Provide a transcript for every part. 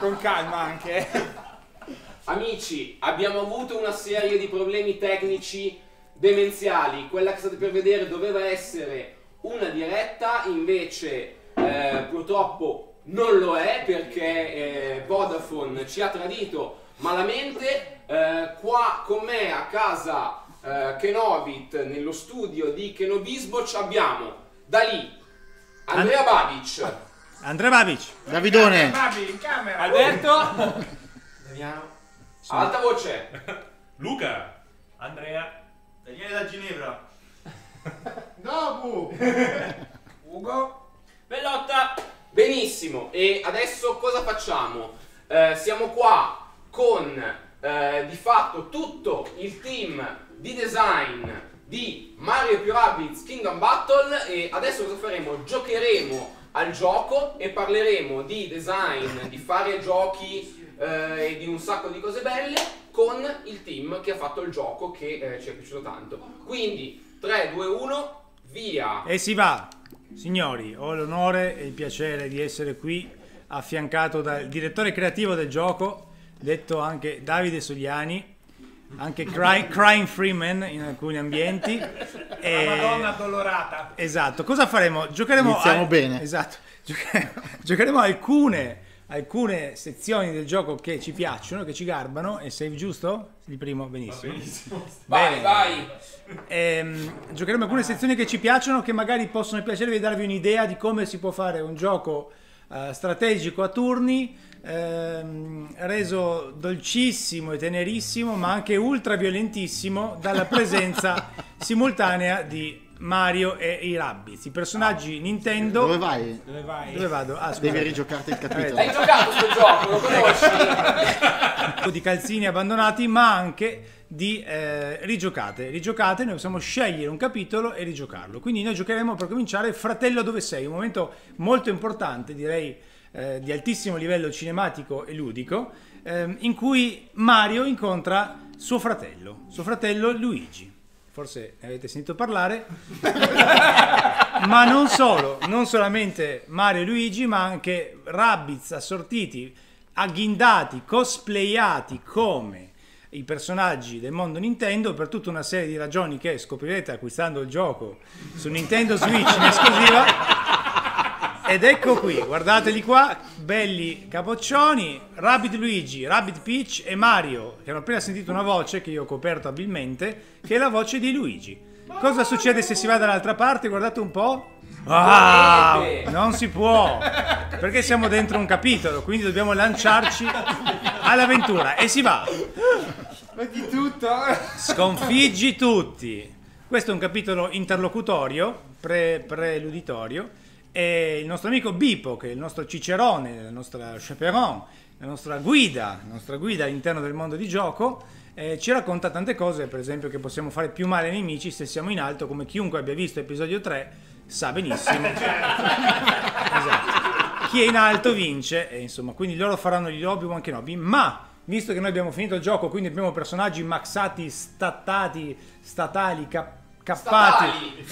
con calma anche. Amici, abbiamo avuto una serie di problemi tecnici demenziali. Quella che state per vedere doveva essere una diretta, invece purtroppo non lo è, perché Vodafone ci ha tradito malamente. Qua con me a casa Kenobit, nello studio di Kenobisboc, abbiamo da lì Andrea Babic, Davidone, in camera. Alberto, alta voce, Luca, Andrea, Daniele da Ginevra, Nobu, Ugo, Bellotta. Benissimo, e adesso cosa facciamo? Siamo qua con di fatto tutto il team di design di Mario + Rabbids Kingdom Battle, e adesso cosa faremo? Giocheremo al gioco e parleremo di design, di fare giochi e di un sacco di cose belle con il team che ha fatto il gioco, che ci è piaciuto tanto. Quindi 3, 2, 1, via! e si va. Signori, ho l'onore e il piacere di essere qui affiancato dal direttore creativo del gioco, detto anche Davide Sogliani, anche Crying Freeman in alcuni ambienti. la Madonna addolorata. Esatto, cosa faremo? Giocheremo Iniziamo bene. Esatto. Giocheremo alcune sezioni del gioco che ci piacciono, che ci garbano, e sei giusto? Il primo, benissimo. Vai, vai! Giocheremo alcune sezioni che ci piacciono, che magari possono piacervi e darvi un'idea di come si può fare un gioco strategico a turni, reso dolcissimo e tenerissimo, ma anche ultra violentissimo dalla presenza simultanea di Mario e i Rabbids, i personaggi Nintendo. Dove vai? Dove vado? Ah, devi rigiocarti il capitolo. Hai giocato sto gioco, lo conosci? Di calzini abbandonati, ma anche di rigiocate. Noi possiamo scegliere un capitolo e rigiocarlo. Quindi noi giocheremo, per cominciare, Fratello dove sei, un momento molto importante, direi di altissimo livello cinematico e ludico, in cui Mario incontra suo fratello Luigi. Forse ne avete sentito parlare, ma non solamente Mario e Luigi, ma anche Rabbids assortiti, agghindati, cosplayati come i personaggi del mondo Nintendo, per tutta una serie di ragioni che scoprirete acquistando il gioco su Nintendo Switch in esclusiva. Ed ecco qui, guardateli qua, belli capoccioni, Rabbid Luigi, Rabbid Peach e Mario, che hanno appena sentito una voce che io ho coperto abilmente, che è la voce di Luigi. Cosa succede se si va dall'altra parte? Guardate un po'. Ah, non si può, perché siamo dentro un capitolo, quindi dobbiamo lanciarci all'avventura, e si va. Vedi tutto. Sconfiggi tutti. Questo è un capitolo interlocutorio, preluditorio. E il nostro amico Bipo, che è il nostro cicerone, la nostra chaperon, la nostra guida all'interno del mondo di gioco, ci racconta tante cose, per esempio che possiamo fare più male ai nemici se siamo in alto, come chiunque abbia visto episodio 3 sa benissimo. Esatto. Chi è in alto vince, e insomma, quindi loro faranno gli Obi-Wan Kenobi, ma visto che noi abbiamo finito il gioco, quindi abbiamo personaggi maxati, statali, cappati, i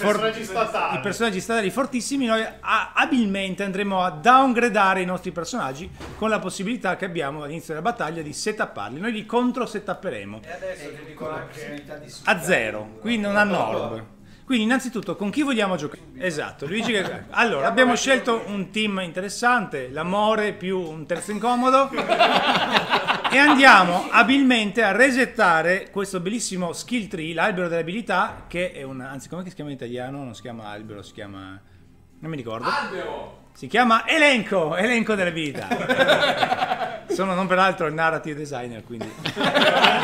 personaggi statali fortissimi, noi abilmente andremo a downgradare i nostri personaggi con la possibilità che abbiamo all'inizio della battaglia di setapparli. Noi li setapperemo E adesso ti dico anche a 0, qui non hanno orb. Quindi innanzitutto con chi vogliamo giocare? Esatto, Luigi. Allora, abbiamo scelto un team interessante, l'amore più un terzo incomodo, e andiamo abilmente a resettare questo bellissimo skill tree, l'albero delle abilità, che è un... anzi, come si chiama in italiano? Non si chiama albero, si chiama... non mi ricordo. Albero! Si chiama elenco delle abilità. Sono non peraltro il narrative designer, quindi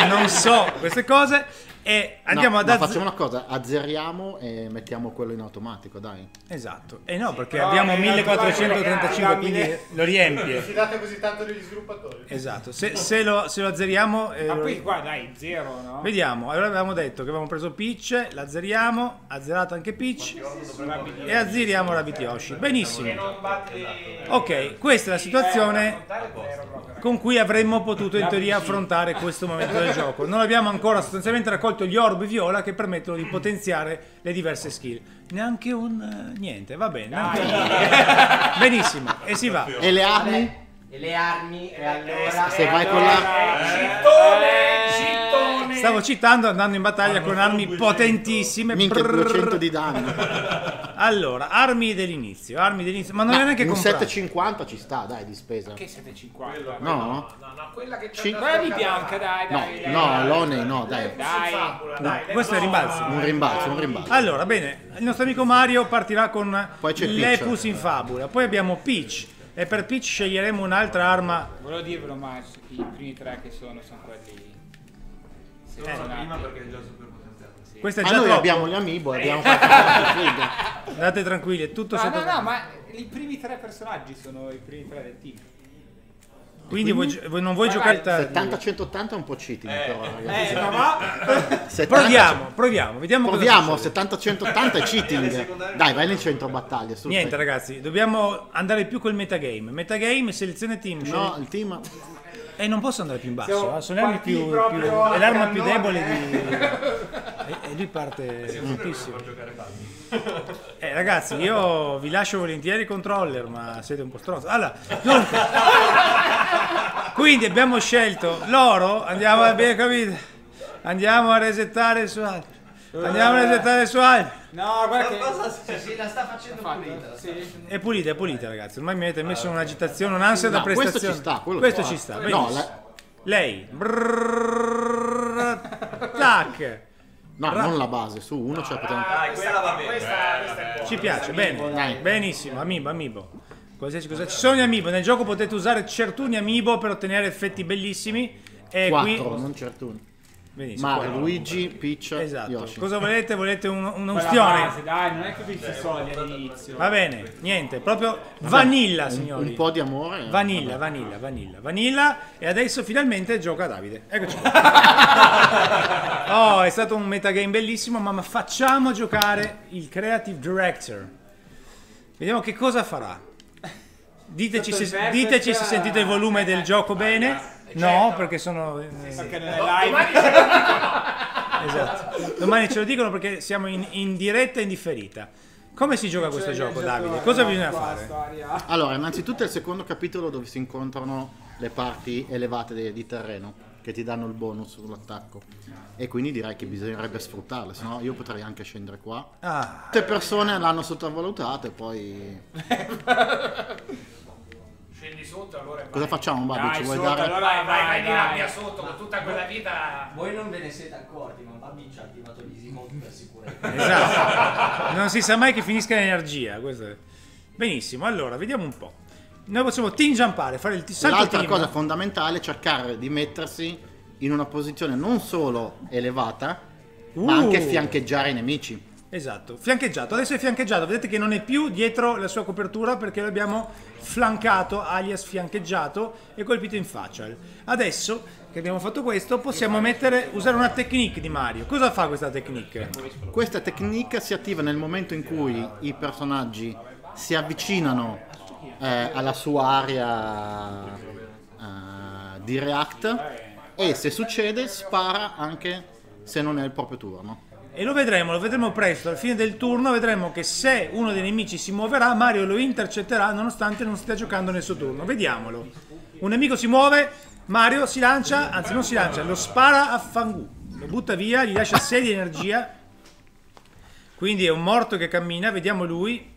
non so queste cose. E andiamo ma facciamo una cosa, azzeriamo e mettiamo quello in automatico, dai. Esatto. E no, perché abbiamo 1435, quindi lo riempie. Fidate così tanto degli sviluppatori. Esatto. Se lo azzeriamo, ma qui qua dai, 0, no? vediamo. Allora avevamo detto che avevamo preso Peach, l'azzeriamo, azzerato anche Peach, e azzeriamo Rabbit Yoshi. Benissimo. Ok, questa è la situazione con cui avremmo potuto in teoria affrontare questo momento del gioco. Non abbiamo ancora sostanzialmente raccolto gli orbi viola che permettono di potenziare le diverse skill. Neanche un niente, va bene. Benissimo, e si va. E le armi? E le armi, e allora... Se vai con la... Cittone! Stavo citando andando in battaglia con armi potentissime. Minchia, 200 di danno. Allora, armi dell'inizio, ma non è neanche Un comprato. 7,50 ci sta, dai, di spesa. Che 750? No? No, quella che c'è. Cin- Quella di bianca, dai, No, dai. no, l'One no, dai. Dai. Questo è il rimbalzo. Un rimbalzo. Allora, bene, il nostro amico Mario partirà con Poi c'è l'Epus in fabula. Poi abbiamo Peach. E per Peach sceglieremo un'altra arma. Volevo dirvelo, ma i primi tre che sono quelli. Prima perché è già super potenziato. Questa è Ma già noi troppo. abbiamo gli amiibo, abbiamo fatto tanta figa. Andate tranquilli, è tutto sotto. No, ma i primi tre personaggi sono i primi tre del team. Quindi voi non vuoi Vai, giocare vai. tardi. 70-180 è un po' cheating, però, ragazzi. Ma va? 70 Proviamo, vediamo Proviamo, cosa succede. 70-180 è cheating. Dai, vai nel centro battaglia. su, Niente fai. ragazzi, dobbiamo andare più col metagame. Metagame, selezione team. No, il team... E non posso andare più in basso, Siamo sono le armi partiti più, proprio è l'arma a più cannone. debole di... e lui parte moltissimo. Ragazzi, io vi lascio volentieri i controller, ma siete un po' stronzi. Allora, dunque, quindi abbiamo scelto l'oro, andiamo a resettare su altri. No, guarda che. Sì, la sta facendo pulita. Sì. È pulita ragazzi, ormai mi avete messo in un'agitazione, un'ansia da No, questo prestazione. ci sta, quello Questo ci ci sta. sta, No, benissimo. Lei. Tac. No, non la base, su uno ce la potremmo... Dai, quella va bene. Questa Ci piace, bene. Dai. Benissimo, amiibo. Qualsiasi cosa. Ci sono gli amiibo, nel gioco potete usare certuni amiibo per ottenere effetti bellissimi. E 4, qui... non certo. Benissimo. Mario, qua. Luigi, Peach, Esatto. Yoshi. Cosa volete? Volete Quella un'ustione? base, dai, non è che vinci soldi all'inizio. Va bene, niente, proprio vanilla, signori. Un po' di amore. Vanilla e adesso finalmente gioca Davide. Eccoci qua. Oh, è stato un metagame bellissimo, ma facciamo giocare il Creative Director. Vediamo che cosa farà. Diteci se sentite il volume del gioco bene. No, perché sono... Perché non è live. Esatto. Domani ce lo dicono perché siamo in diretta e in differita. Come si gioca questo gioco, Davide? Cosa bisogna fare? Allora, innanzitutto è il secondo capitolo dove si incontrano le parti elevate di terreno che ti danno il bonus sull'attacco. E quindi direi che bisognerebbe sfruttarle, se no io potrei anche scendere qua. Ah, Molte persone l'hanno sottovalutato e poi... Scendi sotto, allora Cosa facciamo, Babbo? Dai, Ci vuoi sotto, dare... allora vai di dai. rabbia sotto con tutta quella vita. Voi non ve ne siete accorti, ma Babbi ci ha attivato l'easy mode per sicurezza. esatto. Non si sa mai che finisca l'energia. Questo è... Benissimo, allora, vediamo un po'. Noi possiamo team jumpare, fare il salto L'altra team. cosa fondamentale è cercare di mettersi in una posizione non solo elevata, ma anche fiancheggiare i nemici. Esatto, fiancheggiato. Adesso è fiancheggiato, vedete che non è più dietro la sua copertura perché l'abbiamo flancato, alias fiancheggiato e colpito in faccia. Adesso che abbiamo fatto questo possiamo usare una technique di Mario. Cosa fa questa technique? Questa technique si attiva nel momento in cui i personaggi si avvicinano alla sua area di react e se succede spara anche se non è il proprio turno. E lo vedremo presto, al fine del turno vedremo che se uno dei nemici si muoverà, Mario lo intercetterà nonostante non stia giocando nel suo turno. Vediamolo. Un nemico si muove, Mario si lancia, anzi non si lancia, lo spara a Fangu. Lo butta via, gli lascia 6 di energia. Quindi è un morto che cammina, vediamo lui.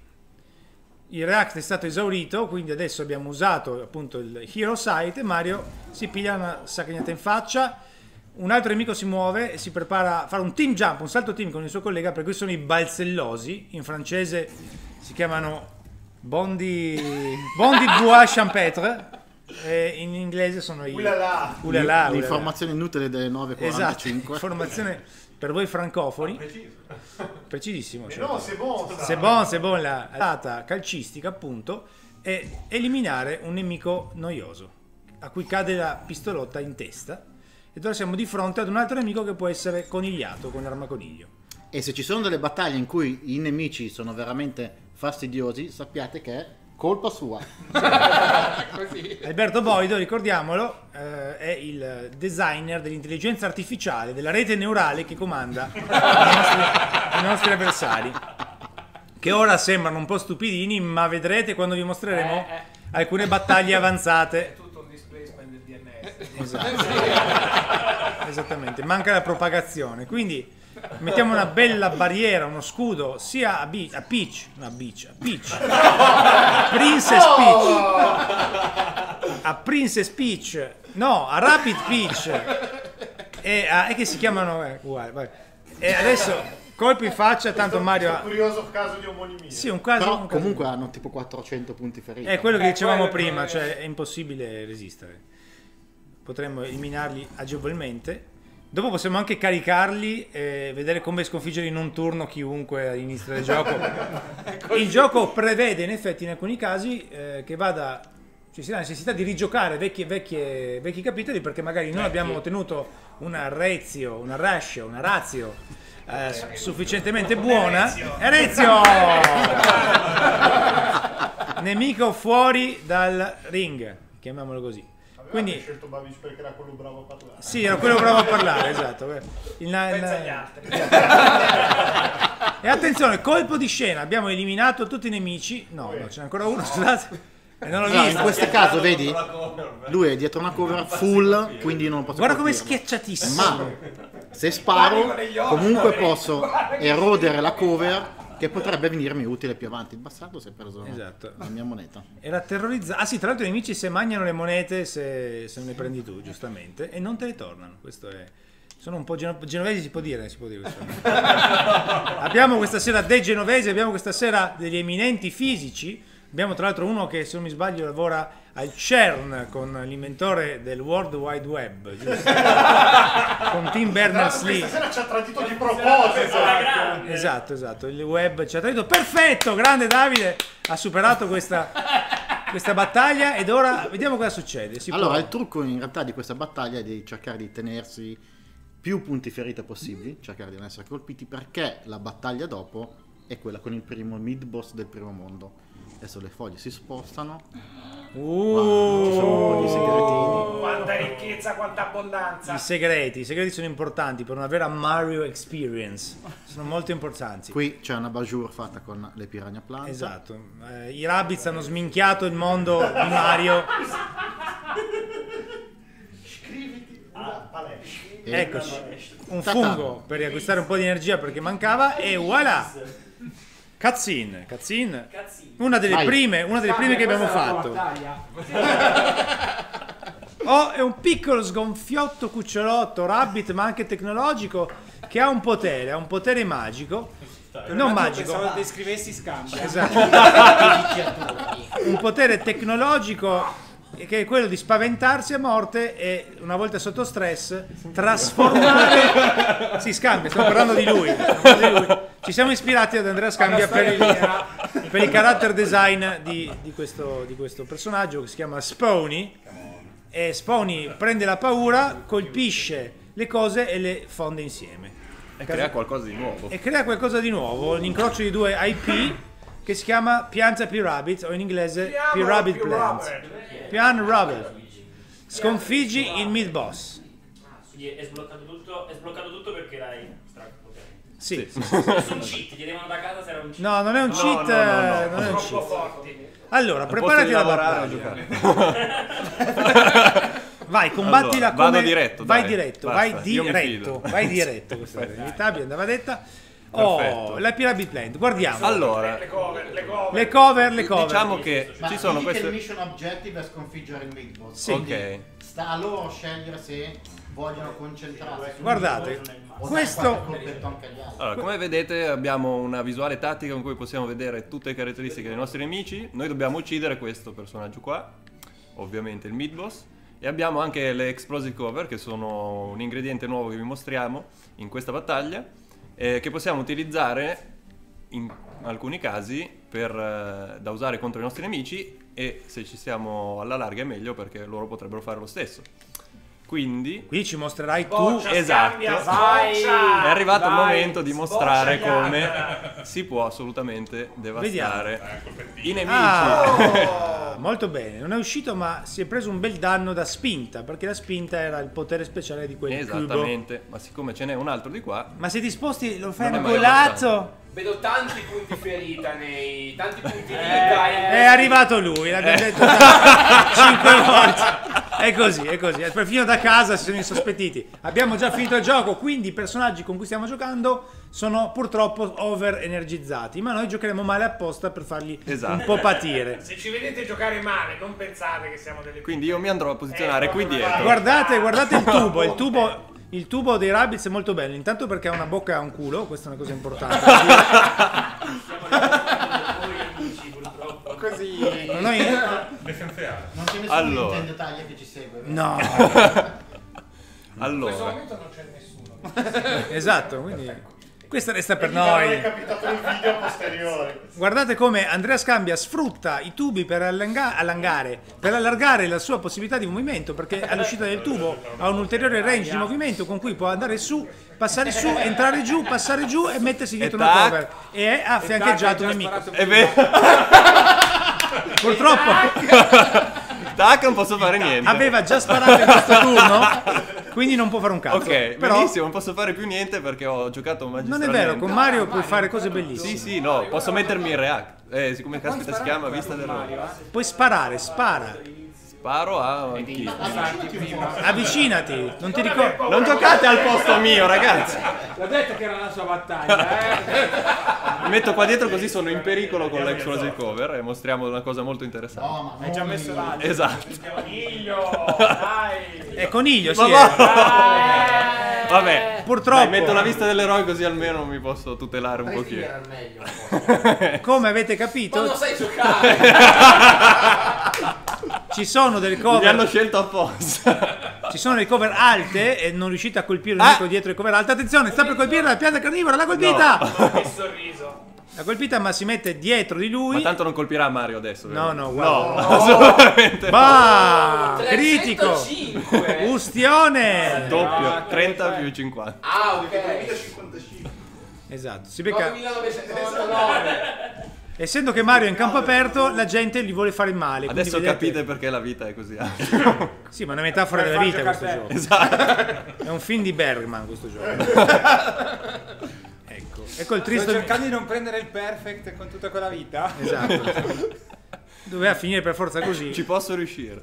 Il react è stato esaurito, quindi adesso abbiamo usato appunto il Hero Sight e Mario si piglia una saccagnata in faccia. Un altro nemico si muove e si prepara a fare un team jump, un salto team con il suo collega, per cui sono i balzellosi, in francese si chiamano Bondi Bois Champêtre, e in inglese sono i Ulala. L'informazione inutile delle 9.45. Esatto, informazione per voi francofoni. Precisissimo. Cioè. No, c'est bon. C'est bon la data calcistica appunto, è eliminare un nemico noioso, a cui cade la pistolotta in testa. E ora siamo di fronte ad un altro nemico che può essere conigliato con l'arma coniglio. E se ci sono delle battaglie in cui i nemici sono veramente fastidiosi, sappiate che è colpa sua. Alberto Boido, ricordiamolo, è il designer dell'intelligenza artificiale, della rete neurale che comanda i nostri avversari. Che ora sembrano un po' stupidini, ma vedrete quando vi mostreremo alcune battaglie avanzate. Tutto un display spende il DNS. Esatto. Esattamente, manca la propagazione, quindi mettiamo una bella barriera, uno scudo sia a Peach, a Princess Peach, no, a Rapid Peach e che si chiamano uguali, vai. E adesso colpo in faccia, tanto Mario È un curioso caso di omonimia. sì, un caso, Però un caso. comunque hanno tipo 400 punti feriti. È quello che dicevamo prima, cioè è impossibile resistere. Potremmo eliminarli agevolmente. Dopo possiamo anche caricarli e vedere come sconfiggere in un turno chiunque all'inizio del gioco. Il gioco prevede in effetti in alcuni casi che ci sia la necessità di rigiocare vecchi capitoli perché magari non abbiamo ottenuto una ratio sufficientemente buona. Ezio! Nemico fuori dal ring, chiamiamolo così. Quindi scelto Babic perché era quello bravo a parlare. sì, era quello bravo a parlare, esatto. Pensa agli altri. E attenzione, colpo di scena, abbiamo eliminato tutti i nemici. No, ce n'è ancora uno, scusate. E non l'ho No, in visto. questo caso, vedi, lui è dietro una cover full, quindi non posso Guarda com'è colpirlo. schiacciatissimo. Ma se sparo, comunque posso erodere la cover che potrebbe venirmi utile più avanti. Il bastardo si è preso Esatto. la mia moneta. Era terrorizzato. Ah sì, tra l'altro i nemici se mangiano le monete se ne prendi tu, giustamente, e non te le tornano. Questo è... Sono un po' genovesi, si può dire questo. Abbiamo questa sera dei genovesi, abbiamo questa sera degli eminenti fisici. Abbiamo tra l'altro uno che, se non mi sbaglio, lavora al CERN con l'inventore del World Wide Web, giusto? Con Tim Berners-Lee. Stasera ci ha tradito di proposito. Esatto, il web ci ha tradito. Perfetto, grande Davide, ha superato questa battaglia ed ora vediamo cosa succede. Allora, il trucco in realtà di questa battaglia è di cercare di tenersi più punti ferita possibili, cercare di non essere colpiti, perché la battaglia dopo è quella con il primo mid-boss del primo mondo. Adesso le foglie si spostano. Wow, ci sono un po' di segretini. Quanta ricchezza, quanta abbondanza. I segreti sono importanti per una vera Mario experience. Sono molto importanti. Qui c'è una bajour fatta con le piranha plant. Esatto. I Rabbids hanno sminchiato il mondo di Mario. Iscriviti alla palestra. Eccoci. Un fungo per riacquistare un po' di energia perché mancava e voilà. Cutscene. Una delle prime che abbiamo fatto. Oh, è un piccolo sgonfiotto cucciolotto Rabbit, ma anche tecnologico, che ha un potere magico. Non magico. Pensavo descrivessi Scambia. Esatto. Un potere tecnologico che è quello di spaventarsi a morte e una volta sotto stress trasformare Scambia, stiamo parlando di lui. Ci siamo ispirati ad Andrea Scambia per il character design di questo personaggio che si chiama Spawny, e Spawny prende la paura, colpisce le cose e le fonde insieme e crea qualcosa di nuovo. L'incrocio di due IP che si chiama Pianta P-Rabbit, o in inglese P-Rabbit Plant. Pian Rabbit. Sconfiggi il mid boss. Quindi è sbloccato tutto perché l'hai strappotere. Sì. Nessun cheat, chiedevano da casa se era un cheat. No, non è un cheat, non è un cheat. Allora, preparati alla battaglia. Vai, combattila come... Vado diretto, vai dai, diretto, basta, vai diretto, vai diretto. Questa è inevitabile, andava detta. Oh, Perfetto. la Pyramid Plant, guardiamo. Allora, le cover. diciamo che Ma ci sono dici che queste... il mission objective è sconfiggere il mid boss. Sì. Ok. Sta a loro scegliere se vogliono concentrarsi su Guardate, questo... Allora, come vedete abbiamo una visuale tattica con cui possiamo vedere tutte le caratteristiche dei nostri nemici. Noi dobbiamo uccidere questo personaggio qua, ovviamente il mid boss, e abbiamo anche le explosive cover, che sono un ingrediente nuovo che vi mostriamo in questa battaglia, che possiamo utilizzare in alcuni casi da usare contro i nostri nemici, e se ci stiamo alla larga è meglio perché loro potrebbero fare lo stesso. Quindi ci mostrerai tu. Esatto, è arrivato il momento di mostrare come si può assolutamente devastare i nemici. Molto bene, non è uscito, ma si è preso un bel danno da spinta, perché la spinta era il potere speciale di quel Esattamente, ma siccome ce n'è un altro di qua, Ma se disposti lo fai Non è mai angolato. vedo tanti punti ferita tanti punti vita. È arrivato lui, l'abbiamo detto 5 volte. È così, perfino da casa si sono insospettiti. Abbiamo già finito il gioco, quindi i personaggi con cui stiamo giocando sono purtroppo over energizzati, ma noi giocheremo male apposta per farli un po' patire. Se ci vedete giocare male, non pensate che siamo delle... Quindi io mi andrò a posizionare qui dietro. Guardate il tubo dei Rabbids è molto bello, intanto perché ha una bocca e ha un culo, questa è una cosa importante. Così. Noi... Non c'è nessuno in Italia che ci segue. No. In questo momento non c'è nessuno. Esatto, quindi questa resta per È noi. capitato il video posteriore. Guardate come Andrea Scambia sfrutta i tubi per allargare la sua possibilità di movimento, perché all'uscita del tubo ha un ulteriore range di movimento con cui può andare su, passare su, entrare giù, passare giù e mettersi dietro una cover. E ha fiancheggiato un nemico. È vero. Purtroppo Tac, non posso fare niente. aveva già sparato in questo turno, quindi non può fare un cazzo. Ok, però benissimo, non posso fare più niente perché ho giocato non magistralmente. è vero, con Mario puoi fare cose bellissime. Sì, no, posso mettermi in react. Siccome caspita si chiama vista d'errore. Puoi sparare, spara. Sparo a chi? Avvicinati, non ti ricordo. Non giocate al posto mio, ragazzi. L'ho detto che era la sua battaglia, Mi metto qua dietro così sono in pericolo con l'explosive cover e mostriamo una cosa molto interessante. No, ma Hai già messo l'altro. Esatto. Coniglio, dai. È coniglio, sì. Vabbè, Purtroppo. dai, metto la vista dell'eroe così almeno mi posso tutelare un pochino. Era meglio. Come avete Ma capito, non sai giocare. ci sono delle Mi hanno cover. scelto apposta. Ci sono le cover alte e non riuscite a colpire il nemico dietro le cover alte. Attenzione, sta per colpire la pianta carnivora, l'ha colpita! Che sorriso. L'ha colpita, ma si mette dietro di lui. Ma tanto non colpirà Mario adesso. No, vero? no, guarda. No, assolutamente. Bah! Critico! 305. Ustione! Doppio, 30 più 50. Ah, ok. 2055. Esatto, si becca. 1999. Essendo che Mario è in campo aperto, la gente gli vuole fare il male. quindi Adesso vedete- capite perché la vita è così alta. Sì, ma è una metafora della vita questo gioco. Esatto. È un film di Bergman questo gioco. Ecco il Sto triste. cercando di non prendere il perfect con tutta quella vita. Esatto. Doveva finire per forza così. Ci posso riuscire.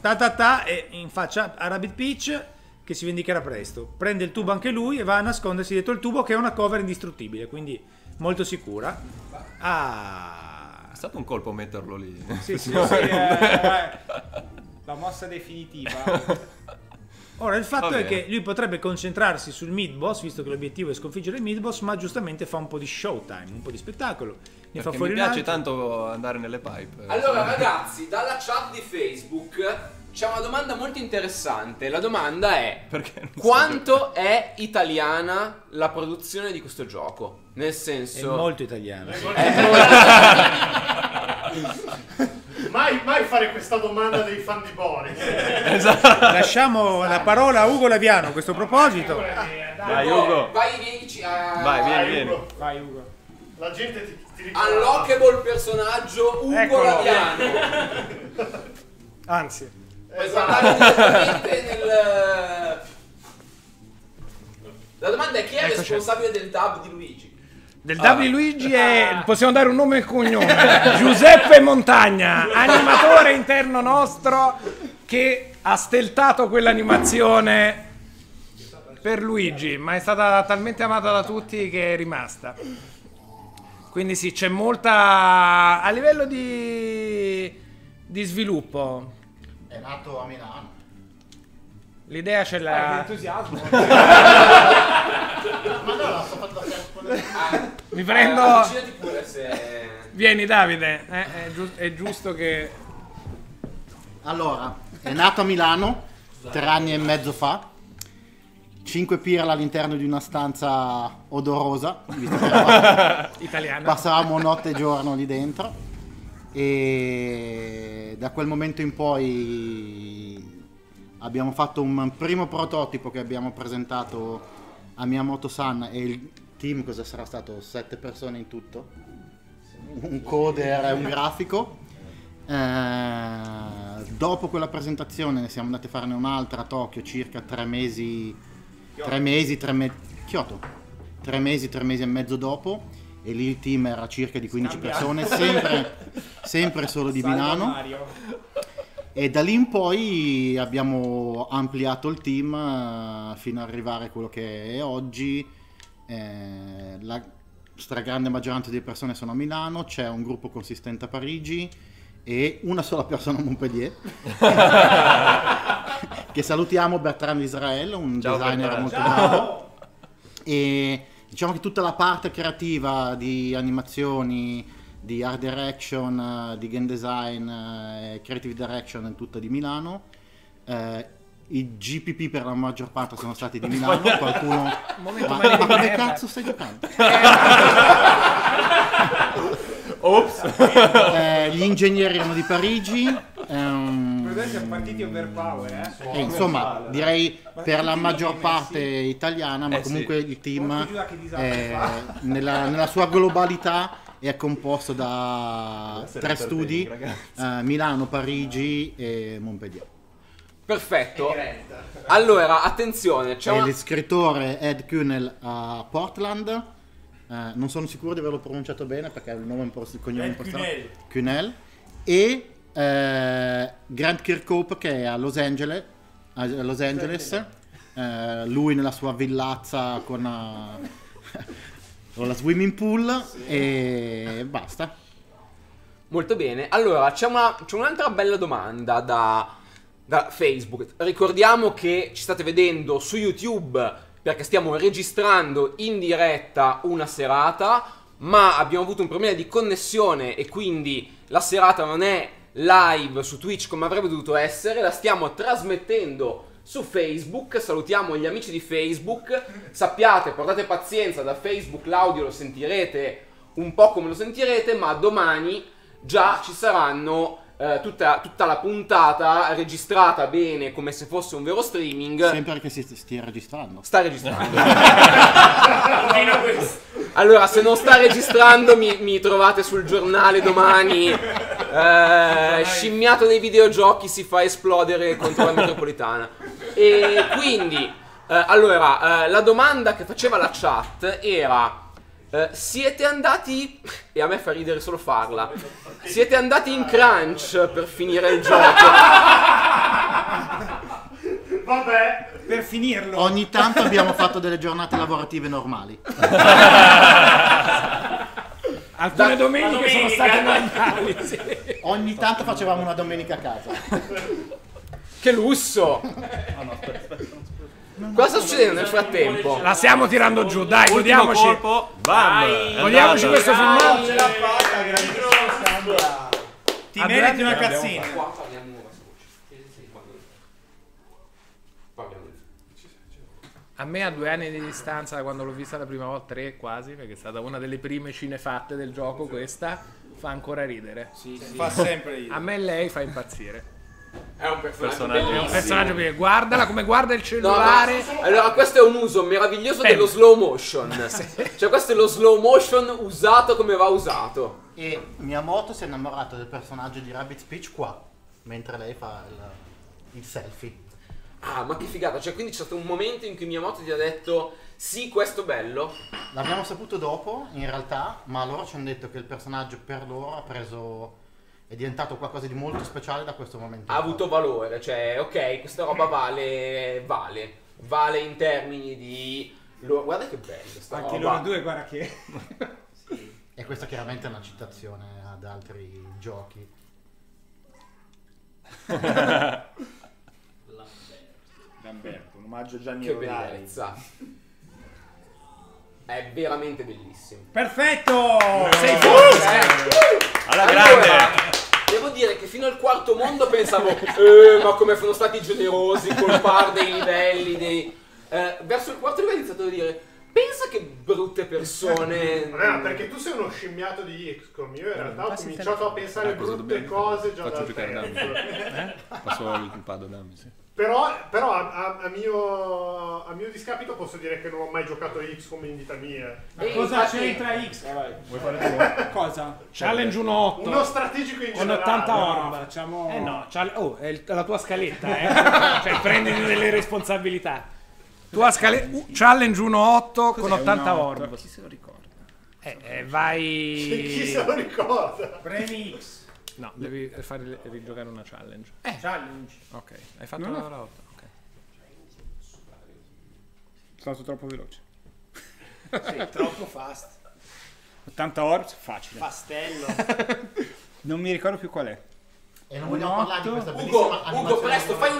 E in faccia a Rabbit Peach che si vendicherà presto. Prende il tubo anche lui e va a nascondersi dietro il tubo, che è una cover indistruttibile, quindi molto sicura. È stato un colpo metterlo lì. Sì, sì. La mossa definitiva. Ora il fatto Va è bene. che lui potrebbe concentrarsi sul mid boss, visto che l'obiettivo è sconfiggere il mid boss, ma giustamente fa un po' di showtime, un po' di spettacolo. Ne fa Perché fuori mi un piace altro. tanto andare nelle pipe. Allora ragazzi, dalla chat di Facebook c'è una domanda molto interessante. La domanda è: Perché non so quanto è italiana la produzione di questo gioco? Nel È senso, molto italiano. Mai fare questa domanda dei fan di Boris. Lasciamo la parola a Ugo Laviano a questo proposito. Dai, Ugo. vai, vienici a Vai, vieni. Vai Ugo. La gente ti ricorda. unlockable personaggio Ugo Eccolo. Laviano. Anzi. Puoi Esatto. guardare direttamente nel... La domanda è: chi è responsabile del dub di Luigi? Del W Luigi possiamo dare un nome e cognome. Giuseppe Montagna, animatore interno nostro che ha steltato quell'animazione per Luigi, ma è stata talmente amata da tutti che è rimasta. Quindi sì, c'è molta a livello di sviluppo. È nato a Milano. L'idea ce l'ha. Entusiasmo. Ma no, la sto facendo rispondere. Mi prendo. Avvicinati pure se... Vieni Davide, è giusto che. Allora, è nato a Milano 3 anni e mezzo fa. 5 pirla all'interno di una stanza odorosa, visto che Italiano. passavamo notte e giorno lì dentro. E da quel momento in poi abbiamo fatto un primo prototipo che abbiamo presentato a Miyamoto-san, e il team cosa sarà stato? 7 persone in tutto, un coder e un grafico. Dopo quella presentazione ne siamo andati a farne un'altra a Tokyo circa 3 mesi, Kyoto. 3 mesi e mezzo dopo, e lì il team era circa di 15 persone, sempre solo di Milano. E da lì in poi abbiamo ampliato il team fino ad arrivare a quello che è oggi. La stragrande maggioranza delle persone sono a Milano, c'è un gruppo consistente a Parigi e una sola persona a Montpellier che salutiamo, Bertrand Israel, un designer molto bravo. E diciamo che tutta la parte creativa di animazioni, di art direction, di game design, creative direction è tutta di Milano. I GPP per la maggior parte sono stati di Milano. Qualcuno ma come cazzo stai giocando? Ops. Gli ingegneri erano di Parigi. Siamo partiti overpower, insomma, direi per la maggior parte italiana, ma comunque il team nella sua globalità è composto da 3 studi, Milano, Parigi e Montpellier. Perfetto. Allora, attenzione, c'è il scrittore Ed Kunel a Portland. Non sono sicuro di averlo pronunciato bene perché il nome è un po' il cognome un po' strano. Kunel. E Grant Kirkhope che è a Los Angeles. Lui nella sua villazza con la swimming pool e basta. Molto bene. Allora, c'è un'altra bella domanda da Facebook. Ricordiamo che ci state vedendo su YouTube perché stiamo registrando in diretta una serata, ma abbiamo avuto un problema di connessione e quindi la serata non è live su Twitch come avrebbe dovuto essere, la stiamo trasmettendo su Facebook. Salutiamo gli amici di Facebook. Sappiate, portate pazienza, da Facebook l'audio lo sentirete un po' come lo sentirete, ma domani già ci saranno tutta la puntata registrata bene come se fosse un vero streaming. Sempre che si stia registrando. Sta registrando. Allora, se non sta registrando mi trovate sul giornale domani. Scimmiato dei videogiochi si fa esplodere contro la metropolitana. E quindi allora la domanda che faceva la chat era: siete andati, e a me fa ridere solo farla, siete andati in crunch per finire il gioco? Vabbè, per finirlo. Ogni tanto abbiamo fatto delle giornate lavorative normali. Alcune domeniche sono state normali. Sì. Ogni tanto facevamo una domenica a casa. Che lusso! Cosa sta succedendo nel frattempo? La stiamo tirando giù, dai, Ultimo godiamoci. colpo, bam! Godiamoci questo filmato. Ce l'ha fatta, grandiosa. Ti meriti una cazzina. A me a 2 anni di distanza da quando l'ho vista la prima volta, 3 quasi, perché è stata una delle prime cinefatte del gioco, questa fa ancora ridere. Fa sempre ridere. A me lei fa impazzire. È un personaggio È un bellissimo. personaggio perché guardala come guarda il cellulare. No, allora questo è un uso meraviglioso dello slow motion. Cioè questo è lo slow motion usato come va usato. E Miyamoto si è innamorato del personaggio di Rabbit Peach qua, mentre lei fa il selfie. Ah, ma che figata. Cioè quindi c'è stato un momento in cui Miyamoto ti ha detto sì, questo bello. L'abbiamo saputo dopo in realtà, ma loro ci hanno detto che il personaggio per loro è diventato qualcosa di molto speciale da questo momento. Ha avuto valore, cioè ok, questa roba vale in termini di guarda che bello sta Anche roba. loro due, guarda che E questa chiaramente è una citazione ad altri giochi. Lamberto, un omaggio a Gianni Che Rodari. bellezza. È veramente bellissimo. Perfetto! Sei Alla Allora, grande! devo dire che fino al quarto mondo pensavo ma come sono stati generosi col par dei livelli verso il quarto livello ho iniziato a dire pensa che brutte persone. Ma perché tu sei uno scimmiato di XCOM, io in realtà ho cominciato a pensare brutte cose già dal terzo. Passo il pado dammi, sì. Però a mio discapito posso dire che non ho mai giocato a XCOM in vita mia. Ma cosa c'entra X? Vuoi fare tu? Cosa? Challenge 1.8. Uno strategico in con generale. 80 orb. Facciamo... No, è la tua scaletta, cioè prenditi delle responsabilità. Tu a challenge 1-8 con 80 1-8? orb. Chi se lo ricorda? Vai... Chi se lo ricorda? Premi X. No, devi fare rigiocare una challenge. Challenge. Ok, hai fatto No, no. la 8. Ok. Sono stato troppo veloce. Sì, troppo fast. 80 orbs, facile. Pastello. Non mi ricordo più qual è. E non vogliamo parlare di questa bellissima Ugo, animazione. presto, fai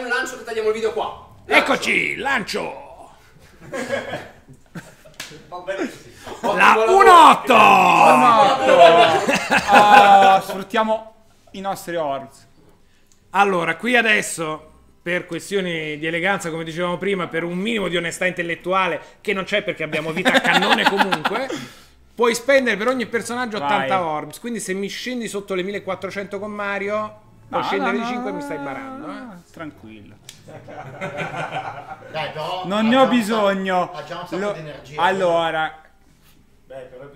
un lancio che tagliamo il video qua. Eccoci, lancio! Va bene così. La 1-8! Sfruttiamo i nostri orbs. Allora, qui adesso, per questioni di eleganza, come dicevamo prima, per un minimo di onestà intellettuale, che non c'è perché abbiamo vita a cannone comunque, puoi spendere per ogni personaggio 80 Vai. orbs. Quindi se mi scendi sotto le 1400 con Mario, puoi scendere di 5 e mi stai barando. Tranquillo. Dai, però Non ne ho bisogno. Ha già un sacco di energia. Allora,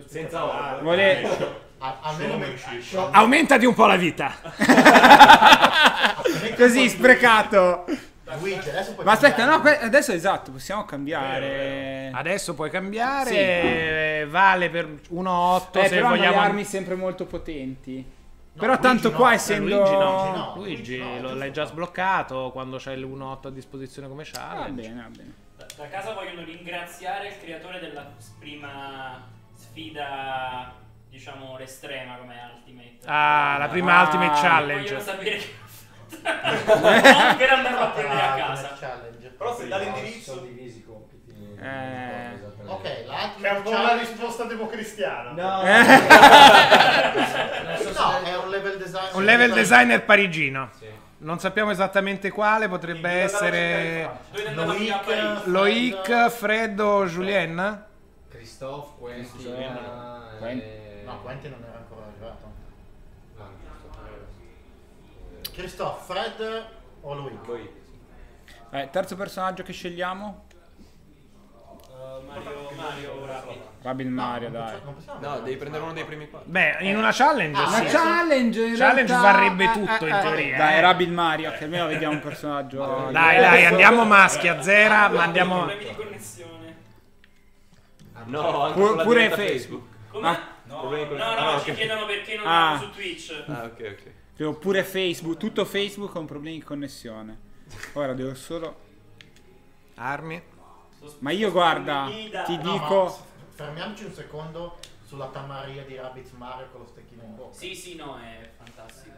Senza orb. Almeno Aumentati un po' la vita. così sprecato. Luigi, adesso puoi Ma aspetta, cambiare. no, adesso esatto, possiamo cambiare. Adesso puoi cambiare, vale per 1-8 se però hanno vogliamo... le armi sempre molto potenti. No, Però Luigi tanto no. qua essendo Luigi no, no. Luigi Luigi no, l'hai già sbloccato quando c'hai il 1-8 a disposizione come Va challenge. bene, va bene. Da casa vogliono ringraziare il creatore della prima sfida, diciamo, l'estrema come Ultimate. Ah, la prima Ultimate Vogliono Challenge. sapere che non per andarlo a prendere a casa. Challenge. Però se dà l'indirizzo... Sono divisi i compiti. Ok, Che è un l'altro po' la risposta democristiana. No, è un level design. Un level designer parigino. Non sappiamo esattamente quale, potrebbe essere Dove andava fino a Parigi? Loic, Fred o Julien? Christophe, Quentin... No, Quentin non era ancora arrivato. Christophe, Fred o Luigi? terzo personaggio che scegliamo? Mario Rappi. Rabin Mario, dai. Non possiamo No, devi prendere uno dei primi 4. Beh, in una challenge Ah, sì. Una challenge in Challenge realtà- varrebbe tutto in teoria. Dai, Rabin Mario, che almeno vediamo un personaggio. Dai, andiamo maschi a zera, ma andiamo... Problemi di connessione. No, anche Pure con la diretta Facebook. Come? Problemi con- No, ah, ci ok. chiedono perché non Ah. andiamo su Twitch. Ah, ok. Devo pure Facebook, tutto Facebook con problemi di connessione. Ora devo solo... Armi. Ma io guarda, ti dico... Fermiamoci un secondo sulla tamaria di Rabbids Mario con lo stecchino in bocca. Sì, no, è fantastico.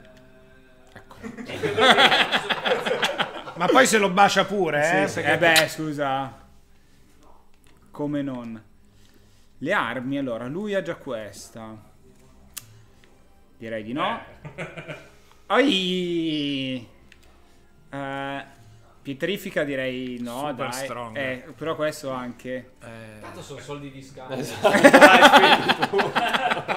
Ma poi se lo bacia pure, Sì, perché- beh, scusa. Come non? Le armi, allora, lui ha già questa. Direi di no. Oi! Pietrifica direi no, Super dai. strong. Però questo anche. Tanto sono soldi di scambio.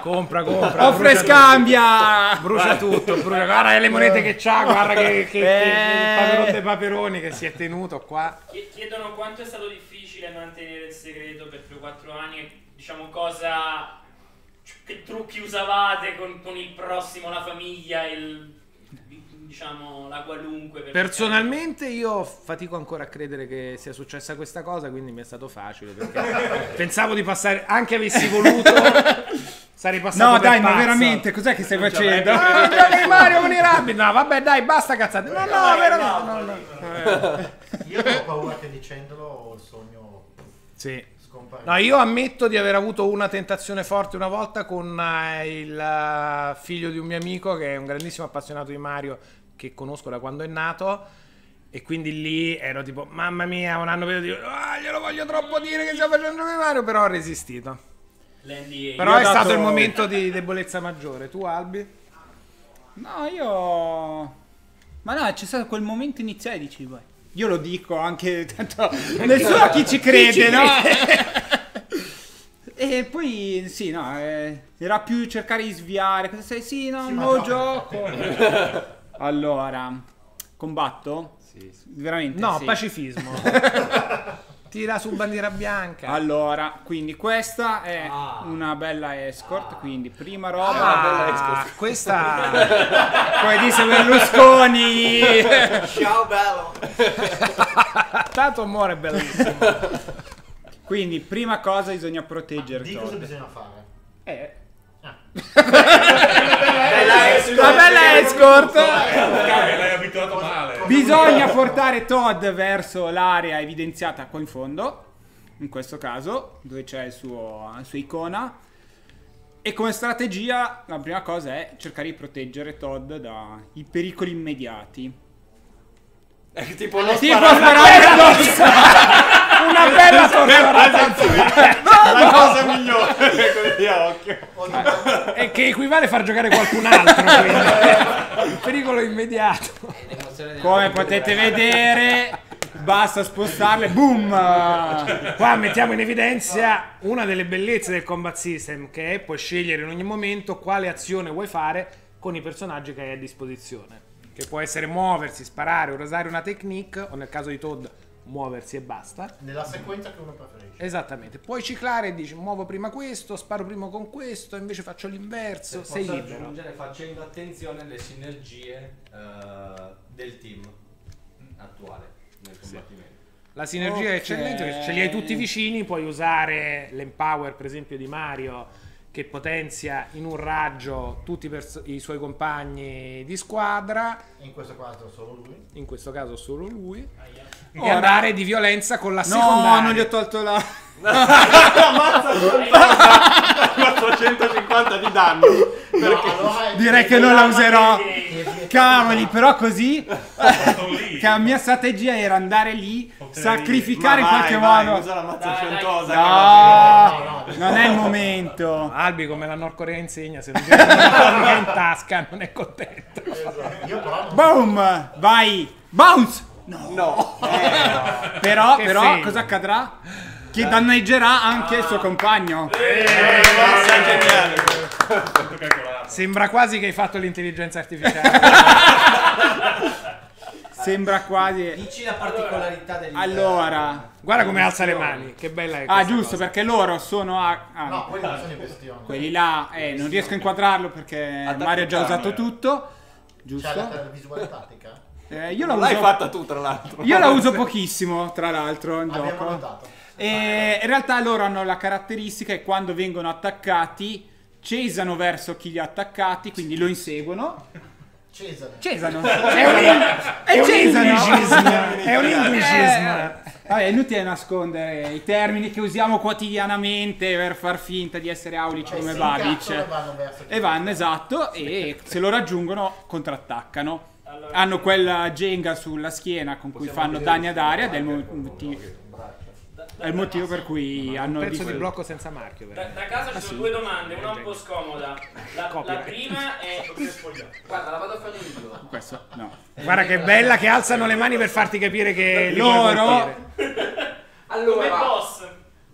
Compra. Offre scambia! Brucia tutto, guarda le monete che c'ha, guarda che il paperon dei paperoni che si è tenuto qua. Chiedono quanto è stato difficile mantenere il segreto per più 4 anni e diciamo cosa... che trucchi usavate con il prossimo, la famiglia, diciamo la qualunque. Per Personalmente io fatico ancora a credere che sia successa questa cosa, quindi mi è stato facile perché pensavo di passare, anche avessi voluto sarei passato No, per dai, ma pazzo. veramente, cos'è che stai facendo? Ah, giochi Mario con i Rabbids. No, vabbè, dai, basta cazzate. No, veramente. No. Io ho paura che dicendolo il sogno Sì. scomparirà. No, io ammetto di aver avuto una tentazione forte una volta con il figlio di un mio amico che è un grandissimo appassionato di Mario che conosco da quando è nato e quindi lì ero tipo mamma mia, un anno vedo glielo voglio troppo dire che stiamo facendo di Mario, però ho resistito. L'NDA. Però Io è ho dato- stato il momento di debolezza maggiore. Tu Albi? No, io... Ma no, c'è stato quel momento iniziale dici, vai. Io lo dico anche, tanto nessuno a chi ci crede, no? E poi, sì, no, era più cercare di sviare. Cosa sei? Sì, no, un nuovo gioco. Allora, combatto? Sì. Veramente? No, sì. pacifismo. Tira su bandiera bianca. Allora, quindi questa è una bella escort, quindi prima roba... Questa Come disse Berlusconi! Ciao bello. Tanto amore è bellissimo. Quindi, prima cosa bisogna proteggere Di cosa Todd. bisogna fare? La bella escort. L'hai abituato male. Bisogna portare Todd verso l'area evidenziata qua in fondo, in questo caso, dove c'è la sua icona. E come strategia, la prima cosa è cercare di proteggere Todd dai pericoli immediati. Tipo non Tipo sparare. sparare addosso! Una bella torturata. La cosa migliore con gli occhi. E che equivale a far giocare qualcun altro, quindi. Il pericolo immediato. Come potete vedere, basta spostarle, boom! Qua mettiamo in evidenza una delle bellezze del combat system, che è puoi scegliere in ogni momento quale azione vuoi fare con i personaggi che hai a disposizione. Che può essere muoversi, sparare o usare una technique, o nel caso di Todd muoversi e basta. Nella sequenza che uno preferisce. Esattamente, puoi ciclare e dici muovo prima questo, sparo prima con questo, invece faccio l'inverso, sei Posso libero. aggiungere facendo attenzione alle sinergie del team attuale nel combattimento. La sinergia è eccellente, perché ce li hai tutti vicini, puoi usare l'empower per esempio di Mario, che potenzia in un raggio tutti i suoi compagni di squadra. In questo caso solo lui. In questo caso solo lui. E Ora- andare di violenza con la No, secondaria. non gli ho tolto la... Ammazza 450 di danno. Direi che non la userò. Cavoli, però così che la mia strategia era andare lì, sacrificare in qualche modo. Usa la mazza scientosa. No, non è il momento. Albi, come la Nordcorea insegna, se non tiene una in tasca non è contento. Boom, vai, bounce. No. Però Che fame. cosa accadrà? Che danneggerà anche il suo compagno. Sei geniale. Sembra quasi che hai fatto l'intelligenza artificiale. Sembra quasi. Dici la particolarità del Allora, Guarda come alza le mani, che bella è ah, questa giusto, cosa. perché loro sono No, quelli non sono in questione. quelli là, non riesco a inquadrarlo perché Mario ha già usato tutto. C'è Giusto? la visuale tattica? Io la Non l'hai uso. fatta tu, tra l'altro. Io la uso pochissimo, tra l'altro, in Abbiamo gioco. notato. E in realtà loro hanno la caratteristica che quando vengono attaccati cesano verso chi li ha attaccati, quindi lo inseguono. Cesano. È un indicismo. È un indicismo. Vabbè, è inutile nascondere i termini che usiamo quotidianamente per far finta di essere aulici come Babic. E vanno, esatto, e se lo raggiungono contrattaccano. Hanno quella Jenga sulla schiena con cui fanno danni ad area ed è il motivo per cui hanno Un pezzo di blocco senza marchio. Da casa ci sono due domande, una un po' scomoda. La prima è. Guarda, la vado a fare io. Questo no. Guarda che bella che alzano le mani per farti capire che li puoi Loro colpire. Allora, Come boss.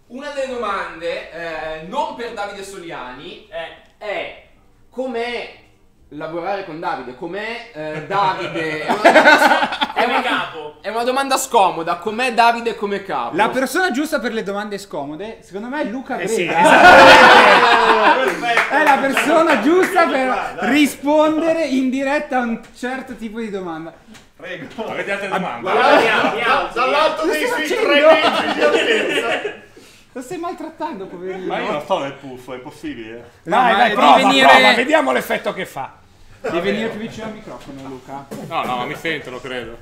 una delle domande, non per Davide Soliani, è com'è lavorare con Davide, com'è Davide... Come capo. È una domanda scomoda, com'è Davide come capo? La persona giusta per le domande scomode, secondo me, è Luca Grega. Sì, È la persona giusta per rispondere in diretta a un certo tipo di domanda. Prego. Avete altre domande? Dall'alto dei suoi facendo? 3 metri di altezza. Lo stai maltrattando, poverino. Ma io non sto nel puffo, è impossibile. Vai, prova, vediamo l'effetto che fa. Devi venire più vicino al microfono, Luca. No, ma mi sentono, credo.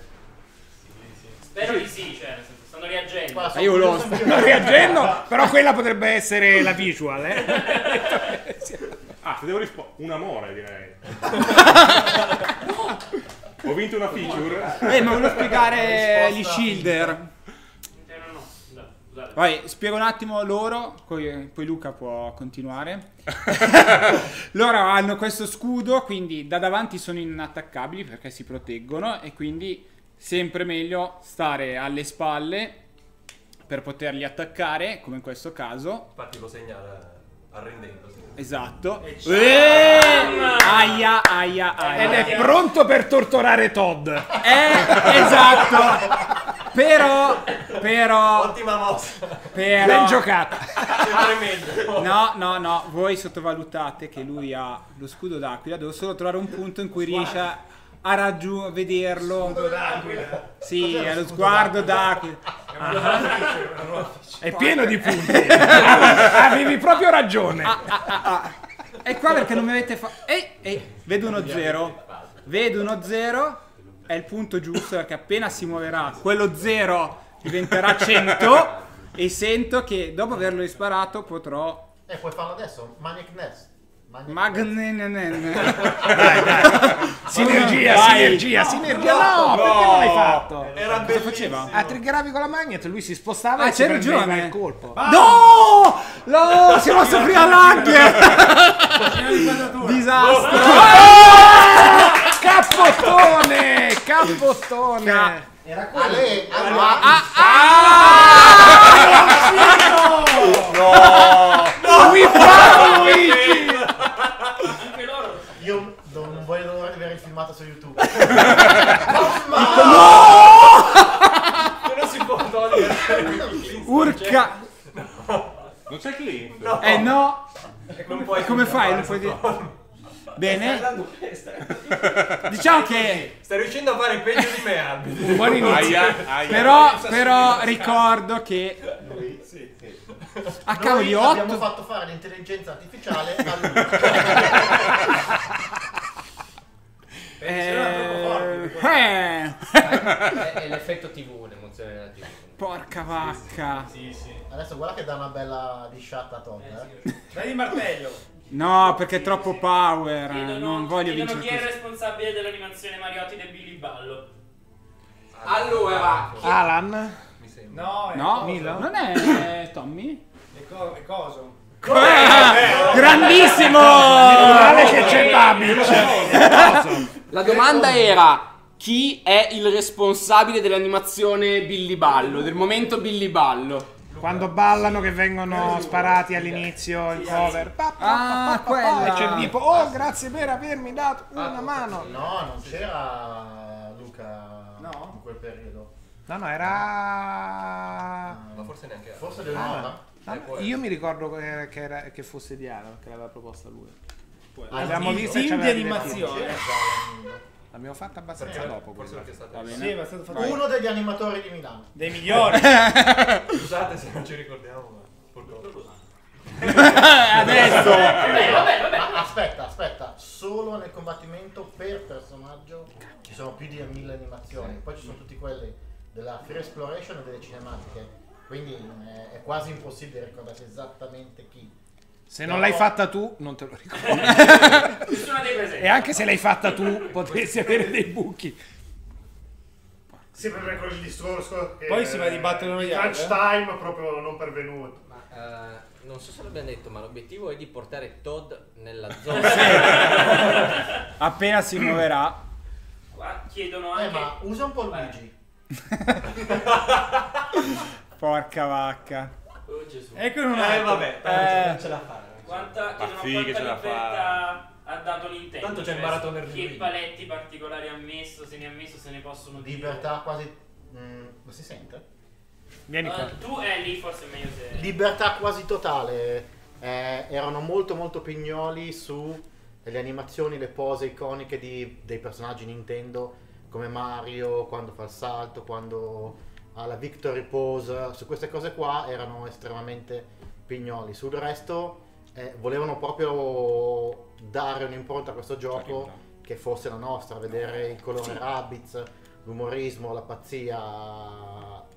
Spero di sì, cioè, nel senso, stanno reagendo. Io lo Sto reagendo, però quella potrebbe essere la visual, Ah, se devo rispondere. Un amore, direi. Ho vinto una feature. Ma volevo spiegare gli shielder. Scusate. Vai, spiego un attimo loro, poi Luca può continuare. Loro hanno questo scudo, quindi da davanti sono inattaccabili perché si proteggono e quindi sempre meglio stare alle spalle per poterli attaccare, come in questo caso. Infatti lo segnala arrendendosi. Esatto. Aia. Ed è pronto per torturare Todd. Esatto. Però Ottima mossa. Ben giocata. Sempre meglio. No, voi sottovalutate che lui ha lo scudo d'aquila, devo solo trovare un punto in cui riesce vederlo. d'aquila. Sì, è lo sguardo d'aquila. È pieno di punti. Avevi proprio ragione. E qua perché non mi avete fatto... Vedo uno 0. Vedo uno 0. È il punto giusto perché appena si muoverà quello 0 diventerà 100 e sento che dopo averlo risparato potrò... puoi farlo adesso. Maniac Nest. Sinergia. No, perché non l'hai fatto? Cosa faceva? Triggeravi con la magnet, lui si spostava Ah, e c'hai si prendeva ragione. il colpo. No! Si è mosso prima l'hacker! Disastro! Cappottone! Era quello. Luigi! Anche loro. Io non voglio vedere il filmato su YouTube. Non si può togliere. Urca! Non c'è clip. No! Non puoi Come fai? Non puoi dire... Bene? Diciamo che... Stai riuscendo a fare peggio di me, arbitro. Un buon inizio. Però ricordo che... A cavoli, Noi 8... abbiamo fatto fare l'intelligenza artificiale a lui. È l'effetto TV, l'emozione della TV. Porca vacca. Adesso guarda che dà una bella disciata a Todd. Dai il martello. No, perché è troppo power. Non voglio chiedono vincere chi è il così. responsabile dell'animazione Mariotti del Billy Ballo. Allora, Alan? No, No, Milo? non è Tommy? è coso. Grandissimo! Male che c'è Babic. la domanda era: chi è il responsabile dell'animazione Billy Ballo, del momento Billy Ballo? Quando ballano che vengono sparati all'inizio in cover. quella. E c'è tipo, oh grazie per avermi dato una mano. No, non c'era Luca in quel periodo. No, era... Ma forse neanche. Forse Leonora. Io mi ricordo che fosse Diana, che l'aveva proposta lui. L'abbiamo Il visto team in di animazione. L'abbiamo fatta abbastanza dopo. Forse perché è stato. Sì, ma è stato fatto Uno degli animatori di Milano. dei migliori. Scusate se non ci ricordiamo, ma Adesso. Vabbè. Aspetta, solo nel combattimento per personaggio ci sono più di 1000 animazioni. Poi ci sono tutti quelli della Free Exploration e delle cinematiche. Quindi è quasi impossibile ricordarsi esattamente chi. Se non l'hai fatta tu, non te lo ricordo. Nessuna dei presenti. E anche se l'hai fatta tu, potresti avere dei buchi. Sempre per quel discorso che Poi si va a dibattere con gli altri, crunch time proprio non pervenuto. Ma non so se l'abbiamo detto, ma l'obiettivo è di portare Todd nella zona. Appena si muoverà. Qua chiedono anche... Ma usa un po' Luigi. Porca vacca. Oh Gesù. Ecco non Vabbè, non ce la fa. Chiedono sì, quanta che ce la libertà ha dato Nintendo. Tanto c'è il cioè, maratone che Luigi. paletti particolari ha messo, se ne ha messo, se ne possono dire. Libertà quasi... lo si sente? Vieni qua. Tu lì forse è meglio se... Libertà quasi totale. Erano molto pignoli su le animazioni, le pose iconiche dei personaggi Nintendo, come Mario quando fa il salto, quando ha la victory pose. Su queste cose qua erano estremamente pignoli. Sul resto volevano proprio dare un'impronta a questo gioco che fosse la nostra, vedere il colore Rabbids, l'umorismo, la pazzia.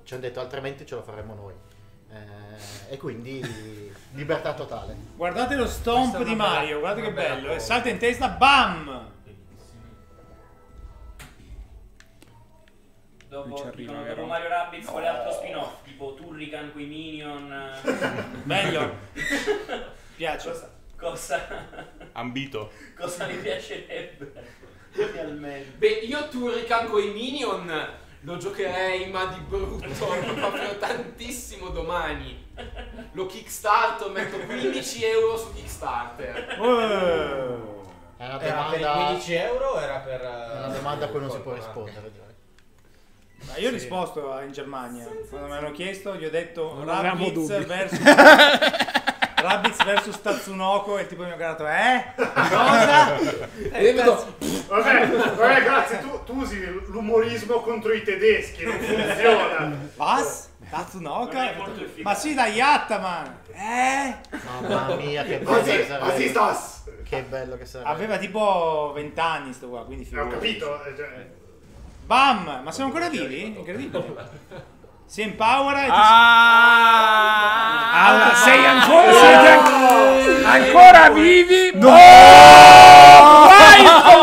Ci hanno detto altrimenti ce lo faremo noi. E quindi libertà totale. Guardate lo stomp di Mario, guardate che bello. E salta in testa, bam! Dopo, ci arriva, dopo vero? Mario Rabbids quale altro spin-off? Tipo Turrican coi Minion. Bello. Piace. Cosa Ambito. mi piacerebbe? Realmente. Beh, io Turrican con i Minion lo giocherei, ma di brutto, proprio tantissimo domani. Lo kickstarto, metto 15 euro su Kickstarter. È una Era per i domanda, 15 euro? Era per... è una domanda a cui non si può rispondere, direi. Ma io ho risposto in Germania. Quando me l'hanno chiesto, gli ho detto Non avevamo Rabbids dubbi. versus Rabbids versus Tatsunoko e il tipo mi ha guardato, cosa? E vedo, Vabbè, grazie, pessimo contro i tedeschi, non funziona. Was? Tatsunoka? Ma sì, da Yattaman! Mamma mia, che bello Così, che sarebbe. così stas. Che bello che sarebbe. Aveva tipo 20 anni sto qua, quindi Ho figurati. capito. Bam! Ma sono ancora vivi? Incredibile. Si empowera e Sei ancora, siete ancora vivi? No!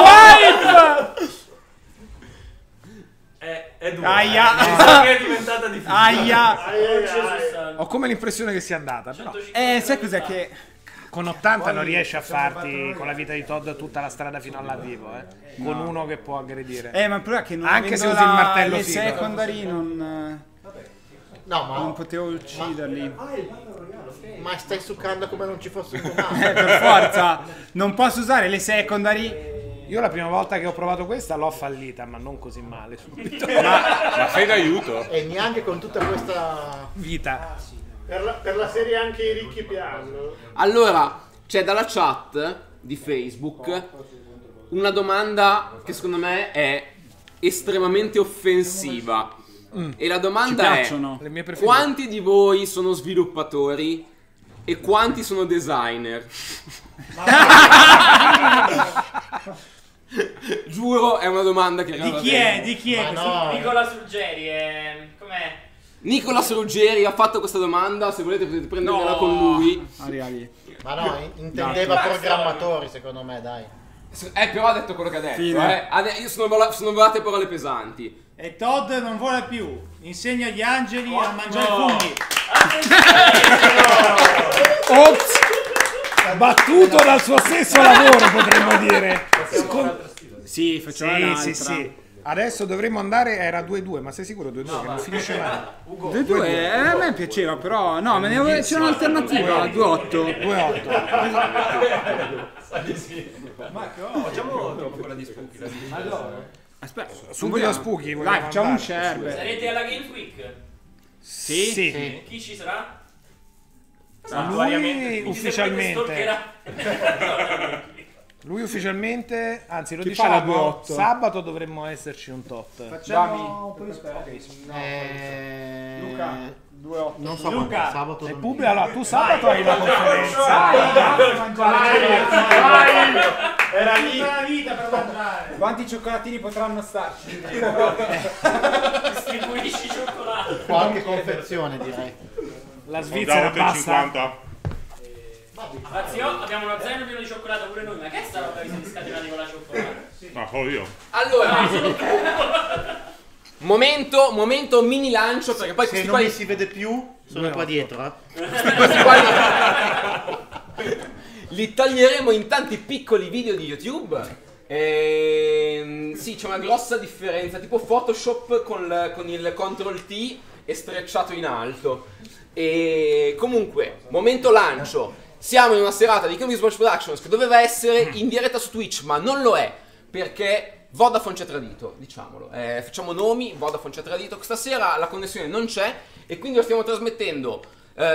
Wipe! È dura. Aia. Che è diventata difficile. Aia! Gesù Ho come l'impressione che sia andata, però. Sai cos'è che... Con 80 non riesci a farti con la vita di Todd tutta la strada fino all'arrivo, con uno che può aggredire. ma il problema è che non Anche se avendo usi il martello le figo. secondary non No, potevo ucciderli. ma stai succando come non ci fosse un domani. Per forza, non posso usare le secondary. Io la prima volta che ho provato questa l'ho fallita, ma non così male subito. Ma fai d'aiuto? E neanche con tutta questa Vita. Per la serie anche i ricchi piangono. Allora, c'è dalla chat di Facebook una domanda che secondo me è estremamente offensiva. E la domanda Ci è: piacciono. Le mie preferite. quanti di voi sono sviluppatori e quanti sono designer? Giuro, è una domanda che Di chi è? Di chi è? Ma no. Nicola Ruggeri, com'è? Nicolas Ruggeri ha fatto questa domanda, se volete potete prenderla con lui. Ma no, intendeva programmatori secondo me, dai. Però ha detto quello che ha detto. Fine. Io sono volate parole pesanti. E Todd non vuole più. Insegna agli angeli a mangiare funghi. Ops! Battuto dal suo stesso lavoro, potremmo dire. Sì, facciamo un'altra. Sì. Adesso dovremmo andare, era 2-2, ma sei sicuro 2-2 che non finisce mai? 2-2, a me piaceva, però no, c'è un'alternativa, 2-8. 2-8. Facciamo dopo quella di Spooky. Aspetta, Subito Spooky, dai, facciamo un Sherbet. Sarete alla Games Week? Sì. Chi ci sarà? Lui Mi ufficialmente. Lui ufficialmente, anzi lo Chi fa la diciamo, 2-8? sabato dovremmo esserci un tot. Facciamo un po' di spazio. Luca, 2-8. Non so Luca, quando, sabato. E Publi, allora tu sabato hai la conferenza. Era lì la vita per mangiare. Quanti cioccolatini potranno starci? Distribuisci cioccolato. Qualche confezione direi. La Svizzera basta. 50. Zio, abbiamo uno zaino pieno di cioccolato pure noi. Ma che è sta roba che siete scatenati con la cioccolata? Ma solo io. Allora, momento mini lancio, perché poi Se questi non mi qua si vede più, sono qua dietro. li taglieremo in tanti piccoli video di YouTube. Sì, c'è una grossa differenza, tipo Photoshop con il Ctrl T e strecciato in alto. E comunque, momento lancio. Siamo in una serata di Comics Watch Productions che doveva essere in diretta su Twitch, ma non lo è perché Vodafone ci ha tradito, diciamolo. Facciamo nomi, Vodafone ci ha tradito. Questa sera la connessione non c'è e quindi lo stiamo trasmettendo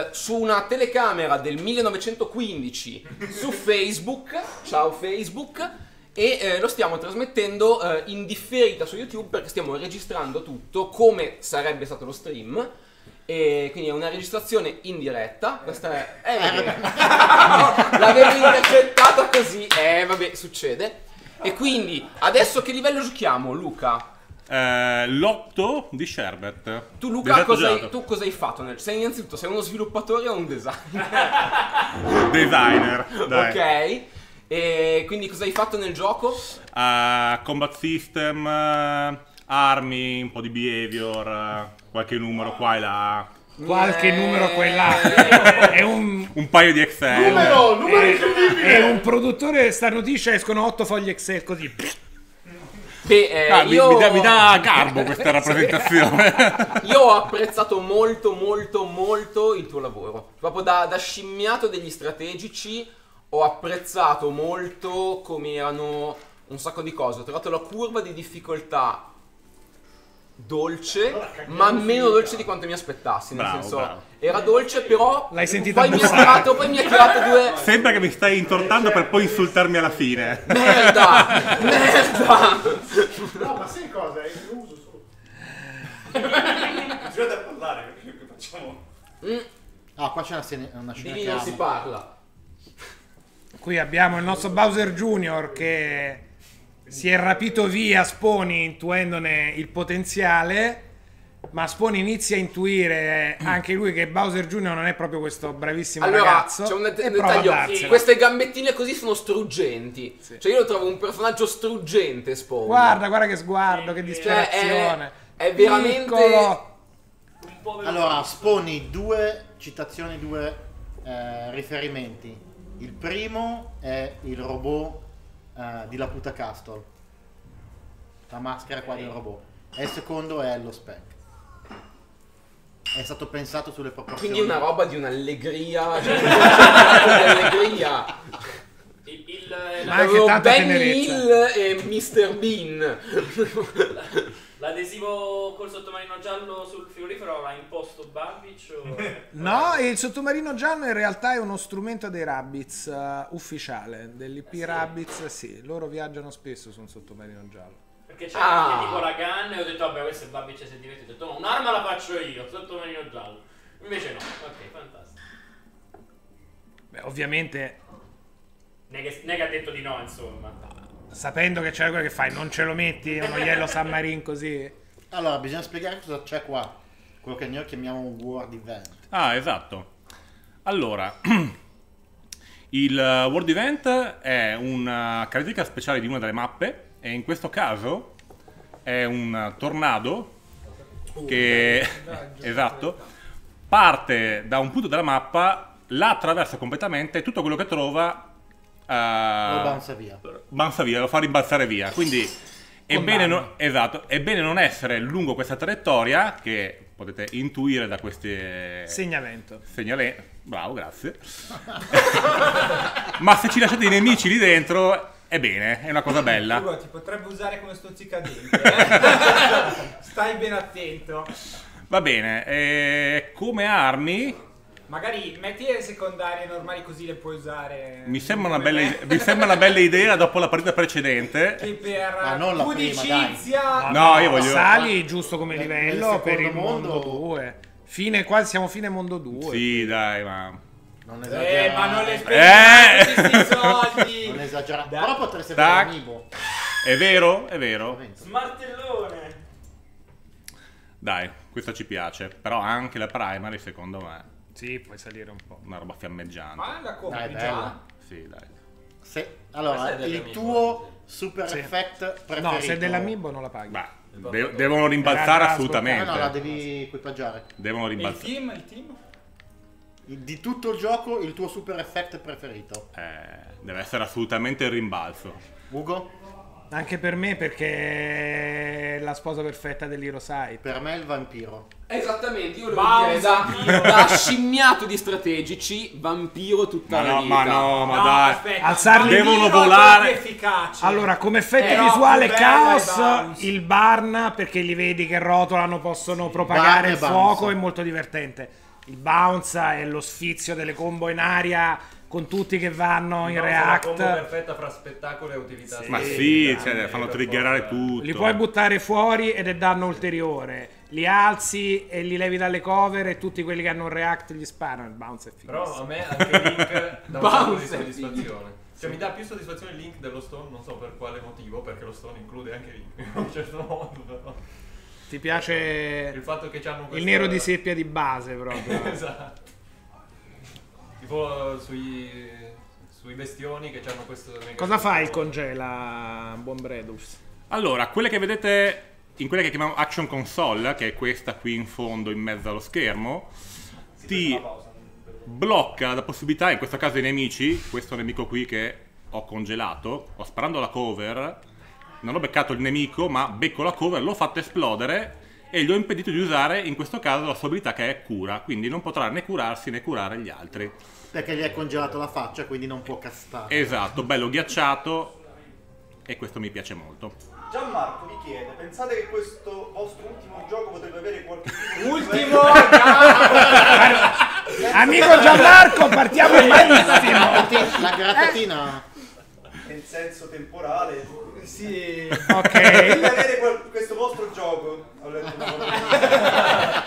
su una telecamera del 1915 su Facebook. Ciao Facebook. E lo stiamo trasmettendo in differita su YouTube perché stiamo registrando tutto come sarebbe stato lo stream. E quindi è una registrazione in diretta. Questa è l'avevo intercettata così. Vabbè, succede. E quindi adesso che livello giochiamo, Luca? L'8 di Sherbet. Tu Luca cosa hai fatto? Innanzitutto sei uno sviluppatore o un designer? Designer, dai. Ok. E quindi cosa hai fatto nel gioco? Combat system, armi, un po' di behavior, qualche numero qua e là. Qualche numero qua e là. È un paio di Excel. Numero incredibile. È un produttore starnutisce, escono 8 fogli Excel così. Beh, mi dà garbo questa rappresentazione. Io ho apprezzato molto il tuo lavoro. Proprio da scimmiato degli strategici ho apprezzato molto come erano un sacco di cose. Ho trovato la curva di difficoltà dolce, ma meno dolce di quanto mi aspettassi. Nel senso, era dolce, però l'hai sentita poi mi ha tirato due. Sembra che mi stai intortando per poi insultarmi alla fine. Merda! No, ma sai cosa? È l'uso solo. Continuate a parlare, che facciamo? Ah, qua c'è una scena Di che lì non si amo. parla. Qui abbiamo il nostro Bowser Jr. che si è rapito via Spony intuendone il potenziale, ma Spony inizia a intuire anche lui che Bowser Jr. non è proprio questo bravissimo Allora, ragazzo. c'è un e prova a dettaglio. darsela. Queste gambettine così sono struggenti. Cioè io lo trovo un personaggio struggente, Spony. Guarda che sguardo, che disperazione. È veramente... Piccolo. Allora, Spony, due citazioni, due riferimenti. Il primo è il robot di Laputa Castle, la maschera qua del robot, e il secondo è lo spec. È stato pensato sulle proporzioni. Quindi una roba di un'allegria, cioè, un'allegria. Ma anche tanta Ben tenerezza. Hill e Mr. Bean. L'adesivo col sottomarino giallo sul frigorifero avrà imposto Babic o... No, il sottomarino giallo in realtà è uno strumento dei Rabbids ufficiale, dell'IP Rabbids, sì, loro viaggiano spesso su un sottomarino giallo. Perché c'è anche tipo la canna e ho detto vabbè questo è Babic si è divertito, ho detto no, un'arma la faccio io, sottomarino giallo. Invece no, ok, fantastico. Beh, ovviamente Nega ha detto di no, insomma. sapendo che c'è quello che fai, non ce lo metti uno Yellow Submarine così? Allora, bisogna spiegare cosa c'è qua. Quello che noi chiamiamo un World Event. Ah, esatto. Allora, il World Event è una caratteristica speciale di una delle mappe e in questo caso è un tornado che, esatto, parte da un punto della mappa, la attraversa completamente e tutto quello che trova Lo bounce via. Bounce via, lo fa rimbalzare via. Quindi è bene, è bene non essere lungo questa traiettoria, che potete intuire da queste Segnamento. Bravo, grazie. Ma se ci lasciate i nemici lì dentro, è bene, è una cosa bella. Ugo, ti potrebbe usare come stuzzicadente. Stai ben attento. Va bene, come armi Magari metti le secondarie normali così le puoi usare. mi sembra una bella idea dopo la partita precedente. Che per Ma non la prima, pudicizia. No, io voglio Sali giusto come livello nel per il secondo mondo 2. Quasi siamo fine mondo 2. Sì, dai, ma Non esagerare. Ma non le spendi tutti questi soldi. Non esagerare. Però potresti avere Tac. l'amiibo. È vero, è vero. Smartellone. Dai, questo ci piace. Però anche la primary, secondo me, Sì, puoi salire un po'. una roba fiammeggiante. Ma la compri Dai, già? bella. Sì, dai. Allora, Questa è il dell'amiibo, tuo super Sì. effect preferito. No, se è dell'amiibo non la paghi. Beh, devono rimbalzare assolutamente. No, la devi equipaggiare. Devono Il rimbalzare. team? Di tutto il gioco, il tuo super effect preferito. Deve essere assolutamente il rimbalzo. Ugo? Anche per me, perché è la sposa perfetta dell'Hero Sight. Per me è il vampiro. Esattamente, io lo devo dire da scimmiato di strategici, vampiro tutta la vita. Ma dai. Aspetta, Alzarli devono vampiro volare. è più efficace. Allora, come effetto Però visuale più bello è Chaos, Bounce. il Barn, perché li vedi che rotolano, possono propagare Barn e il Bounce. fuoco, è molto divertente. Il Bounce è lo sfizio delle combo in aria con tutti che vanno in La combo react. perfetta fra spettacolo e utilità. Ma sì, cioè, fanno triggerare tutto. Li puoi buttare fuori ed è danno ulteriore. Li alzi e li levi dalle cover e tutti quelli che hanno un react gli sparano. Il Bounce è Però fighissimo. a me anche Link dà un sacco di soddisfazione. Cioè mi dà più soddisfazione Link dello Stone, non so per quale motivo, perché lo Stone include anche Link in un certo modo, però. Ti piace Il fatto che c'hanno il questo... nero di seppia di base proprio. Esatto. Tipo sui bestioni che hanno questo... Cosa fa il congela, buon Bredus? Allora, quelle che vedete in quella che chiamiamo Action Console, che è questa qui in fondo in mezzo allo schermo, ti blocca la possibilità, in questo caso ai nemici, questo nemico qui che ho congelato, ho sparando la cover, non ho beccato il nemico, ma becco la cover, l'ho fatto esplodere e gli ho impedito di usare in questo caso la sua abilità che è cura, quindi non potrà né curarsi né curare gli altri. Perché gli hai congelato la faccia, quindi non può castare. Esatto, bello ghiacciato e questo mi piace molto. Gianmarco vi chiede, pensate che questo vostro ultimo gioco potrebbe avere qualche tipo di... Ultimo! Amico Gianmarco, partiamo benissimo! La grattatina. nel senso temporale. Sì. Ok. Potrebbe avere questo vostro gioco, ho letto una cosa.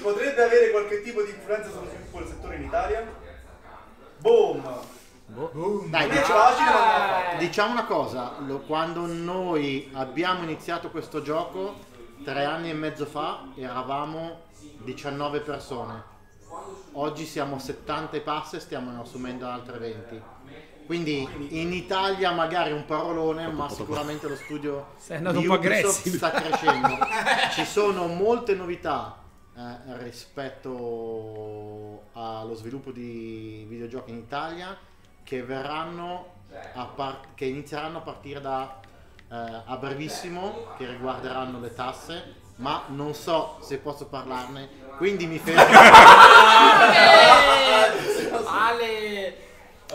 Potrebbe avere qualche tipo di influenza sullo sviluppo del settore in Italia? Boom! Dai, Non è facile, ma non è facile. diciamo una cosa, quando noi abbiamo iniziato questo gioco 3 anni e mezzo fa eravamo 19 persone, oggi siamo 70 e passa e stiamo assumendo altre 20. Quindi in Italia magari un parolone, ma sicuramente lo studio di Ubisoft sta crescendo. Ci sono molte novità rispetto allo sviluppo di videogiochi in Italia che verranno che inizieranno a partire da a brevissimo, che riguarderanno le tasse, ma non so se posso parlarne, quindi mi fermo.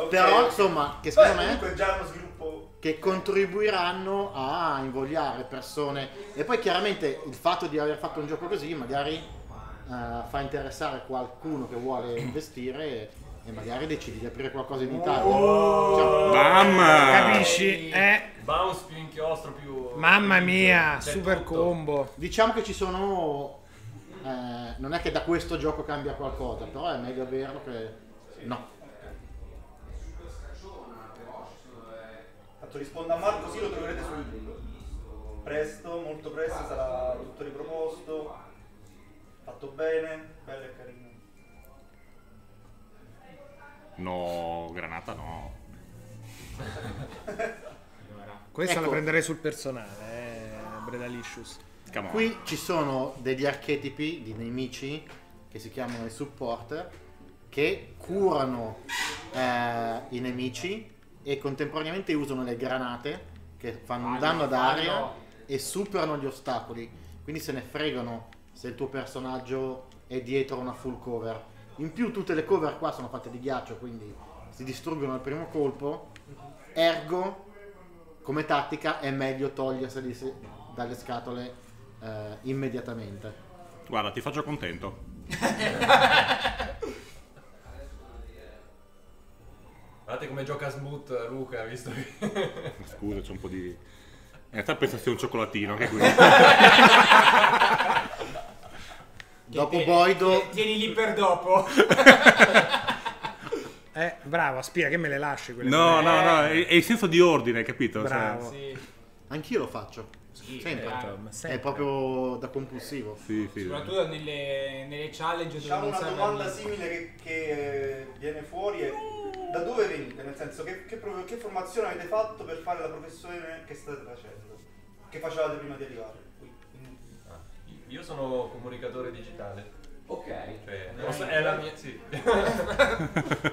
Però insomma, che secondo me è già uno sviluppo che contribuiranno a invogliare persone, e poi chiaramente il fatto di aver fatto un gioco così magari fa interessare qualcuno che vuole investire e magari decidi di aprire qualcosa in Italia. Mamma! Capisci? Bounce più inchiostro più... Mamma mia, C'è super tutto. combo. Diciamo che ci sono non è che da questo gioco cambia qualcosa, però è meglio averlo che no. Fatto risponda a Marco, sì, lo troverete su YouTube. Presto, molto presto sarà tutto riproposto. Fatto bene, bello e carino. No, granata no. Questo Ecco. lo prenderei sul personale, Bredalicious. Come on. Qui ci sono degli archetipi di nemici che si chiamano i supporter, che curano i nemici e contemporaneamente usano le granate che fanno un danno ad area e superano gli ostacoli, quindi se ne fregano se il tuo personaggio è dietro una full cover. In più tutte le cover qua sono fatte di ghiaccio, quindi si distruggono al primo colpo, ergo come tattica è meglio toglierseli dalle scatole immediatamente. Guarda, ti faccio contento. Guardate come gioca smooth Luca, visto che... Scusa, c'è un po' di... In realtà penso sia un cioccolatino anche qui. Dopo Boido Tieni lì per dopo. Bravo, Spia, che me le lasci quelle No, cose. no, è il senso di ordine, capito? Bravo. Sì. anch'io lo faccio. Sempre. sempre. È proprio da compulsivo. Sì, sì. Soprattutto nelle challenge Diciamo dove una non serve domanda niente. simile che viene fuori è: da dove venite? Nel senso, che formazione avete fatto per fare la professione che state facendo? Che facevate prima di arrivare qui? Io sono comunicatore digitale. Ok. Cioè, è la mia... Sì.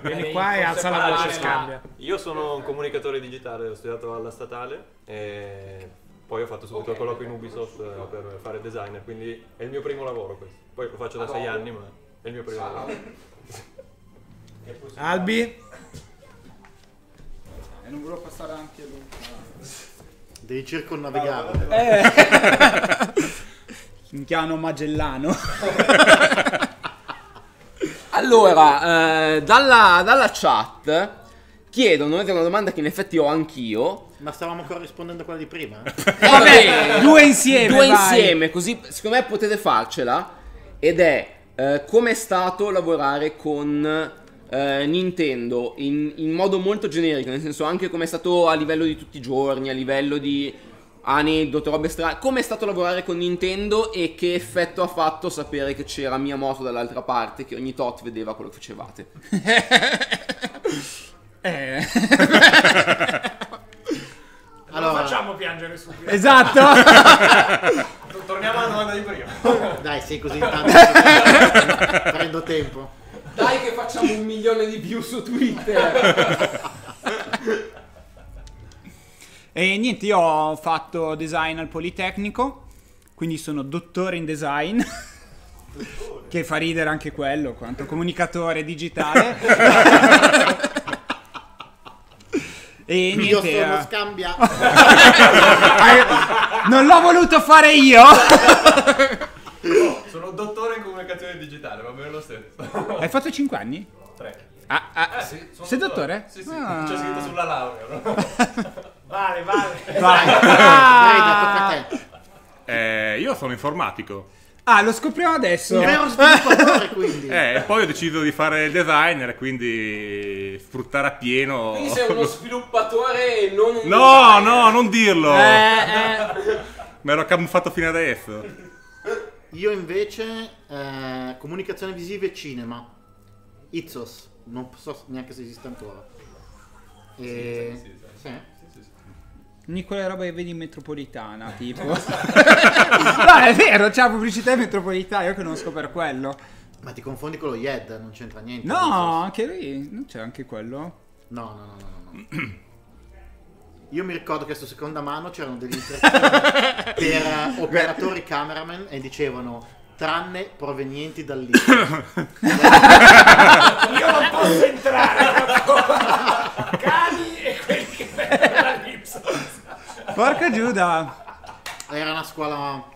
Vieni qua e alza la voce, scambia. Io sono un comunicatore digitale, ho studiato alla statale e poi ho fatto subito il colloquio in Ubisoft per fare designer, quindi è il mio primo lavoro questo. Poi lo faccio da 6 anni, ma è il mio primo lavoro. Albi? E non volevo passare anche lui. Devi circonnavigare. Mi chiamano Magellano. Allora, dalla chat chiedono, ed è una domanda che in effetti ho anch'io. Ma stavamo ancora rispondendo a quella di prima? Vabbè, Due insieme, Due vai. insieme, così secondo me potete farcela. Ed è com'è stato lavorare con Nintendo in modo molto generico, nel senso anche com'è stato a livello di tutti i giorni, a livello di aneddote, robe strane. Com'è stato lavorare con Nintendo e che effetto ha fatto sapere che c'era Miyamoto dall'altra parte, che ogni tot vedeva quello che facevate? Allora, non facciamo piangere subito. Esatto. Torniamo alla domanda di prima. Dai, sei così tanto. Prendo tempo. Dai che facciamo 1 milione di view su Twitter. E niente, io ho fatto design al Politecnico, quindi sono dottore in design. Che fa ridere anche quello, quanto comunicatore digitale. E Io niente, sono scambia. non l'ho voluto fare io. Sono dottore in comunicazione digitale, va bene lo stesso. Hai fatto 5 anni? 3. Sei dottore? Sì, c'è scritto sulla laurea, no? Vale. Vai, tocca a te. Io sono informatico. Lo scopriamo adesso. Un vero sviluppatore, quindi. E poi ho deciso di fare il designer e quindi sfruttare appieno. Quindi sei uno sviluppatore e non un No, designer. non dirlo. Me l'ho camuffato fino adesso. Io invece comunicazione visiva e cinema. Izzos, non so neanche se esiste ancora. Sì. Di quelle robe che vedi in metropolitana, tipo. No, è vero, c'è la pubblicità in metropolitana, io conosco per quello. Ma ti confondi con lo YED, non c'entra niente. No, anche lì, non c'è anche quello? No. Io mi ricordo che su seconda mano c'erano degli inserzioni per operatori cameraman e dicevano tranne provenienti dall'Italia. Io non posso entrare. Cani e quelli che vengono dall'Ipsos. Porca Giuda. Era una scuola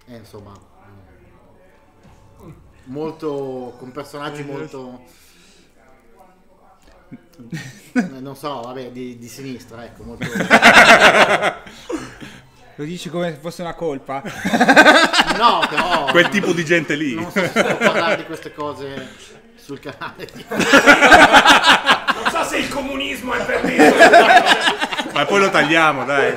insomma molto con personaggi molto non so, vabbè, di sinistra, ecco, molto. Lo dici come se fosse una colpa? No, però quel tipo di gente lì. Non so se si può parlare di queste cose sul canale. Non so se il comunismo è permesso. Ma poi lo tagliamo, dai.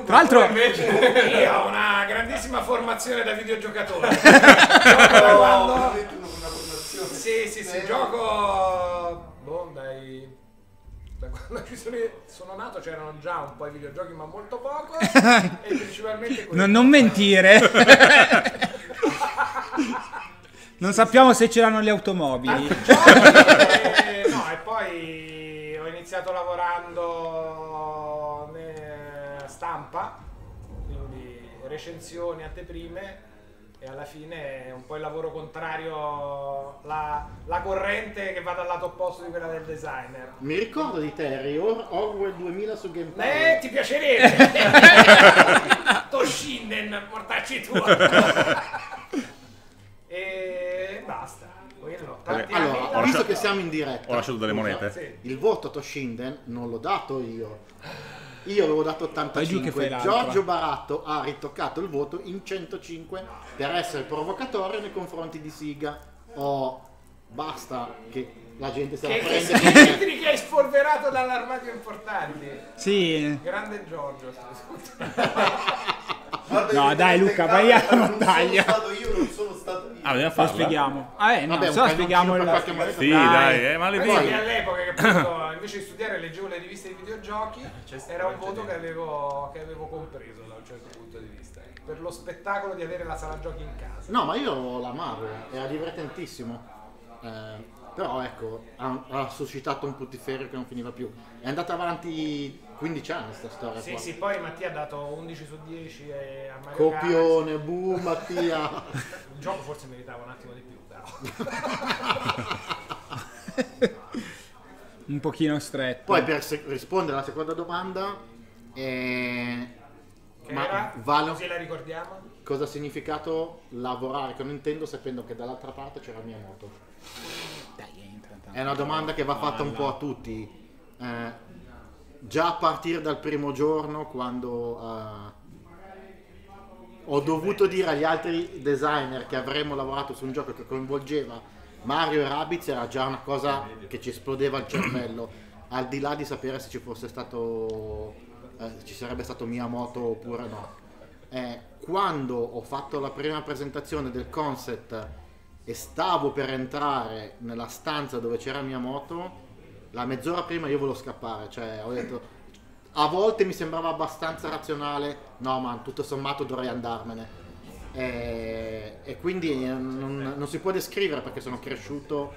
Tra l'altro io ho una grandissima formazione da videogiocatore. Sì, gioco da quando sono nato c'erano già un po' i videogiochi, ma molto poco, e principalmente non mentire. Non sappiamo se c'erano le automobili. No, e poi ho iniziato lavorando in stampa, quindi recensioni, anteprime, e alla fine è un po' il lavoro contrario, la corrente che va dal lato opposto di quella del designer. Mi ricordo di Terry, Orwell 2000 su Game Power. Ti piacerebbe? Toshinden, portacci tu. E basta. Allora, visto che siamo in diretta, ho lasciato delle monete. Sì. Il voto a Toshinden non l'ho dato io. Io avevo dato 85. Giorgio Baratto ha ritoccato il voto in 105 per essere provocatorio nei confronti di Siga. Basta che la gente se la prende. Che hai spolverato dall'armadio importanti. Sì. Grande Giorgio. No, dai Luca, vai alla battaglia. Non sono stato io. Dobbiamo Lo farla? spieghiamo. No, Vabbè, se spieghiamo il... Sì, dai, ma le Poi vedi. all'epoca che appunto, invece di studiare leggevo le riviste di videogiochi, era un voto che avevo compreso da un certo punto di vista, per lo spettacolo di avere la sala giochi in casa. No, ma io l'amavo, era divertentissimo. Però ecco, ha suscitato un putiferio che non finiva più. È andata avanti 15 anni sta storia. Sì, qua. sì, poi Mattia ha dato 11 su 10 a Mario Copione, boom, Mattia. Il gioco forse meritava un attimo di più, però. Un pochino stretto. Poi per rispondere alla seconda domanda, Che ma era? vale Così la ricordiamo? cosa ha significato lavorare con Nintendo sapendo che dall'altra parte c'era Miyamoto? È una domanda che va fatta un po' a tutti. Già a partire dal primo giorno, quando ho dovuto dire agli altri designer che avremmo lavorato su un gioco che coinvolgeva Mario e Rabbids, era già una cosa che ci esplodeva il cervello, al di là di sapere se ci fosse stato ci sarebbe stato Miyamoto oppure no. Quando ho fatto la prima presentazione del concept e stavo per entrare nella stanza dove c'era Miyamoto, la mezz'ora prima io volevo scappare, cioè ho detto, a volte mi sembrava abbastanza razionale, no ma tutto sommato dovrei andarmene, e quindi non si può descrivere, perché sono cresciuto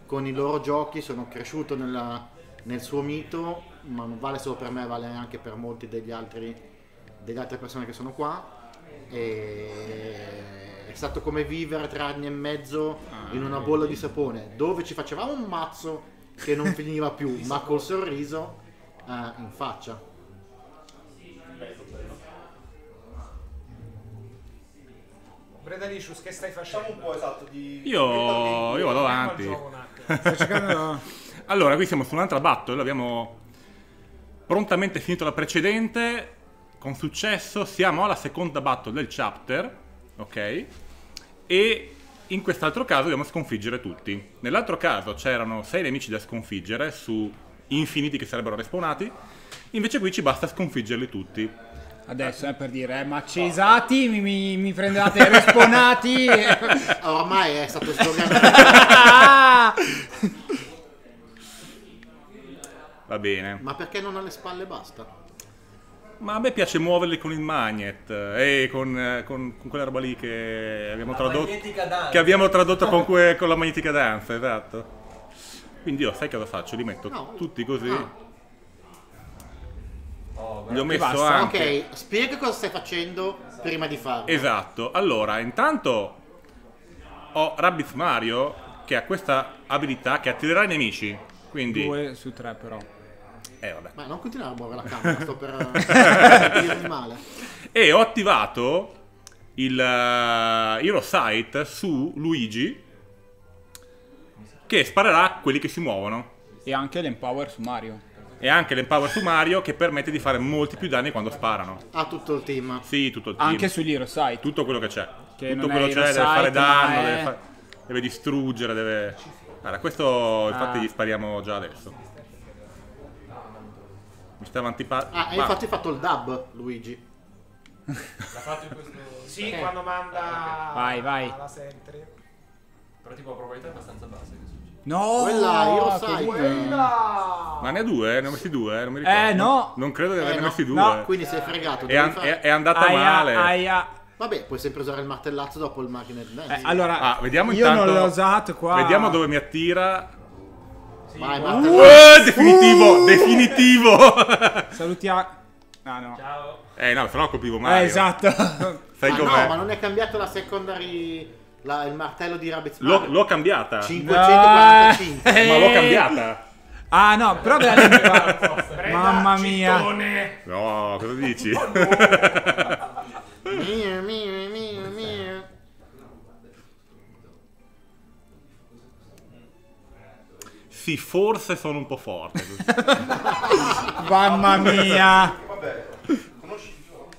con i loro giochi, sono cresciuto nel suo mito, ma non vale solo per me, vale anche per molti delle altre persone che sono qua. È stato come vivere 3 anni e mezzo in una bolla di sapone, dove ci facevamo un mazzo che non finiva più, ma col sorriso in faccia. Bredalicious, che stai facendo? Facciamo un po' esatto di... Io vado avanti. Sto cercando... Allora, qui siamo su un'altra battle, abbiamo prontamente finito la precedente, con successo, siamo alla seconda battle del chapter, ok? E in quest'altro caso dobbiamo sconfiggere tutti. Nell'altro caso c'erano 6 nemici da sconfiggere su infiniti che sarebbero respawnati, invece qui ci basta sconfiggerli tutti. Adesso per dire, ma cesati, mi prendevate respawnati. Ormai è stato slogan. Va bene. Ma perché non alle spalle basta? Ma a me piace muoverli con il magnet e con quella roba lì che abbiamo tradotto. Con la magnetica danza, esatto. Quindi io sai cosa faccio? Li metto tutti così. Li ho messo anche. Ok, spiega cosa stai facendo prima di farlo. Esatto. Allora, intanto ho Rabbids Mario che ha questa abilità che attirerà i nemici. Quindi 2 su 3 però. Vabbè. Ma non continuare a muovere la camera, sto per dirmi male. E ho attivato il Hero Sight su Luigi che sparerà a quelli che si muovono. E anche l'Empower su Mario. E anche l'Empower su Mario che permette di fare molti più danni quando sparano. Ah, tutto il team? Sì, tutto il team. Anche sull'Hero Sight. Tutto quello che c'è. Che tutto non quello è che c'è, Hero deve fare Sight, danno, deve distruggere, deve... Allora, questo infatti gli spariamo già adesso. Mi stava antipatico. Ah, e infatti hai fatto il dub, Luigi. L'ha fatto in questo... Sì, quando manda... Vai. La sentry. Però tipo la probabilità è abbastanza bassa che succede. No! Quella Hero Sight. Ma ne ha 2? Ne ho messi 2? Non mi ricordo. No! Non credo di averne messi 2. No, quindi sei fregato. È andata male. Vabbè, puoi sempre usare il martellazzo dopo il magnet dance. Allora, vediamo io intanto, non l'ho usato qua. Vediamo dove mi attira. Sì, vai, definitivo. Salutiamo. Ah no. Ciao. No, se no colpivo Mario. Esatto. Sai com'è? No, ma non è cambiato la secondary... il martello di Rabbids Mario. L'ho cambiata. 545. Ma l'ho cambiata. Ah no, però mamma mia. No, cosa dici? Mio. Sì, forse sono un po' forte. Mamma mia. Vabbè, conosci il gioco?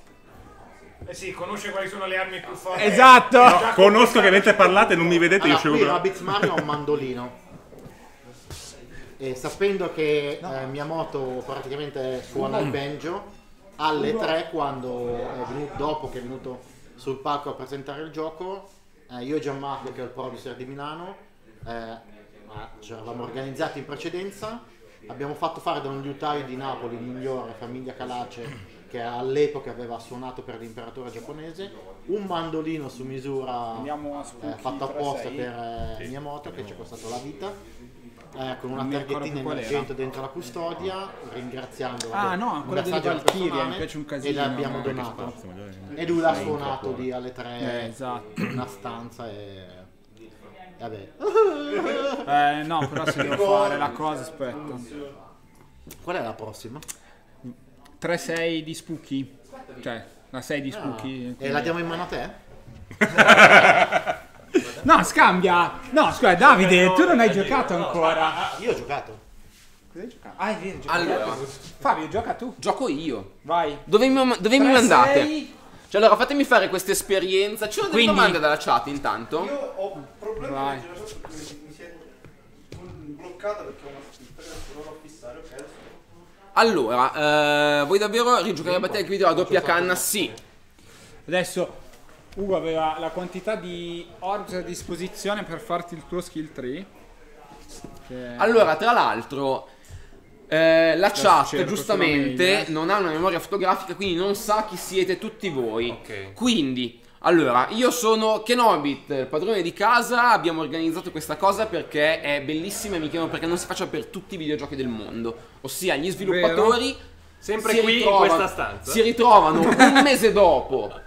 Sì, conosce quali sono le armi più forti. Esatto. No, conosco che mentre parlate non mi vedete, io Qui Rabbids Mario ha un mandolino. E sapendo che Miyamoto praticamente suona il banjo, alle 3 dopo che è venuto sul palco a presentare il gioco, io e Gianmarco, che è il producer di Milano, ci eravamo organizzati in precedenza, abbiamo fatto fare da un liutaio di Napoli, il migliore, famiglia Calace, che all'epoca aveva suonato per l'imperatore giapponese, un mandolino su misura fatto apposta per Miyamoto, che ci è costato la vita, con una targhettina emergente dentro la custodia, ringraziando quella delle Valkyrie, mi piace un casino, e l'abbiamo donato, e lui l'ha suonato lì alle 3 esatto. in una stanza e vabbè. No, però se devo fare la cosa, aspetta. Qual è la prossima? 3-6 di Spooky, cioè la 6 di Spooky. E la diamo in mano a te? No, scambia. No, scusa, Davide, tu non hai giocato ancora. Io ho giocato. Cosa hai giocato? Ah, è vero, Allora, Fabio, gioca tu. Gioco io. Vai. Dove mi mandate? Cioè, allora fatemi fare questa esperienza. Ci sono delle domande dalla chat intanto? Io ho problemi con la chat perché mi si è bloccata perché ho una provo a fissare, ok? Allora, vuoi davvero rigiocare a Battlefield video a doppia canna? Sì. Adesso Ugo aveva la quantità di orbs a disposizione per farti il tuo skill tree. Allora, tra l'altro, la chat giustamente non ha una memoria fotografica, quindi non sa chi siete tutti voi. Ok. Quindi, allora, io sono Kenobit, il padrone di casa. Abbiamo organizzato questa cosa perché è bellissima e mi chiedono perché non si faccia per tutti i videogiochi del mondo. Ossia, gli sviluppatori sempre qui in questa stanza si ritrovano un mese dopo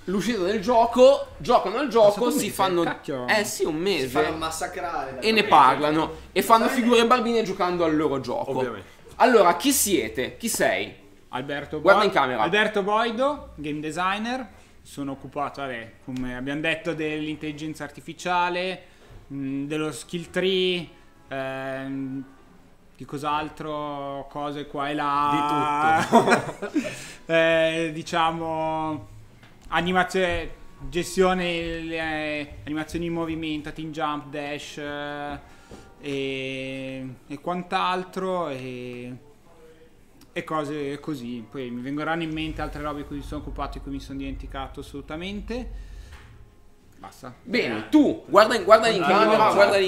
l'uscita del gioco, giocano al gioco, si fanno sì, un mese, si fanno massacrare e ne parlano e fanno figure bambine giocando al loro gioco. Ovviamente. Allora, chi siete? Chi sei? Alberto Guarda in camera. Alberto Boido, game designer. sono occupato, vabbè, come abbiamo detto, dell'intelligenza artificiale, dello skill tree, di cos'altro, cose qua e là, di tutto. Diciamo animazione, gestione, animazioni in movimento, team jump, dash e quant'altro e cose così. Poi mi vengono in mente altre robe di cui mi sono occupato e cui mi sono dimenticato assolutamente. Basta. Bene, tu guarda in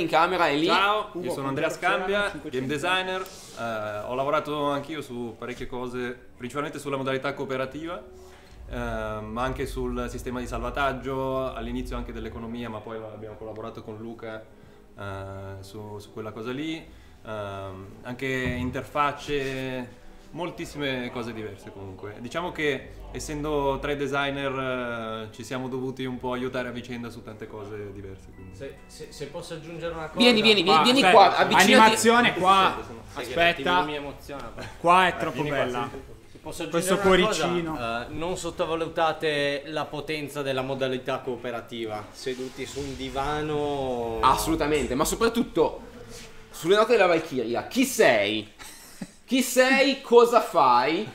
camera, e lì. Ciao, io sono Andrea Scambia, game designer. Ho lavorato anch'io su parecchie cose, principalmente sulla modalità cooperativa, ma anche sul sistema di salvataggio, all'inizio anche dell'economia, ma poi abbiamo collaborato con Luca su quella cosa lì, anche interfacce, moltissime cose diverse comunque. Diciamo che essendo 3 designer ci siamo dovuti un po' aiutare a vicenda su tante cose diverse. Se posso aggiungere una cosa. Vieni qua, avvicinati. Animazione qua. Aspetta. Mi emoziona. Qua è troppo bella. Questo cuoricino. Non sottovalutate la potenza della modalità cooperativa. Seduti su un divano. Assolutamente, ma soprattutto sulle note della Valchiria. Chi sei? Chi sei? Cosa fai?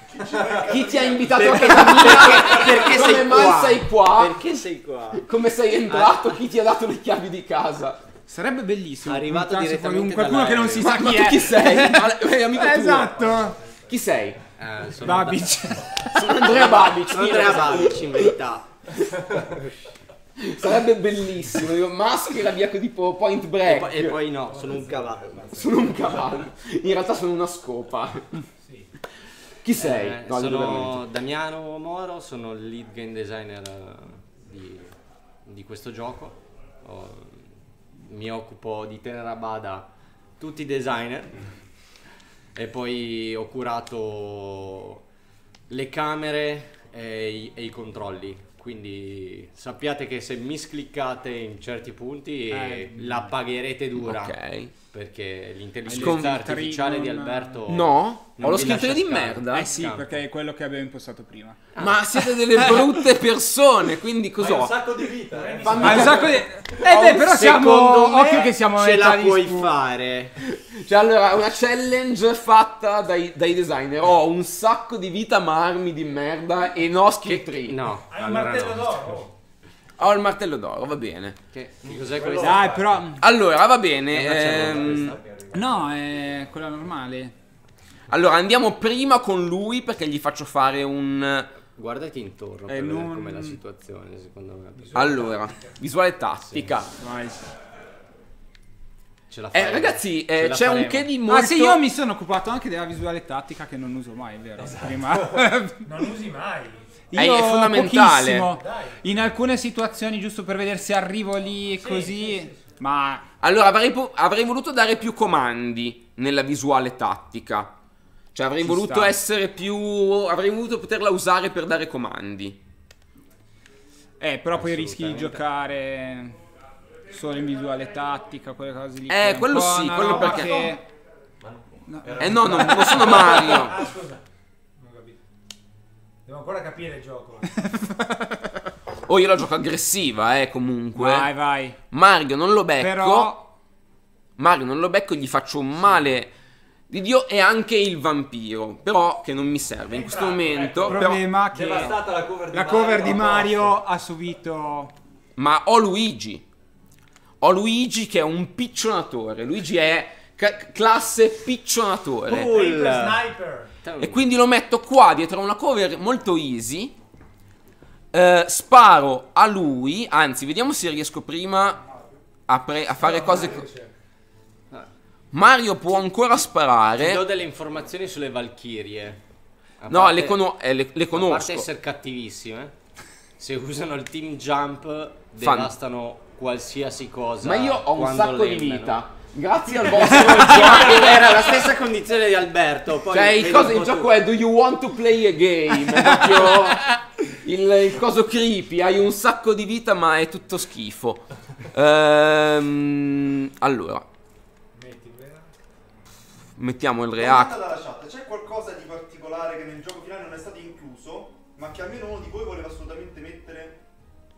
Chi ti ha invitato a casa mia? Perché come sei mai qua? sei qua? Perché sei qua? Come sei entrato? Chi ti ha dato le chiavi di casa? Sarebbe bellissimo. Arrivato puntarsi direttamente qualcuno che non si sa Ma chi tu è. chi sei? Amico tuo. Esatto. Chi sei? Sono Babic. Sono Andrea Babic. Sono Andrea Babic in verità. Sarebbe bellissimo. Maschera via tipo Point Break. E poi no, sono un cavallo. Sono un cavallo. In realtà sono una scopa. Chi sei? No, sono Damiano Moro, sono il lead game designer di questo gioco. Mi occupo di tenere a bada tutti i designer e poi ho curato le camere e i controlli. Quindi sappiate che se miscliccate in certi punti la pagherete dura. Ok. Perché l'intelligenza artificiale di Alberto. No? Ho lo vi skill lascia tree di scampo. merda. Sì, perché è quello che abbiamo impostato prima. Ma siete delle brutte persone, quindi cos'ho? Hai un sacco di vita. Hai un sacco di... però siamo... Occhio che siamo a ce metà la di puoi scu- fare. Cioè, allora, una challenge fatta dai designer. Ho un sacco di vita, ma armi di merda e no skill tree. No. Hai un martello d'oro. Ho il martello d'oro, va bene. Che cos'è questo? Dai, però... Allora, va bene. No, è quella normale. Allora, andiamo prima con lui perché gli faccio fare un... Guardati intorno per vedere non- com'è la situazione, secondo me. Allora, visuale tattica. Vai. Ce la fai. Ragazzi, Ce la c'è un faremo. che di molto... Ah sì, io mi sono occupato anche della visuale tattica che non uso mai, vero? Prima. Non usi mai. È fondamentale. Pochissimo. In alcune situazioni, giusto per vedere se arrivo lì e così. Ma Allora, avrei voluto dare più comandi nella visuale tattica. Cioè, avrei voluto sta. essere più... Avrei voluto poterla usare per dare comandi. però poi rischi di giocare solo in visuale tattica, quelle cose lì. che è un quello po' sì, una quello roba perché- che- No, non sono Mario. Ah, scusa. Non ho capito. Devo ancora capire il gioco. Oh, io la gioco aggressiva, comunque. Vai. Mario non lo becco. Però Mario non lo becco, gli faccio un male di Dio, e anche il vampiro. Però che non mi serve in questo momento. il Però- problema è che Devastata la cover di la cover di Mario ha subito... Ma ho Luigi. Ho Luigi che è un piccionatore. Luigi è classe piccionatore. Sniper. E quindi lo metto qua dietro a una cover molto easy. Sparo a lui. Anzi, vediamo se riesco prima a fare cose. Mario può ancora Ti do sparare. delle informazioni sulle Valchirie. A No, parte- le A parte conosco. essere cattivissime, se usano il team jump devastano qualsiasi cosa. Ma io ho un quando sacco di lemmano. vita. Grazie al vostro gioco. Era la stessa condizione di Alberto. Poi Cioè, vedi un po' il tu. gioco è: do you want to play a game? È proprio il coso creepy. Hai un sacco di vita, ma è tutto schifo. Allora, mettiamo il Domanda react. dalla chat, c'è qualcosa di particolare che nel gioco finale non è stato incluso? ma che almeno uno di voi voleva assolutamente mettere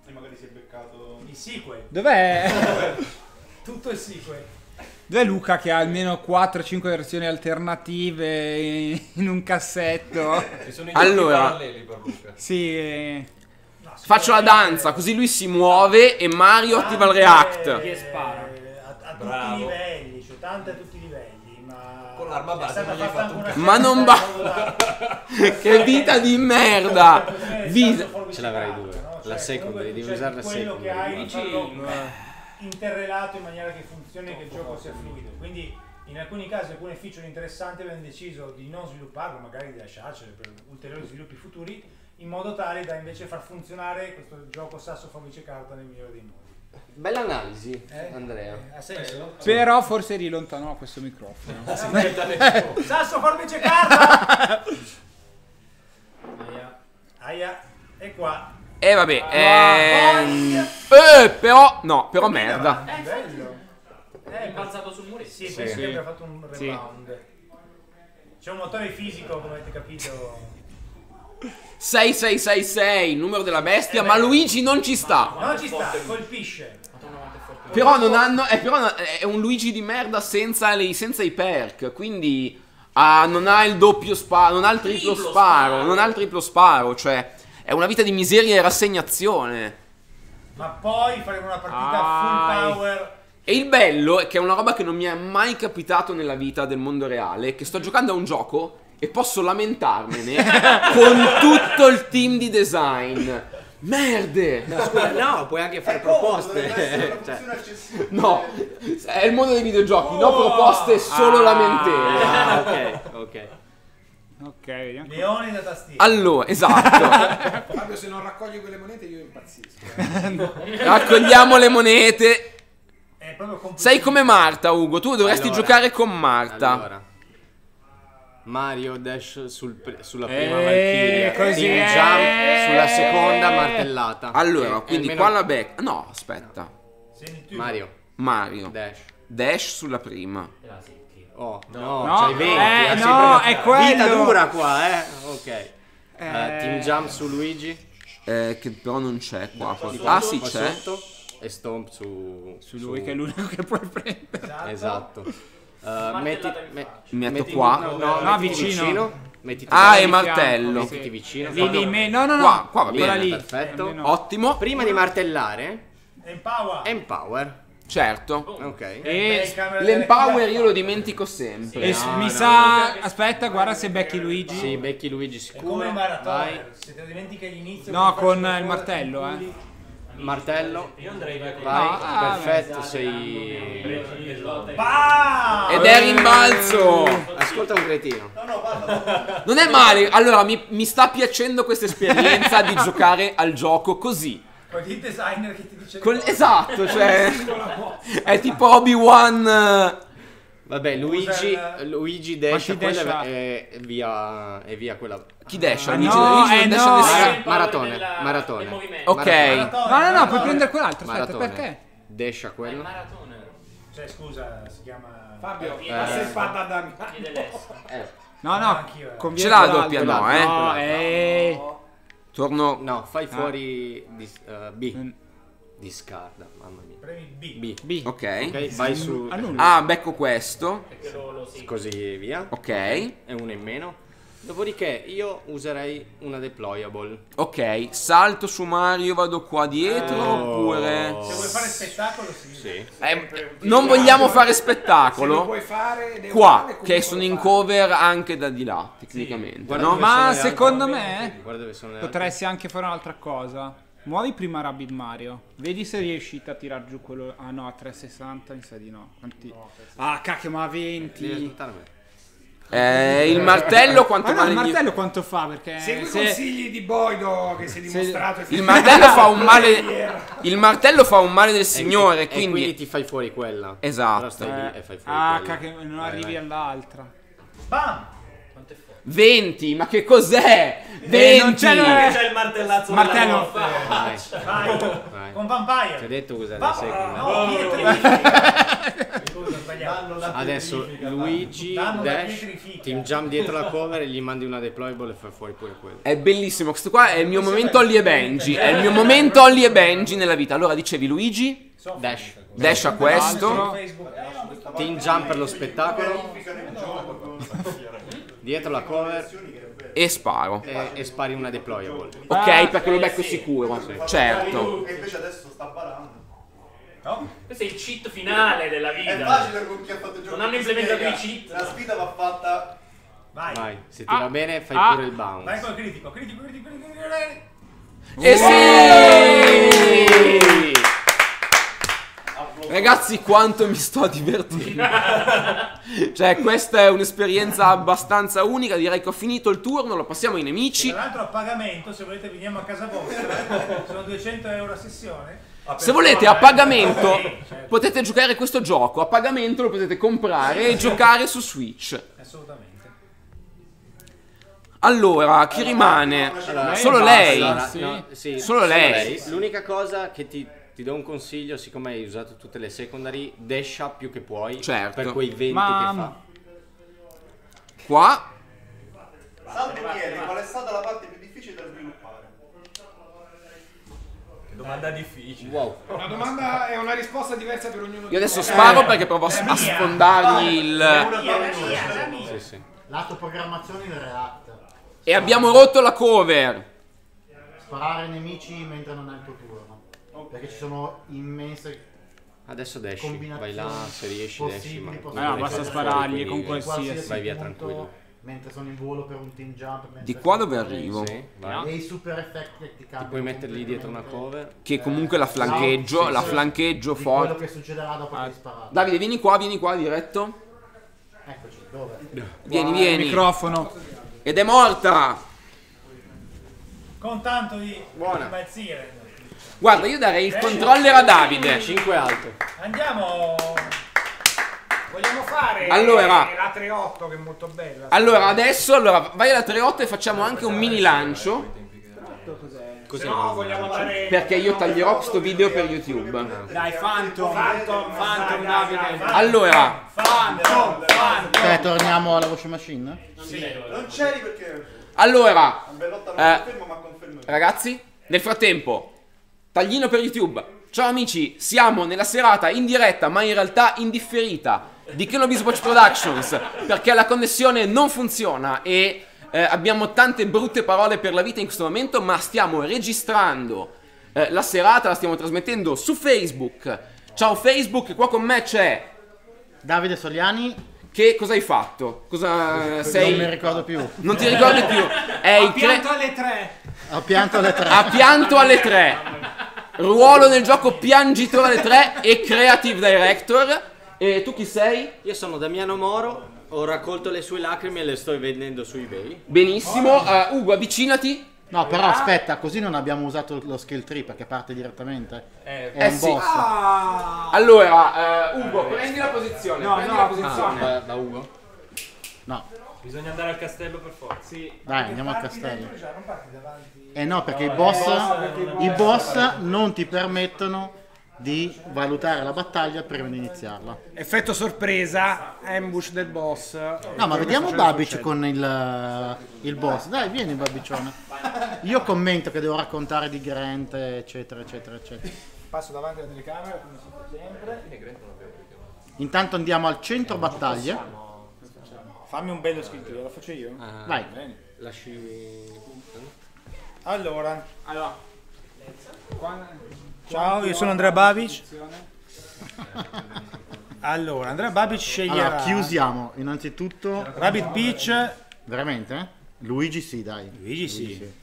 e magari si è beccato Il sequel. Dov'è? Tutto il sequel. Dov'è Luca che ha almeno 4-5 versioni alternative in un cassetto? Ci sono i Allora. giochi paralleli per Luca. Sì. Faccio la danza, così lui si muove e Mario attiva il react. Che spara. A tutti Bravo. i livelli, cioè tante a tutti i livelli, ma Con l'arma è base stata non gli hai fatta fatto anche un una Ma non scelta Che vita di merda! Ce l'avrei due. La secondary, devi usare la quello che hai, secondary. farlo interrelato in maniera che funzioni e che il gioco sia fluido. Quindi in alcuni casi alcune feature interessanti abbiamo deciso di non svilupparlo, magari di lasciarcele per ulteriori sviluppi futuri, in modo tale da invece far funzionare questo gioco sasso, forbice, carta nel migliore dei modi. Bella analisi, Andrea. Ha senso? Però forse rilontano questo microfono. Sasso, forbice, carta! Aia, e qua. Vabbè, però merda. Bello. È balzato sul muretto. Sì, penso che abbia fatto un rebound. C'è un motore fisico, come avete capito. 6666, il numero della bestia, ma Luigi non ci sta. Non ci sta, colpisce. Però non hanno. Però è un Luigi di merda senza i perk. Quindi non ha il doppio sparo, non ha il triplo sparo. Non ha il triplo sparo. Cioè, è una vita di miseria e rassegnazione. Ma poi faremo una partita full power. E il bello è che è una roba che non mi è mai capitato nella vita del mondo reale. Che sto giocando a un gioco e posso lamentarmene con tutto il team di design. Merde! No, scusa, no, puoi anche fare proposte. No, è il mondo dei videogiochi, no proposte, solo lamentele. Ah, ok. Ok, vediamo. Leone da tastiera. Allora, esatto. Fabio, se non raccogli quelle monete io impazzisco. Raccogliamo le monete. È proprio complicito. Sei come Marta, Ugo, tu dovresti giocare con Marta. Allora. Mario Dash sulla prima Valkyria, così Team Jump sulla seconda martellata. Allora, quindi qua la becca. No, aspetta. Mario Dash sulla prima. Oh, No, c'hai 20. no, è quello. Vita dura qua, ok. Team Jump su Luigi. Che però non c'è qua. Sì, c'è. Sotto, e Stomp su lui, che è l'unico che puoi prendere. Esatto. Metto qua. No, vicino. Mettiti E martello. Mettiti vicino. Lì, no. Qua va bene. Lì. Perfetto. Ottimo. Prima di martellare, Empower. Certo. Ok. E l'empower io lo dimentico sempre. mi sa. Aspetta, guarda se becchi Luigi. Sì, becchi Luigi È sicuro. come il maratona. Se te dimentichi all'inizio. No, con il martello, Martello. Io andrei Vai, perfetto, sei. Bah! Ed è rimbalzo. Ascolta un cretino. Non è male. Allora, mi sta piacendo questa esperienza di giocare al gioco così. Con il designer che ti dice. Esatto, cioè. È tipo Obi-Wan. Vabbè, Luigi descia, quella è via quella. Chi descia? Ah, Luigi, no, Luigi non descia no. nessuno. Maratone. Ok. No, puoi prendere quell'altro. Aspetta, Maratone. perché? Descia quella. Cioè, scusa, si chiama. Fabio, ma sei fatta da No, conviene Ce l'ha la quell'altro. doppia, no, No, Torno. No, fai fuori B. Discarda, mamma mia. Premi B. B. Ok. Vai su. Becco questo. Così via. Ok. E una in meno. Dopodiché io userei una deployable. Ok. Salto su Mario, vado qua dietro oppure. Se vuoi fare spettacolo, sì. Non vogliamo fare Se lo spettacolo. puoi fare ed è Qua, uguale, che sono in cover anche da di là, tecnicamente. Guarda No? dove Ma sono le secondo altre. me Guarda dove sono le altre. potresti anche fare un'altra cosa. Muovi prima Rabbid Mario. Vedi se riesci a tirar giù quello. Ah no, a 360 mi sa di no. Quanti... Ah cacchio, ma a 20. Il martello quanto il vale gli- martello quanto fa? Perché Segui i consigli di Boido che si è dimostrato Il martello fa un male. Il martello fa un male del signore, E quindi quindi. ti fai fuori quella. Esatto. Però stai lì e fai fuori Ah quella. cacchio, non Vai, arrivi vai. all'altra. Bam! 20, ma che cos'è? 20! Non c'è C'è il martellazzo Martello. Vai. Vai. Vai. Con Vampire. Ti ho detto cos'è Va- dei secoli. no, Scusa, ho sbagliato. Adesso Luigi Danno da dash, pietrifica. team jump dietro la cover e gli mandi una deployable e fai fuori pure quello. È bellissimo, questo qua è il mio momento Holly e Benji. È il mio momento Holly e Benji nella vita. Allora dicevi Luigi, dash a questo. Team jump per lo spettacolo. Dietro la cover e sparo. E spari una deployable. Ok, perché lo becco sicuro. Certo. E invece adesso sta barando. No? Questo è il cheat finale della vita. È facile con chi ha fatto il gioco. Non hanno ti implementato spiega. i cheat. La sfida va fatta. Vai, se ti va bene fai pure il bounce. Vai con il critico. E sì! Ragazzi, quanto mi sto divertendo. Cioè, questa è un'esperienza abbastanza unica. Direi che ho finito il turno, lo passiamo ai nemici. Tra l'altro a pagamento, se volete veniamo a casa vostra, sono 200 euro a sessione. Se volete a pagamento potete giocare questo gioco. A pagamento lo potete comprare e giocare su Switch. Assolutamente. Allora, chi rimane? Solo lei. Sì, Solo lei. L'unica cosa che ti do un consiglio, siccome hai usato tutte le secondary, dasha più che puoi. Certo. Per quei 20 che fa. Qua. Salvo chiede qual è stata la parte più difficile da sviluppare. Domanda difficile. Wow. La domanda è una risposta diversa per ognuno. Io adesso sparo perché provo a sfondargli il... Sì, sì. Lato programmazione del React. E abbiamo rotto la cover. Sparare ai nemici mentre non è il tuo turno. Perché ci sono immense Adesso dashi, combinazioni vai là, se riesci dashi, ma basta sparargli con qualsiasi. vai via punto, tranquillo. mentre sono in volo per un team jump. Di qua dove arrivo? Sì, vai. E i super effetti che ti cambiano. Ti puoi metterli dietro una cover. Che comunque la flancheggio, la flancheggio forte. Quello che succederà dopo che hai sparato. Davide, vieni qua diretto. Eccoci, dove? Vieni. Microfono. Ed è morta. Con tanto di Buona. balzire. Guarda, io darei il controller a Davide. 5 alto. Andiamo. Vogliamo fare Allora. la 3.8 che è molto bella. Allora, adesso vai alla 3.8 e facciamo anche un mini lancio. Così No, vogliamo andare. Perché io taglierò questo video per YouTube. Dai, Phantom, Davide. Allora, Phantom. Cioè, torniamo alla voce machine? Non c'eri perché. allora, Bellotta non confermo, ma confermo. ragazzi, nel frattempo, taglino per YouTube. Ciao amici, siamo nella serata in diretta, ma in realtà indifferita di Kenobi's Watch Productions, perché la connessione non funziona e abbiamo tante brutte parole per la vita in questo momento, ma stiamo registrando la serata, la stiamo trasmettendo su Facebook. Ciao Facebook, qua con me c'è Davide Soliani. Che cosa hai fatto? Cosa sei? Non mi ricordo più. Non ti ricordi più? È il Pianto alle 3. Ho pianto alle 3. Ha pianto alle 3. Ruolo nel gioco piangitore alle 3 e creative director. E tu chi sei? Io sono Damiano Moro, ho raccolto le sue lacrime e le sto vendendo su eBay. Benissimo. Ugo, avvicinati. No, però aspetta, così non abbiamo usato lo skill tree perché parte direttamente. È un sì. boss. Allora, Ugo, prendi la posizione. No, prendi no, la posizione. Da Ugo? No, Bisogna andare al castello per forza. Sì. dai, andiamo al castello. No, perché i boss non ti permettono di valutare la battaglia prima di iniziarla. Effetto sorpresa, ambush del boss. No, ma vediamo Babic con il boss. Dai, vieni Babicione. Io commento che devo raccontare di Grant, eccetera, eccetera, eccetera. Passo davanti alla telecamera come sempre. Intanto andiamo al centro battaglia. Fammi un bello scritto, lo faccio io. Vai. Lasci... Allora, Qua- ciao, io sono Andrea Babic. Allora, Andrea Babic sceglierà Allora, chiusiamo innanzitutto. Rabbit Peach. Veramente? Luigi sì, dai. Luigi sì.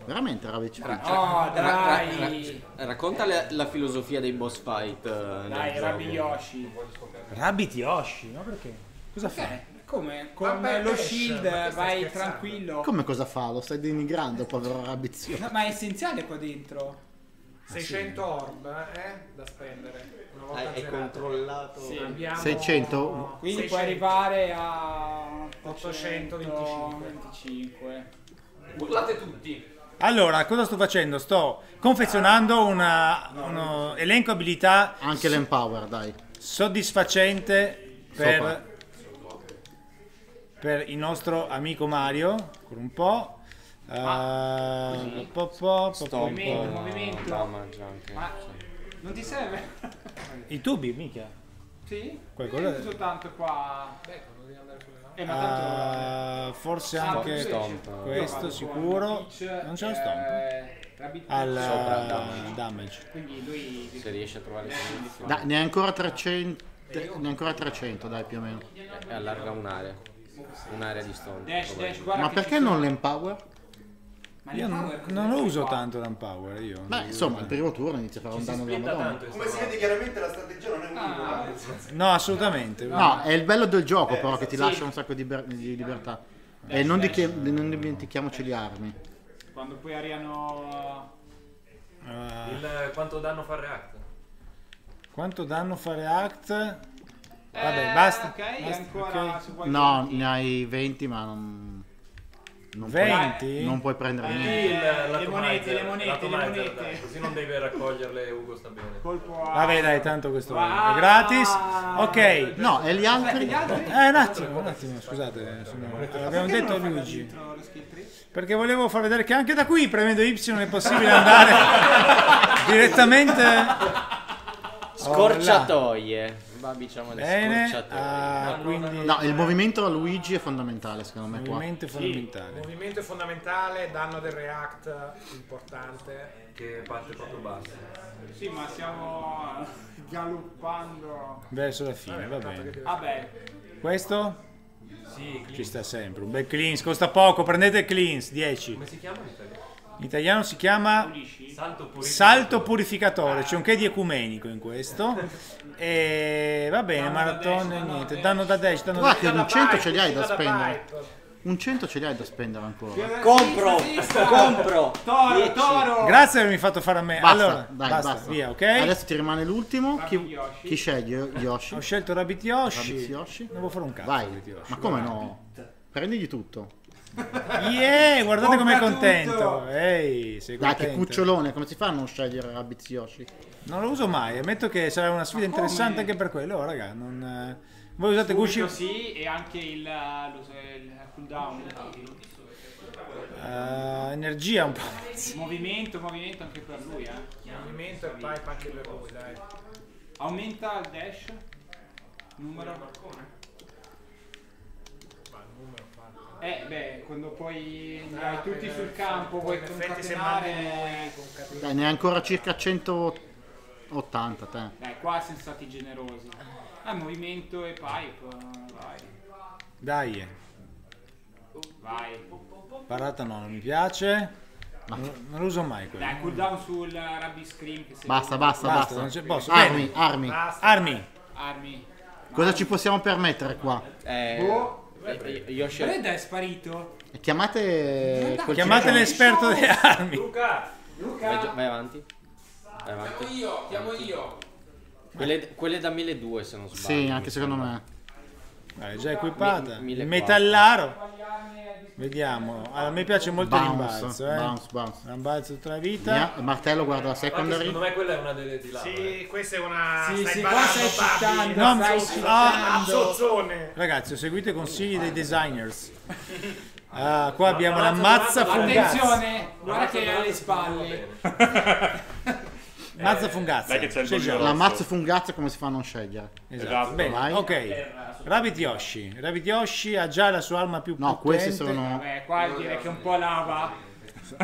Veramente Rabbit Peach. Oh, dai. Racconta la filosofia dei boss fight. Dai, Rabbi Yoshi. Rabbit Yoshi, no perché? Cosa fa? Come? Con lo shield vai tranquillo. Come cosa fa? Lo stai denigrando, povero Rabbit. No, ma è essenziale qua dentro. 600 orb, da spendere. Una volta È zerato. controllato. Sì. Abbiamo 600? Quindi 600. puoi arrivare a 825. Urlate tutti. Allora, cosa sto facendo? Sto confezionando uno elenco abilità Anche l'empower, dai. soddisfacente per il nostro amico Mario. Ancora un po'. Movimento. Damage anche. Ma non ti serve? I tubi, mica. Sì? Quello Uso tanto qua. Ma tanto forse anche Stomp. questo sicuro. Non c'è lo stomp. Al damage. Quindi lui Se riesce a trovare le condizioni. Dai, ne hai ancora 300. Ne hai ancora 300, dai, più o meno. E allarga un'area. Un'area di stone. Dash, guarda Ma che perché ci non sono- l'empower? Ma Io l'empower cosa non lo fai uso qua? tanto l'empower io. Beh, insomma, il primo turno inizia a fare un danno della Madonna. Come si vede chiaramente la strategia non è un'unica. No, assolutamente. No, è il bello del gioco però che ti lascia un sacco di libertà. E non dimentichiamoci le armi. Quando poi arrivano... Quanto danno fa React? Quanto danno fa React? Vabbè, basta. Ok, basta, ancora ok. se vuoi... No, ne hai 20 ma non 20? non puoi prendere niente. Le monete. Dai, così non devi raccoglierle, Ugo sta bene. Colpo a... Vabbè, dai, tanto questo è gratis. Ok. No, e gli altri? Gli altri? Un attimo, scusate. Abbiamo detto a Luigi. Dentro lo skill tree? Perché volevo far vedere che anche da qui, premendo Y, è possibile andare direttamente. Scorciatoie. Diciamo le Bene. scorciatoie. Quindi No, il movimento a Luigi è fondamentale secondo me il qua. movimento è fondamentale. Il movimento è fondamentale, danno del react importante. Che parte proprio basso. Sì, ma stiamo galoppando. Verso la fine, va bene. Vabbè. Questo? Sì, Ci sta sempre. Un bel cleans, costa poco, prendete cleans, 10. come si chiama in italiano? In italiano si chiama Salto Purificatore, c'è un che di ecumenico in questo. E va bene, maratona e niente. Danno da dash, danno Guarda da che un 100 ce li hai da spendere. Un 100 ce li hai da spendere ancora. Compro. Toro. Grazie per avermi fatto fare a me. Basta, Allora, dai, basta, basta. via, ok? Adesso ti rimane l'ultimo. Chi scegli? Yoshi. Ho scelto Rabbit Yoshi. Rabbit Yoshi. Non devo fare un cazzo. Vai. Rabbit Yoshi. Ma come no? Prendigli tutto. Yeah, guardate com'è Compra contento. tutto. Ehi, sei Dai, contento. che cucciolone, come si fa a non scegliere Rabbit Yoshi? Non lo uso mai, ammetto che sarà una sfida interessante anche per quello. Oh, raga, non... Voi usate Gucci? Sì, e anche il cooldown. Energia un po'. Movimento anche per lui, Movimento e pipe anche per lui, dai. Aumenta il dash. Numero. Quando poi andrai tutti sul campo, vuoi concatenare. Dai, ne hai ancora circa 180 te. Dai, qua siamo stati generosi. Movimento e pipe, Dai. vai. Parata no, non mi piace. Non lo uso mai quello. Dai, cooldown sul Rabbi Scream che Basta. non c'è posso. Armi, Bene. armi. Armi. Cosa ci possiamo permettere qua? Yoshi. Breda è sparito. Chiamate Chiamate l'esperto delle armi. Luca. Vai avanti. Chiamo io. Quelle da 1200 se non sbaglio. Sì, anche secondo me. È già equipata. 1400. Metallaro. Vediamo. Allora, a me piace molto il Bounce, rimbalzo. bounce. Rimbalzo tutta la vita. Il martello guarda la secondary. Secondo me quella è una delle di là. Sì, questa è una... Sì, qua stai citando. No, Zozzone. ragazzi, ho seguito i consigli dei designers. Qua abbiamo la mazza fungazza. Attenzione, guarda che è alle spalle. Mazza fungazza. Dai che c'è il già. bollino. La mazza fungazza come si fa a non scegliere? Esatto. Bene, Vai. ok. Rabbit Yoshi. Rabbit Yoshi ha già la sua arma più No, potente. questi sono... Vabbè, qua direi che è un po' lava. Sì,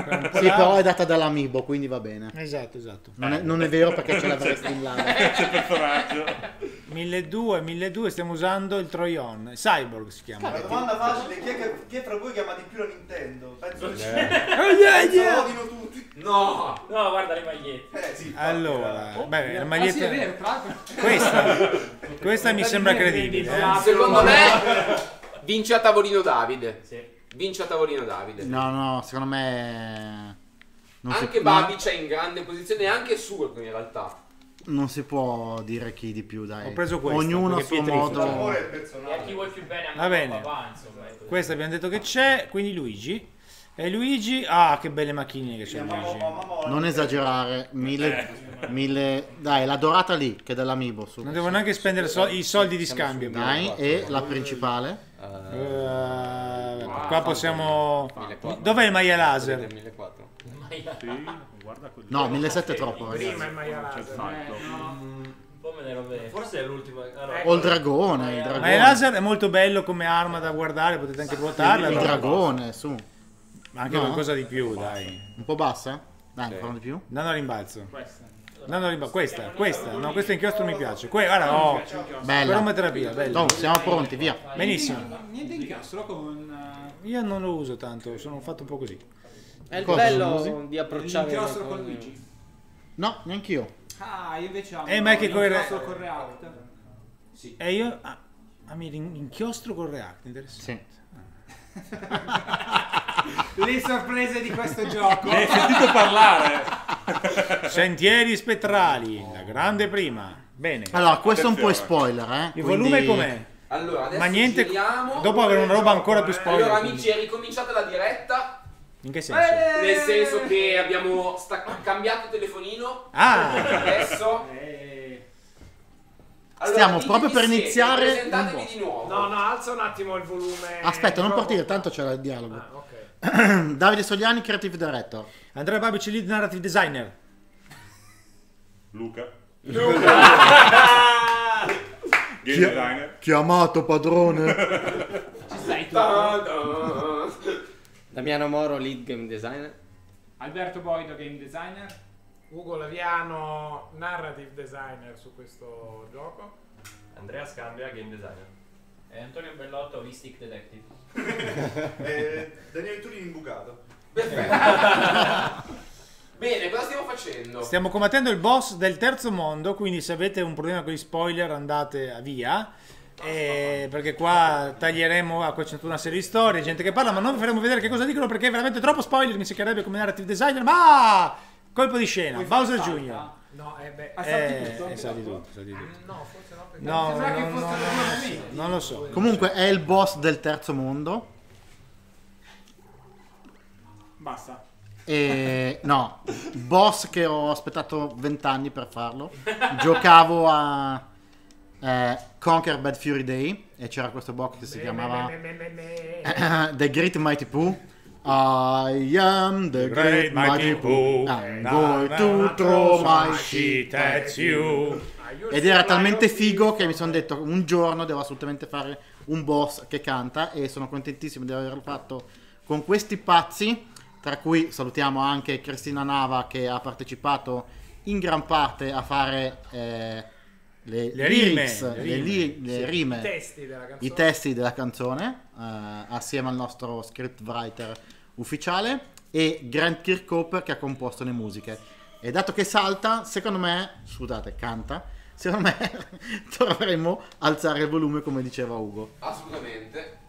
però è data dall'amiibo, quindi va bene. Esatto. Non è vero perché ce l'avresti in là. C'è il personaggio. 1200 stiamo usando il Troion. Cyborg si chiama. La domanda facile, chi è fra voi che ama di più la Nintendo? Penso che odino tutti. No! No, guarda le magliette. Sì, Allora, beh, la Ah, maglietta sì, è vero, tra l'altro. questa mi sembra credibile. Secondo me vince a tavolino Davide. Vince a tavolino Davide. No, secondo me... Anche Babi c'è in grande posizione, e anche Surg in realtà. non si può dire chi di più, dai. Ho preso questa, ognuno a perché suo Pietrificio. modo. E a chi vuoi più bene Va bene. papà, insomma, ecco. Questa abbiamo detto che c'è, quindi Luigi. E Luigi, che belle macchinine che c'è Luigi. Non esagerare, 1000 dai, la dorata lì che è dell'Amiibo su. Non devo neanche spendere i soldi di scambio. Dai, e la principale? Qua possiamo. Dov'è il Maya Laser? 1400. No, 1700 è troppo, ragazzi. Prima il Maya Laser. Un po' me ne ero venuto. Forse è l'ultima. O il dragone, il dragone. Maya Laser è molto bello come arma da guardare, potete anche ruotarla. Il dragone, su. Ma anche No? qualcosa di più, dai. Un po' bassa? Dai, ancora di più? Nano a rimbalzo. Questa. No, questo inchiostro mi piace. Guarda, Bella. cromoterapia, bello. No, siamo pronti, via. Benissimo. Niente inchiostro con... Io non lo uso tanto, sono fatto un po' così. È il Cosa bello usi? di approcciare le L'inchiostro cose. con Luigi. No, neanch'io. Io invece amo ma è che con il l'inchiostro con React. Sì. E io... mi inchiostro con React, interessante. Sì. Le sorprese di questo gioco. Ne hai sentito parlare? Sentieri spettrali, la grande prima. Bene. Allora, questo è un po' spoiler, Il volume com'è? Allora, adesso Ma niente, giriamo. dopo avere una roba ancora più spoiler. Allora, amici, è ricominciata la diretta. In che senso? Nel senso che abbiamo cambiato telefonino. Adesso. Allora, stiamo dite proprio chi per siete, iniziare. presentatevi di nuovo. No, alza un attimo il volume. Aspetta, non Troppo. partire, tanto c'era il dialogo. Ok. Davide Sogliani, Creative Director. Andrea Babici, Lead Narrative Designer. Luca. Game designer. Chiamato padrone. Ci sei tu. Damiano Moro, lead game designer. Alberto Boido, game designer. Ugo Laviano, narrative designer su questo gioco. Andrea Scambia, game designer. E Antonio Bellotto, Holistic Detective. Daniele Turini imbucato. Bene, cosa stiamo facendo? Stiamo combattendo il boss del terzo mondo, quindi se avete un problema con gli spoiler andate a via. Perché qua taglieremo, qua c'è tutta una serie di storie, gente che parla, ma non vi faremo vedere che cosa dicono perché è veramente troppo spoiler, mi si chiamerebbe come narrative designer, ma colpo di scena, Bowser Jr. No, Sa di tutto. No, forse no. Perché No, sembra che fosse non lo so. Comunque è il boss del terzo mondo. Basta. E no, boss che ho aspettato 20 anni per farlo. Giocavo a Conquer Bad Fury Day e c'era questo boss che si chiamava The Great Mighty Pooh. I am the great mighty Pooh. I'm going to throw my shit at you. Ed era talmente figo che mi sono detto un giorno devo assolutamente fare un boss che canta e sono contentissimo di averlo fatto con questi pazzi, tra cui salutiamo anche Cristina Nava che ha partecipato in gran parte a fare le lyrics, le rime, i testi della canzone assieme al nostro scriptwriter ufficiale e Grant Kirkhope che ha composto le musiche. E dato che salta, secondo me, scusate, canta, secondo me dovremmo alzare il volume come diceva Ugo. Assolutamente.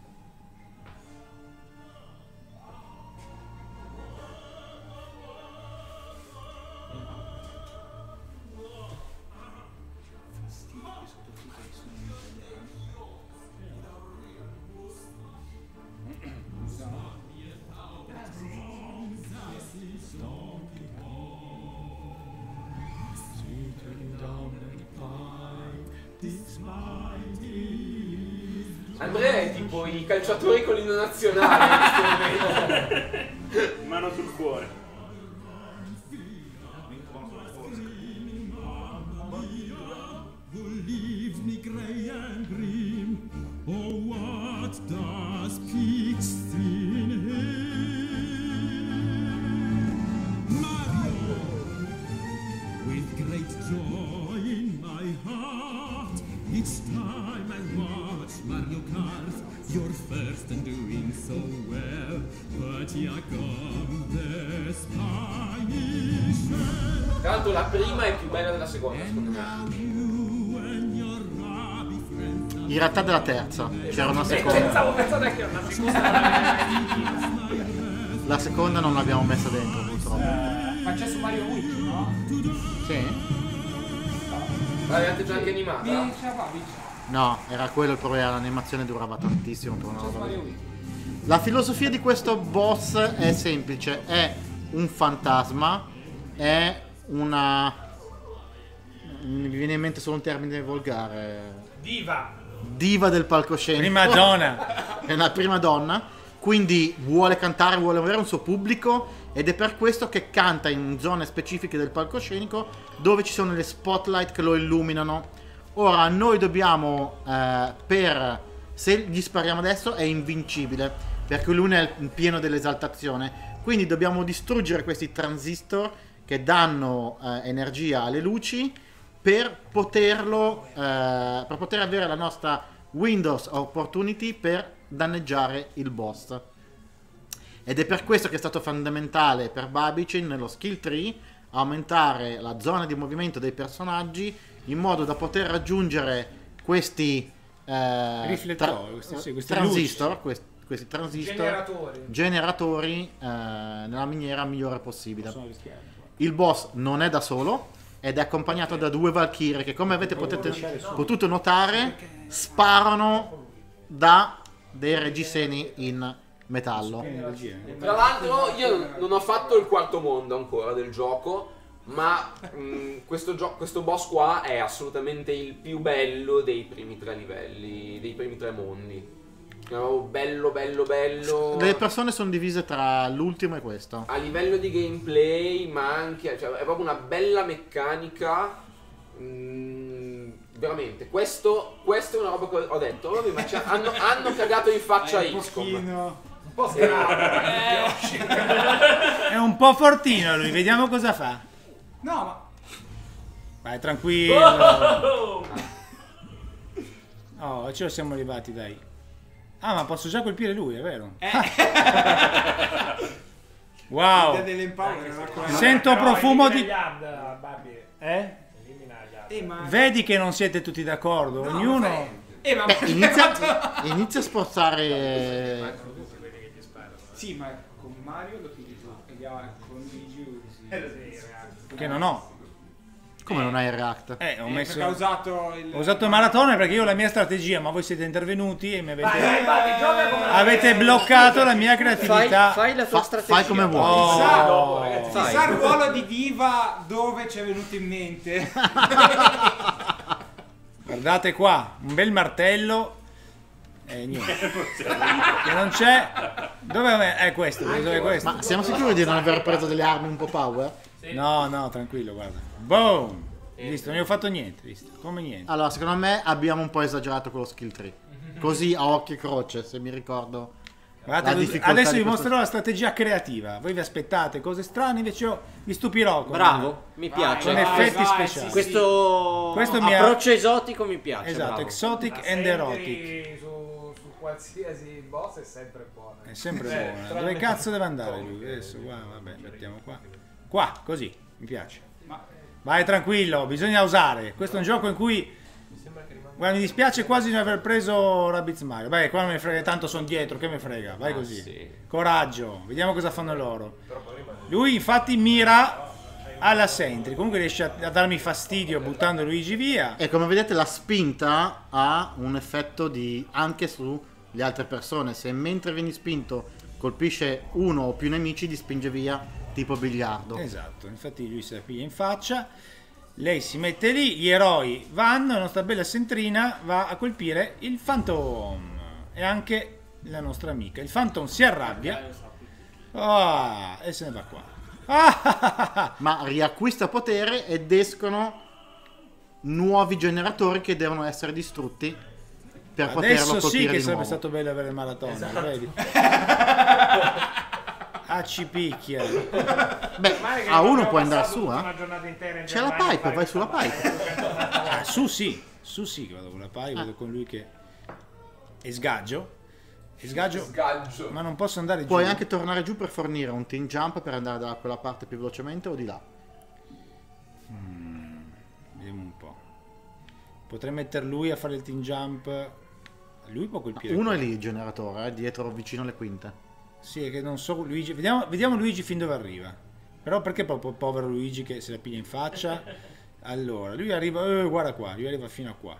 Andrea è tipo i calciatori con l'inno nazionale in questo momento. Mano sul cuore. Each time I watch Mario Kart, you're first and doing so well. But here come the Spanish. Tra l'altro la prima è più bella della seconda, secondo me. In realtà della terza c'era una seconda. Pensavo che era una seconda. La seconda non l'abbiamo messa dentro purtroppo. Ma c'è su Mario Luigi, no? Sì? Ma l'avete già anche animata? No, era quello il problema, l'animazione durava tantissimo per una roba lì. La filosofia di questo boss è semplice, è un fantasma, è una... mi viene in mente solo un termine volgare. Diva del palcoscenico. Prima donna. È una prima donna, quindi vuole cantare, vuole avere un suo pubblico ed è per questo che canta in zone specifiche del palcoscenico dove ci sono le spotlight che lo illuminano. Ora noi dobbiamo, se gli spariamo adesso è invincibile, perché lui è il pieno dell'esaltazione, quindi dobbiamo distruggere questi transistor che danno energia alle luci per poterlo, per poter avere la nostra Windows Opportunity per danneggiare il boss. Ed è per questo che è stato fondamentale per Babicin nello skill tree aumentare la zona di movimento dei personaggi in modo da poter raggiungere questi riflettori, questi transistor, questi transistor generatori nella maniera migliore possibile. Il boss non è da solo ed è accompagnato da 2 Valkyrie che, come avete potuto notare, sparano da dei reggiseni in metallo. Tra l'altro io non ho fatto il quarto mondo ancora del gioco, ma questo boss qua è assolutamente il più bello dei primi 3 livelli, dei primi 3 mondi. Bello. Le persone sono divise tra l'ultimo e questo. A livello di gameplay, ma anche, cioè, è proprio una bella meccanica. Veramente, questo è una roba che ho detto. Vabbè, ma hanno cagato in faccia a XCOM. Un po' strano. È un po' fortino lui, vediamo cosa fa. No, ma... Vai, tranquillo. Oh, ce lo siamo arrivati, dai. Ah, ma posso già colpire lui, è vero? Wow. Sento profumo di... Vedi che non siete tutti d'accordo, ognuno... Inizia a sforzare... Sì, ma con Mario lo tiri tu, e con Luigi che non ho. Come non hai il react? Ho messo... perché ho usato il maratone perché io ho la mia strategia, ma voi siete intervenuti e mi avete bloccato la mia creatività. Fai la tua strategia. Fai come vuoi. Chissà il ruolo di diva dove ci è venuto in mente. Guardate qua, un bel martello. Niente. Che non c'è. Dove è questo? Dove è questo? Ma siamo sicuri di non aver preso delle armi un po' power? No, tranquillo, guarda. Boom! Visto, non ho fatto niente, visto? Come niente. Allora, secondo me abbiamo un po' esagerato con lo skill tree. Così a occhio e croce, se mi ricordo. Guardate, adesso vi mostrerò la strategia creativa. Voi vi aspettate cose strane, invece io vi stupirò. Bravo, mi piace. Con effetti speciali. Questo approccio esotico mi piace. Esatto, bravo. Exotic and erotic. Su qualsiasi boss è sempre buono. È sempre buona. Dove cazzo deve andare lui? Adesso qua, vabbè, mettiamo qua. Qua, così, mi piace. Vai tranquillo, bisogna usare. Questo è un gioco in cui... Guarda, mi dispiace quasi di non aver preso Rabbids Mario. Beh, qua non mi frega, tanto sono dietro, che mi frega. Vai così. Sì. Coraggio, vediamo cosa fanno loro. Lui infatti mira alla Sentry. Comunque riesce a darmi fastidio buttando Luigi via. E come vedete la spinta ha un effetto anche sulle altre persone. Se mentre vieni spinto colpisce uno o più nemici, ti spinge via tipo biliardo. Esatto, infatti lui si la piglia in faccia. Lei si mette lì, gli eroi vanno, la nostra bella Sentrina va a colpire il Phantom e anche la nostra amica. Il Phantom si arrabbia e se ne va qua. Ma riacquista potere ed escono nuovi generatori che devono essere distrutti per poterlo colpire adesso sì che di sarebbe nuovo. stato bello avere il maratona, Esatto. vedi? Ci picchia. Beh, a uno può andare su, c'è la pipe, vai sulla pipe. Su sì che vado con la pipe, vado con lui che è sgaggio, ma non posso andare giù. Puoi anche tornare giù per fornire un team jump per andare da quella parte più velocemente o di là. Vediamo un po'. Potrei mettere lui a fare il team jump. Lui può colpire. Uno è lì il generatore, dietro vicino alle quinte. Sì, è che non so Luigi. Vediamo Luigi fin dove arriva. Però perché proprio povero Luigi che se la piglia in faccia? Allora, lui arriva, guarda qua, lui arriva fino a qua.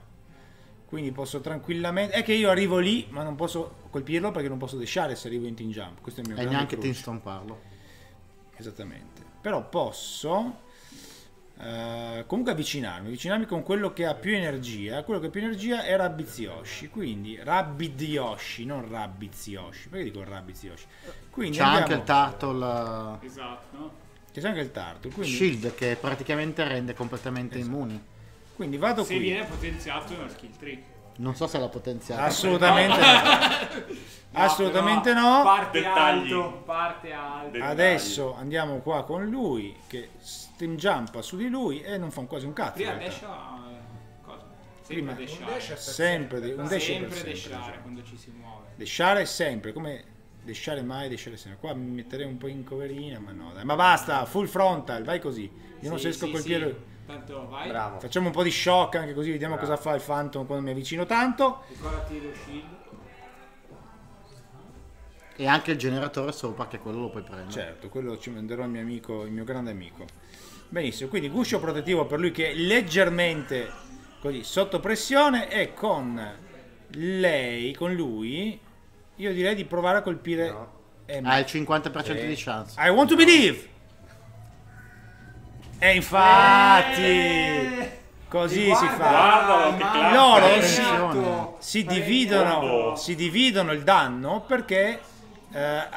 Quindi posso tranquillamente... È che io arrivo lì, ma non posso colpirlo perché non posso dashare se arrivo in team jump. Questo è il mio grande neanche crucio. team stomparlo. Esattamente. Però posso... comunque avvicinarmi con quello che ha più energia. Quello che ha più energia è Rabbids Yoshi. Quindi Rabbids Yoshi, non Rabbids Yoshi. Perché dico Rabbids Yoshi? Quindi c'è anche il Turtle. Esatto. C'è anche il Turtle. Quindi... Shield che praticamente rende completamente immuni. Quindi vado Se qui. viene potenziato è una skill tree. Non so se l'ha potenziato. Assolutamente no. Assolutamente no. Parte alto. Adesso andiamo qua con lui che steam jumpa su di lui e non fa quasi un cazzo. Prima in realtà. dasha cosa? Prima Dashare. sempre un dash Sempre per sempre, dashare diciamo. quando ci si muove. Dashare sempre, come dashare mai, dashare sempre. Qua mi metterei un po' in coverina, ma no, dai. Ma basta, full frontal, vai così. Io non riesco a colpire. Tanto vai. Bravo. Facciamo un po' di shock anche così, vediamo cosa fa il Phantom quando mi avvicino tanto. Ricordati lo shield. E anche il generatore sopra, che quello lo puoi prendere. Certo, quello ci manderò il mio amico, il mio grande amico. Benissimo, quindi guscio protettivo per lui che è leggermente così sotto pressione e con lei, con lui, io direi di provare a colpire Emma. Ha il 50% di chance. I want to believe! E infatti così si fa. Guardalo, che Loro si dividono il danno perché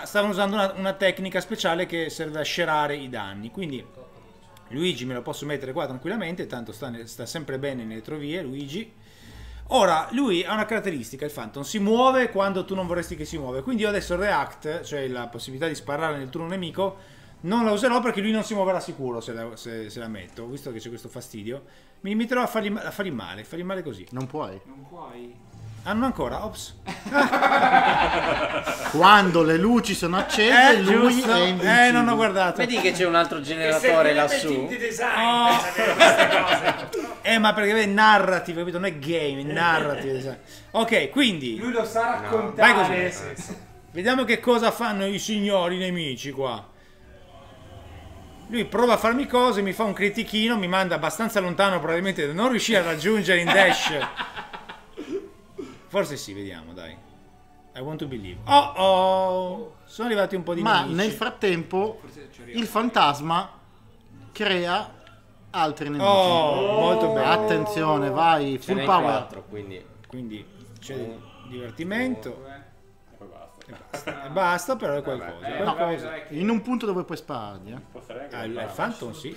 stavano usando una tecnica speciale che serve a scerare i danni. Quindi Luigi me lo posso mettere qua tranquillamente, tanto sta sempre bene nelle retrovie Luigi. Ora, lui ha una caratteristica, il Phantom, si muove quando tu non vorresti che si muove. Quindi io adesso il React, cioè la possibilità di sparare nel turno nemico, non la userò perché lui non si muoverà sicuro se la metto, visto che c'è questo fastidio. Mi limiterò a fargli male così. Non puoi. Non puoi. Ah, non ancora, ops. Quando le luci sono accese, lui giusto. è invincibile. Non ho guardato. Vedi che c'è un altro generatore lassù? Ma perché è narrative, capito? Non è game, è narrative. Ok, quindi Lui lo sa raccontare. vai così. Vediamo che cosa fanno i signori nemici qua. Lui prova a farmi cose, mi fa un critichino, mi manda abbastanza lontano probabilmente da non riuscire a raggiungere in dash. Forse sì, vediamo, dai. I want to believe. Sono arrivati un po' di Ma nemici. nel frattempo il fantasma crea altri nemici. Molto bene. Attenzione, vai, Ce full n'hai power. 4, Quindi c'è divertimento. E basta, però è qualcosa. In un punto dove puoi sparargli. Il Phantom sì.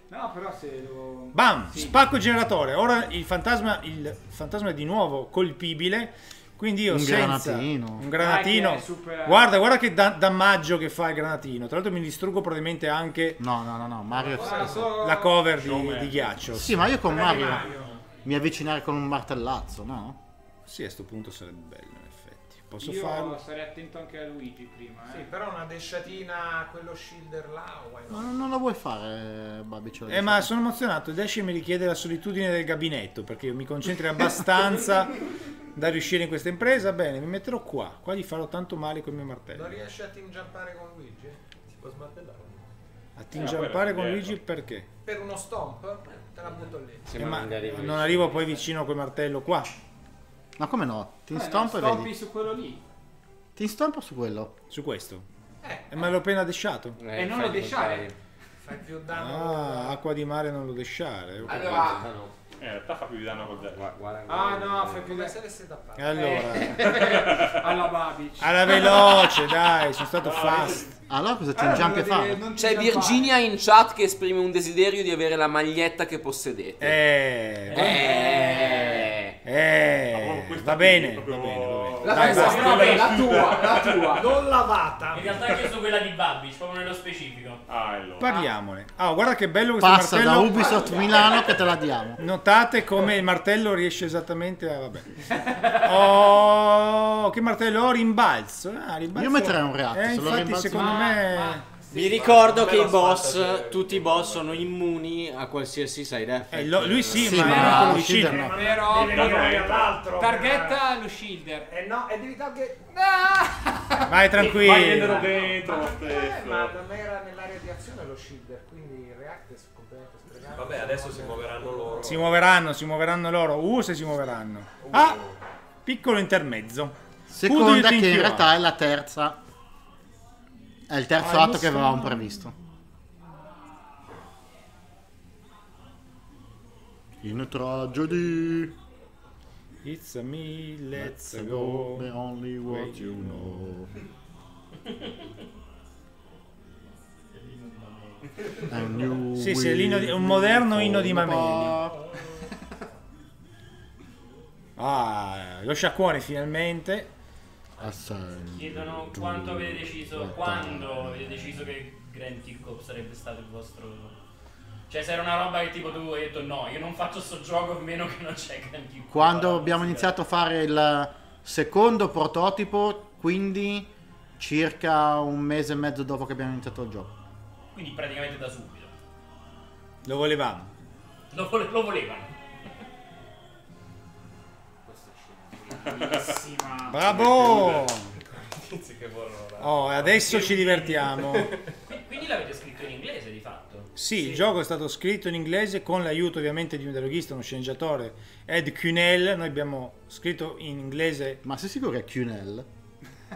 No, però se lo... Bam! Spacco il generatore. Ora il fantasma è di nuovo colpibile. Quindi io senza un granatino. Guarda che damaggio che fa il granatino. Tra l'altro mi distruggo probabilmente anche No, Mario la cover di ghiaccio. Sì, ma io con Mario mi avvicinare con un martellazzo, no? Sì, a sto punto sarebbe bello in effetti. Posso Io farlo? sarei attento anche a Luigi prima. Sì, però una desciatina, quello shielder là, Ma non lo vuoi fare, Babiccio? Ma sono emozionato. Il dash mi richiede la solitudine del gabinetto perché io mi concentri abbastanza da riuscire in questa impresa. Bene, mi metterò qua. Qua gli farò tanto male col mio martello. Non riesci a team jumpare con Luigi? Si può smartellare. A team jumpare con Luigi perché? Per uno stomp? Te la butto lì. Ma non arrivo poi vicino col martello qua. Ma come no? Team Stomp e vedi. su quello lì. Team Stomp o su quello? Su questo. Ma l'ho appena desciato. E non lo deshare. Fai più danno. Acqua di mare non lo desciare. Allora, in realtà fa più di danno col deck. No, fai più Come da... se avesse tappato. Allora, alla Babic. alla veloce, dai, sono stato fast. Allora cosa team jump e fa? c'è Virginia in chat che esprime un desiderio di avere la maglietta che possedete. Va bene. La tua. Non lavata. In realtà ho chiesto quella di Babbic, proprio nello specifico. Parliamone. Guarda che bello questo Passa martello. da Ubisoft Milano che te la diamo. Notate come il martello riesce esattamente a... Vabbè. Che martello ho? Rimbalzo. Io metterei un react. Se lo infatti rimbalzi- secondo me... Vi ricordo che i boss, tutti i boss sono immuni a qualsiasi side effect. Lui sì, Sì, ma ma lo shielder no. Però Deve mirare all'altro. targetta lo shielder. No, e devi target. Vai tranquillo. Vaglielo dentro lo Ma stesso. non era nell'area di azione lo shielder, quindi il react è completamente sprecato. Vabbè, adesso si muoveranno loro. Si muoveranno loro. Se si muoveranno. Piccolo intermezzo. Seconda che in realtà è la terza. È il terzo atto che avevamo previsto. In tragedy. It's a me, let's go. go. The only what you know. Sì, è l'inno un moderno inno di Mameli. Lo sciacquone finalmente. Chiedono quanto avete deciso, quando avete deciso che Grand Theft Auto sarebbe stato il vostro... Cioè se era una roba che tipo tu hai detto no, io non faccio sto gioco a meno che non c'è Grand Theft Auto. Quando abbiamo iniziato a fare il secondo prototipo, quindi circa un mese e mezzo dopo che abbiamo iniziato il gioco. Quindi praticamente da subito. Lo volevamo. Lo volevano. Bellissima. Bravo! Tizi che volano là. Oh, adesso ci divertiamo. Quindi l'avete scritto in inglese di fatto? Sì, il gioco è stato scritto in inglese con l'aiuto ovviamente di un dialoghista, uno sceneggiatore, Ed Cunel. Noi abbiamo scritto in inglese. Ma sei sicuro che è Cunel?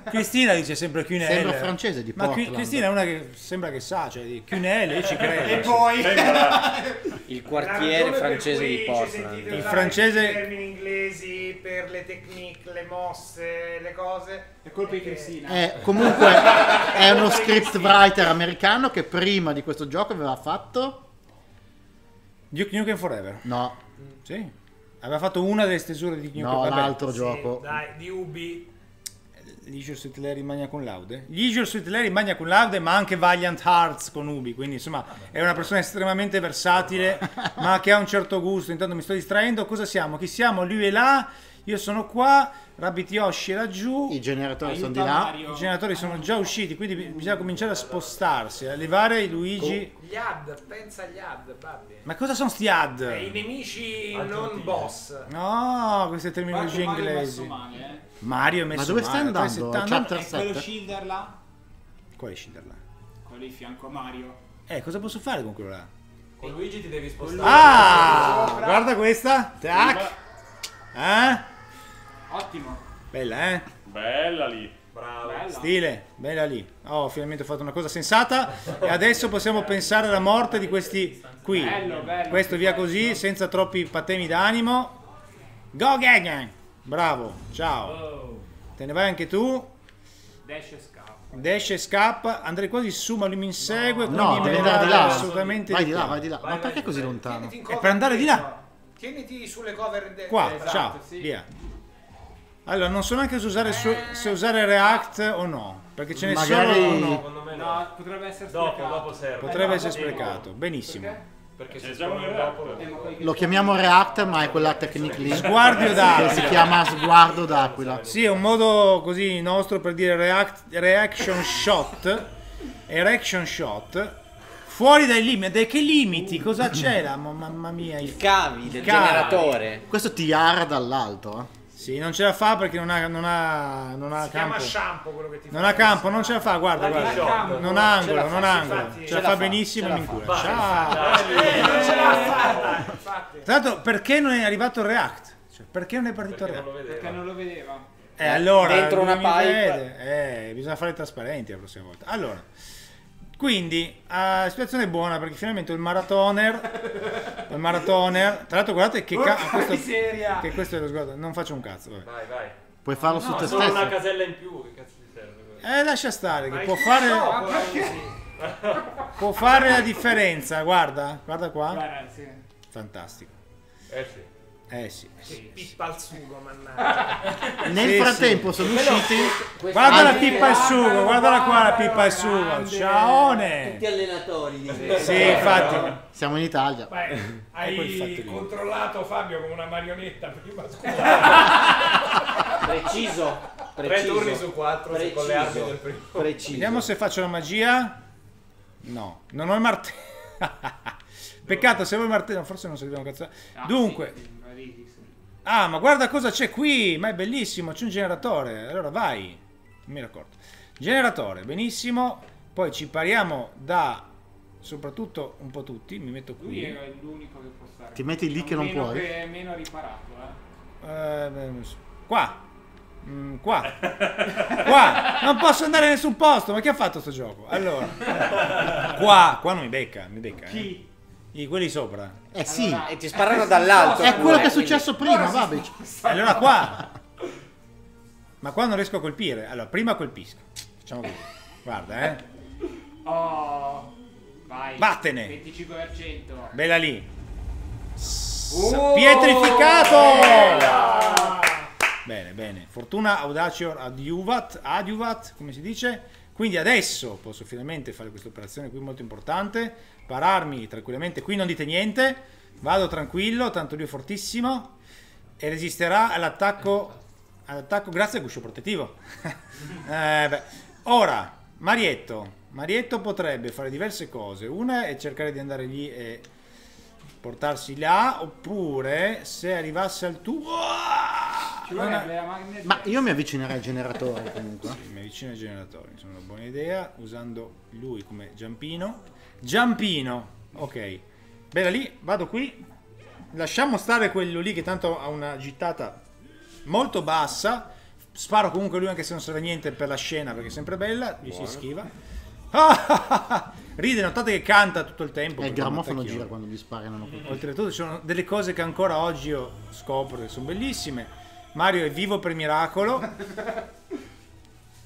Cristina dice sempre Cunel. Sembra francese di Portland. Ma Cristina è una che sembra che sa, cioè di Cunel, io ci credo. E poi Il quartiere francese di Portland. Il francese- I termini inglesi per le technique, le mosse, le cose. è colpa di Cristina. Comunque è uno scriptwriter americano che prima di questo gioco aveva fatto Duke Nukem Forever. No, Sì. Aveva fatto una delle stesure di Duke Nukem. no, Vabbè. l'altro gioco. Dai, di Ubi. Leisure Suit Larry Magna Cum Laude. Leisure Suit Larry Magna Cum Laude, ma anche Valiant Hearts con Ubi, quindi insomma è una persona estremamente versatile, ma che ha un certo gusto. Intanto mi sto distraendo. Cosa siamo? Chi siamo? Lui è là, io sono qua, Rabbit Yoshi è laggiù, I generatori sono di Aiuta là. Mario. i generatori sono già usciti, quindi bisogna cominciare a spostarsi, a levare i Luigi. Gli ad, pensa agli ad, Babbi. Ma cosa sono sti ad? I nemici non boss. No, queste terminologie Guarda che Mario è messo inglesi. male, Mario è messo Ma dove male, stai andando? 370. Chapter È quello 7? shielder là? Quale Schindler là? Quello di fianco a Mario. Cosa posso fare con quello là? Con Luigi ti devi spostare. Guarda questa. Tac. Ottimo. Bella, Bella lì. Bravo. Bella. Stile, bella lì. Oh, finalmente ho fatto una cosa sensata. E adesso possiamo pensare alla morte di questi qui. Bello, bello. Questo via così, senza troppi patemi d'animo. Go Gagan! Bravo, ciao. Oh. Te ne vai anche tu. Dash e scappa. Dash e scappa. Andrei quasi su, ma lui mi insegue. No, quindi devi me ne andare di vado là. assolutamente Vai di là, qua. vai di là. Ma perché così lontano? Tieniti in È cover per andare di là. dietro. Tieniti sulle cover Qua, esatto, ciao, sì. via. Allora, non so neanche se usare, se usare React o no, perché ce ne Magari- sono o no. Secondo me no. No, potrebbe essere Dopo, sprecato. dopo serve. Potrebbe no, essere dopo no. sprecato, benissimo. Perché C'è se già un spawni react. dopo... Ma quelli che- Lo chiamiamo React, ma è quella tecnica lì. Sguardio Che d'aquila. si chiama sguardo d'aquila. Sì, è un modo così nostro per dire reaction shot. Erection shot. Fuori dai limiti. Che limiti? Cosa c'è là? Mamma mia. Il cavi del Cavi. generatore. Questo ti ara dall'alto. Sì, non ce la fa perché non ha Si chiama campo. shampoo quello che ti Non fa ha campo, non ce la fa, guarda, Lucky guarda. shot. Non ha angolo, Ce la non fa, ha angolo. infatti, Ce la fa benissimo, mi incura. Ciao. non ce l'ha fatta, infatti. Tra l'altro, perché non è arrivato il React? Cioè, perché non è partito il non React? lo Perché vedeva. non lo vedeva. Allora, Dentro una lui mi pipe. vede. Bisogna fare trasparenti la prossima volta. Allora, quindi, la situazione è buona perché finalmente il maratoner. Tra l'altro, guardate che miseria. che questo è lo sguardo. Non faccio un cazzo. Vabbè. Vai, vai. Puoi farlo su No, te solo una stesso. casella in più, che cazzo ti serve? quello? Lascia stare, che Ma può il fare. shop, Può fare la differenza. Guarda qua. Guarda, sì. Fantastico. Sì. Sì. Che pippa al sugo, mannaggia. Nel Sì, frattempo sono usciti. Guarda la altri- pippa al sugo, guardala qua la pippa al Grande. sugo. Ciaone. Tutti allenatori. Sì, infatti. Siamo in Italia. Beh, quel fatto hai lì. controllato Fabio come una marionetta prima, scusa. Preciso. 3 turni su 4 con le armi del primo. Preciso. Vediamo se faccio la magia. No, non ho il martello. Peccato, se avevo il martello, forse non serviva un cazzo. Dunque. Ah, ma guarda cosa c'è qui, ma è bellissimo, c'è un generatore. Allora vai. Non mi ricordo. Generatore, benissimo. Poi ci pariamo da soprattutto un po' tutti, mi metto qui. Lui è l'unico che può stare. Ti metti lì che non meno puoi? Che è meno riparato, Qua. Qua. Qua. Non posso andare in nessun posto. Ma chi ha fatto sto gioco? Allora. Qua non mi becca. Chi? Quelli sopra. Sì. E ti sparano dall'alto. È quello che è successo prima, vabbè. Allora qua. Ma qua non riesco a colpire. Allora, prima colpisco. Facciamo così. Guarda, Oh. Vai. Vattene. 25%. Bella lì. Pietrificato. Bene. Fortuna audacior adiuvat, come si dice? Quindi adesso posso finalmente fare questa operazione qui molto importante. Pararmi tranquillamente. Qui non dite niente. Vado tranquillo, tanto lui è fortissimo. E resisterà all'attacco grazie al guscio protettivo. Ora, Marietto potrebbe fare diverse cose. Una è cercare di andare lì e portarsi là, oppure se arrivasse al tuo... Ma io mi avvicinerei al generatore comunque. Sì, mi avvicino al generatore, insomma, una buona idea, usando lui come Giampino, ok. Bella lì, vado qui. Lasciamo stare quello lì che tanto ha una gittata molto bassa. Sparo comunque lui anche se non serve a niente per la scena, perché è sempre bella. Gli si schiva. Ride, notate che canta tutto il tempo. Il grammofono gira quando gli sparano. Oltretutto ci sono delle cose che ancora oggi io scopro che sono bellissime. Mario è vivo per miracolo.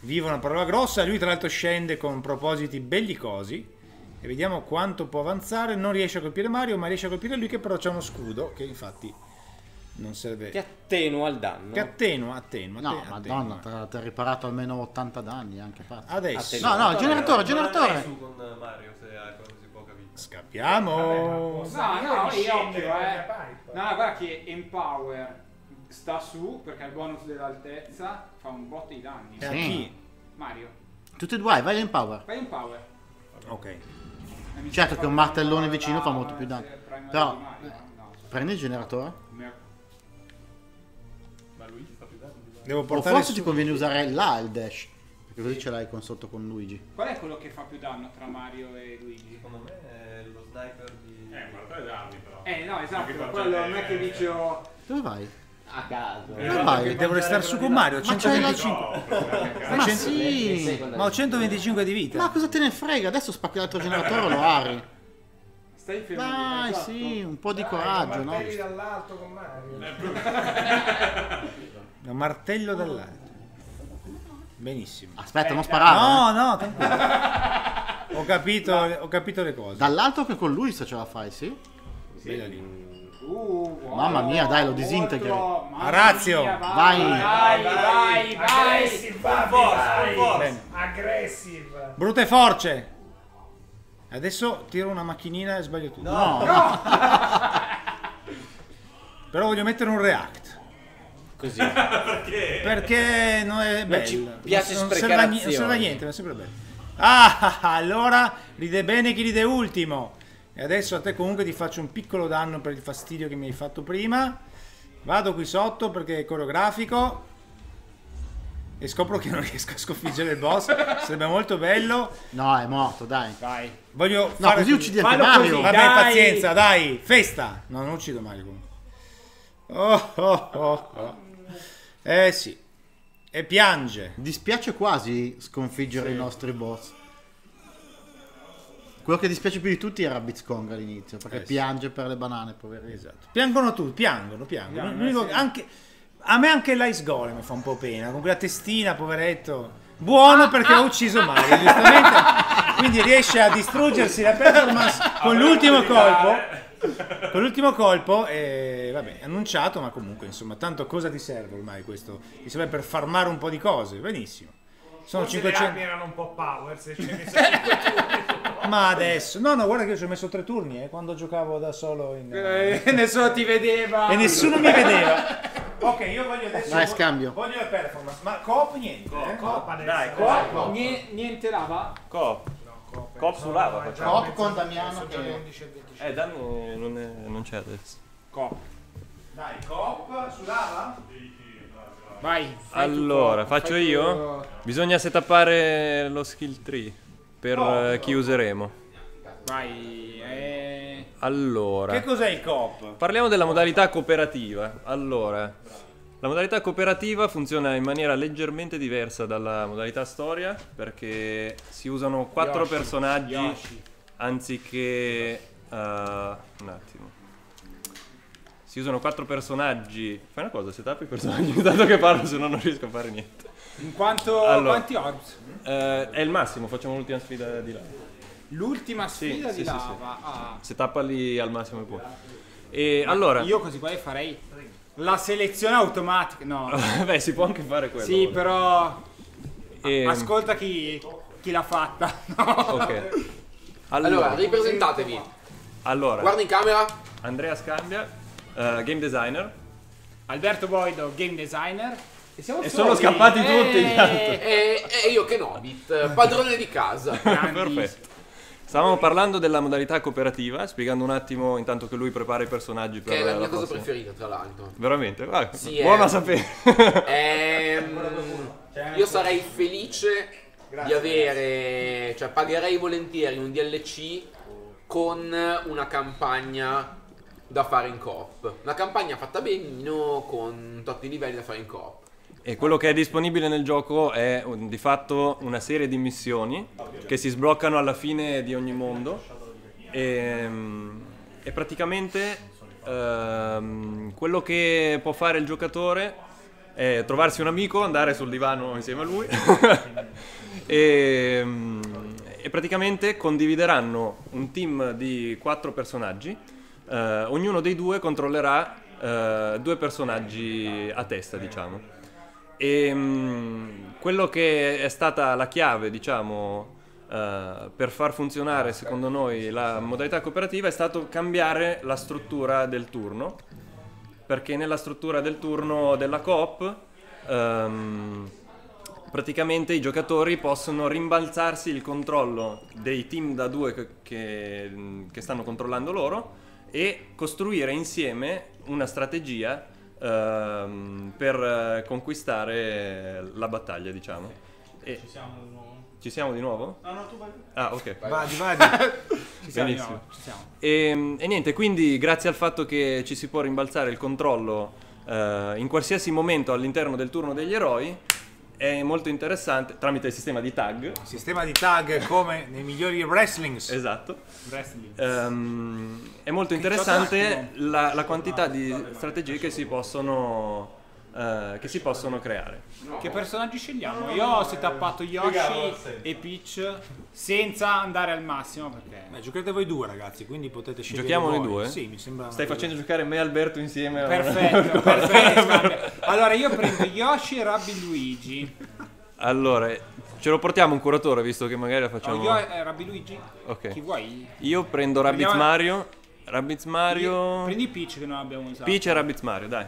Vivo è una parola grossa. Lui tra l'altro scende con propositi bellicosi. E vediamo quanto può avanzare. Non riesce a colpire Mario, ma riesce a colpire lui, che però c'ha uno scudo che infatti non serve. Che attenua il danno. Che attenua. No, madonna, ti ha riparato almeno 80 danni, anche pazzo. Adesso. No, il generatore. Su con Mario, se si può capire. Scappiamo. No, io occhio, No, guarda che Empower sta su, perché il bonus dell'altezza fa un botto di danni. E a chi? Mario. Tutti e due, vai in power. Vai in power. Ok. Certo che un martellone vicino fa molto più danni. Però prendi il generatore. Ma Luigi fa più danni. Devo O portare forse ti conviene usare là il dash, perché così ce l'hai con sotto con Luigi. Qual è quello che fa più danno tra Mario e Luigi? Secondo me è lo sniper di... guarda i danni però. No, esatto, quello non è che dicevo... Dove vai? A caso. Dove vai? Devo restare su con Mario. Ma c'hai la 125. Ma sì. Ma ho 125 di vita. Ma cosa te ne frega? Adesso spacchi l'altro generatore o lo ari. Stai fermo. Dai, sì, un po' di coraggio, no? Martelli dall'alto con Mario. Un martello dall'alto. Benissimo. Aspetta, non sparare. No, tranquillo. Ho capito le cose. Dall'alto che con lui se ce la fai, sì? Bella lì. Wow, Mamma mia, dai, lo disintegri. Arazio. Vai. Aggressive. Brutte forze. Adesso tiro una macchinina e sbaglio tutto. No. Però voglio mettere un react. Così. Perché non è bello. ci piace non sprecare non serve a niente, ma è sempre bello. Allora ride bene chi ride ultimo. E adesso a te comunque ti faccio un piccolo danno per il fastidio che mi hai fatto prima. Vado qui sotto perché è coreografico. E scopro che non riesco a sconfiggere il boss. Sarebbe molto bello. No, è morto, dai. Vai. Voglio No, fare così uccidi anche Mario. Vabbè, Dai. pazienza, dai. Festa. No, non uccido Mario comunque. Oh. Sì. E piange. Dispiace quasi sconfiggere i nostri boss. Quello che dispiace più di tutti era Blitzkong all'inizio, perché piange per le banane, poverino. Esatto. Piangono tutti, piangono. A me anche l'Ice Golem mi fa un po' pena, con quella testina, poveretto. Buono perché ha ucciso Mario, giustamente. Quindi riesce a distruggersi la performance con l'ultimo colpo. Con l'ultimo colpo, vabbè, annunciato, ma comunque, insomma, tanto cosa ti serve ormai questo? Ti serve per farmare un po' di cose, benissimo. Sono Forse 500. le armi erano un po' power se ci hai messo 5 turni. Ma adesso, no, guarda che io ci ho messo 3 turni, quando giocavo da solo in... Nessuno ti vedeva. E nessuno mi vedeva. Ok, io voglio adesso... Dai, scambio. Voglio la performance, ma coop niente. Coop adesso. Dai, Coop. coop. Niente lava? Coop. No, Coop Coop su lava facciamo. Coop con Damiano che... Danni non c'è adesso. Coop. Dai, Coop su lava? Vai. Allora, faccio io? Bisogna settappare lo skill tree per chi useremo. Vai. Allora, Che cos'è il Coop? parliamo della modalità cooperativa. Allora, la modalità cooperativa funziona in maniera leggermente diversa dalla modalità storia perché si usano 4 Yoshi, personaggi Yoshi. anziché... un attimo. Si usano 4 personaggi. Fai una cosa, setup i personaggi intanto che parlo, se no non riesco a fare niente. In quanto Allora, quanti orbs? È il massimo, facciamo l'ultima sfida di là. L'ultima sfida di sì, lava. Ah. Setappali al massimo che puoi. E allora... Io così poi farei la selezione automatica. No. Beh, si può anche fare quello. Sì, però E- ascolta chi l'ha fatta. No. Ok. Allora, ripresentatevi. Allora, Guarda in camera. Andrea Scambia, game designer. Alberto Boido, game designer. E siamo E sono scappati tutti gli altri. E io che Nobit, padrone di casa. Perfetto. Stavamo parlando della modalità cooperativa, spiegando un attimo intanto che lui prepara i personaggi per Che è la mia cosa prossima. preferita, tra l'altro. Veramente? Ah, Sì, buono a sapere. Io sarei felice di avere, cioè pagherei volentieri un DLC con una campagna da fare in coop. Una campagna fatta benino con tutti i livelli da fare in coop. E quello che è disponibile nel gioco è di fatto una serie di missioni che si sbloccano alla fine di ogni mondo e praticamente quello che può fare il giocatore è trovarsi un amico, andare sul divano insieme a lui e praticamente condivideranno un team di 4 personaggi, ognuno dei due controllerà 2 personaggi a testa, diciamo. E quello che è stata la chiave, diciamo, per far funzionare secondo noi la modalità cooperativa è stato cambiare la struttura del turno, perché nella struttura del turno della coop praticamente i giocatori possono rimbalzarsi il controllo dei team da 2 che stanno controllando loro e costruire insieme una strategia per conquistare la battaglia, diciamo. E Ci siamo di nuovo? Ci siamo di nuovo? No, tu vai. Ah, ok. Vadi. Ci siamo di Benissimo. nuovo, ci siamo. E niente, quindi grazie al fatto che ci si può rimbalzare il controllo in qualsiasi momento all'interno del turno degli eroi, è molto interessante tramite il sistema di tag. Sistema di tag come nei migliori wrestlings. Esatto. Wrestling. È molto interessante la quantità di strategie che si possono creare. Che personaggi scegliamo? Io ho setappato Yoshi e Peach senza andare al massimo perché... Beh, giocate voi 2 ragazzi, quindi potete scegliere Giochiamo noi voi. 2? Sì, mi sembra. Stai facendo giocare me e Alberto insieme? Perfetto, perfetto. Allora io prendo Yoshi e Rabbi Luigi. Allora, ce lo portiamo un curatore visto che magari la facciamo... Io Rabbi Luigi? Ok. Chi vuoi? Io prendo Rabbids Mario. Prendi Peach che non abbiamo usato. Peach e Rabbids Mario, dai.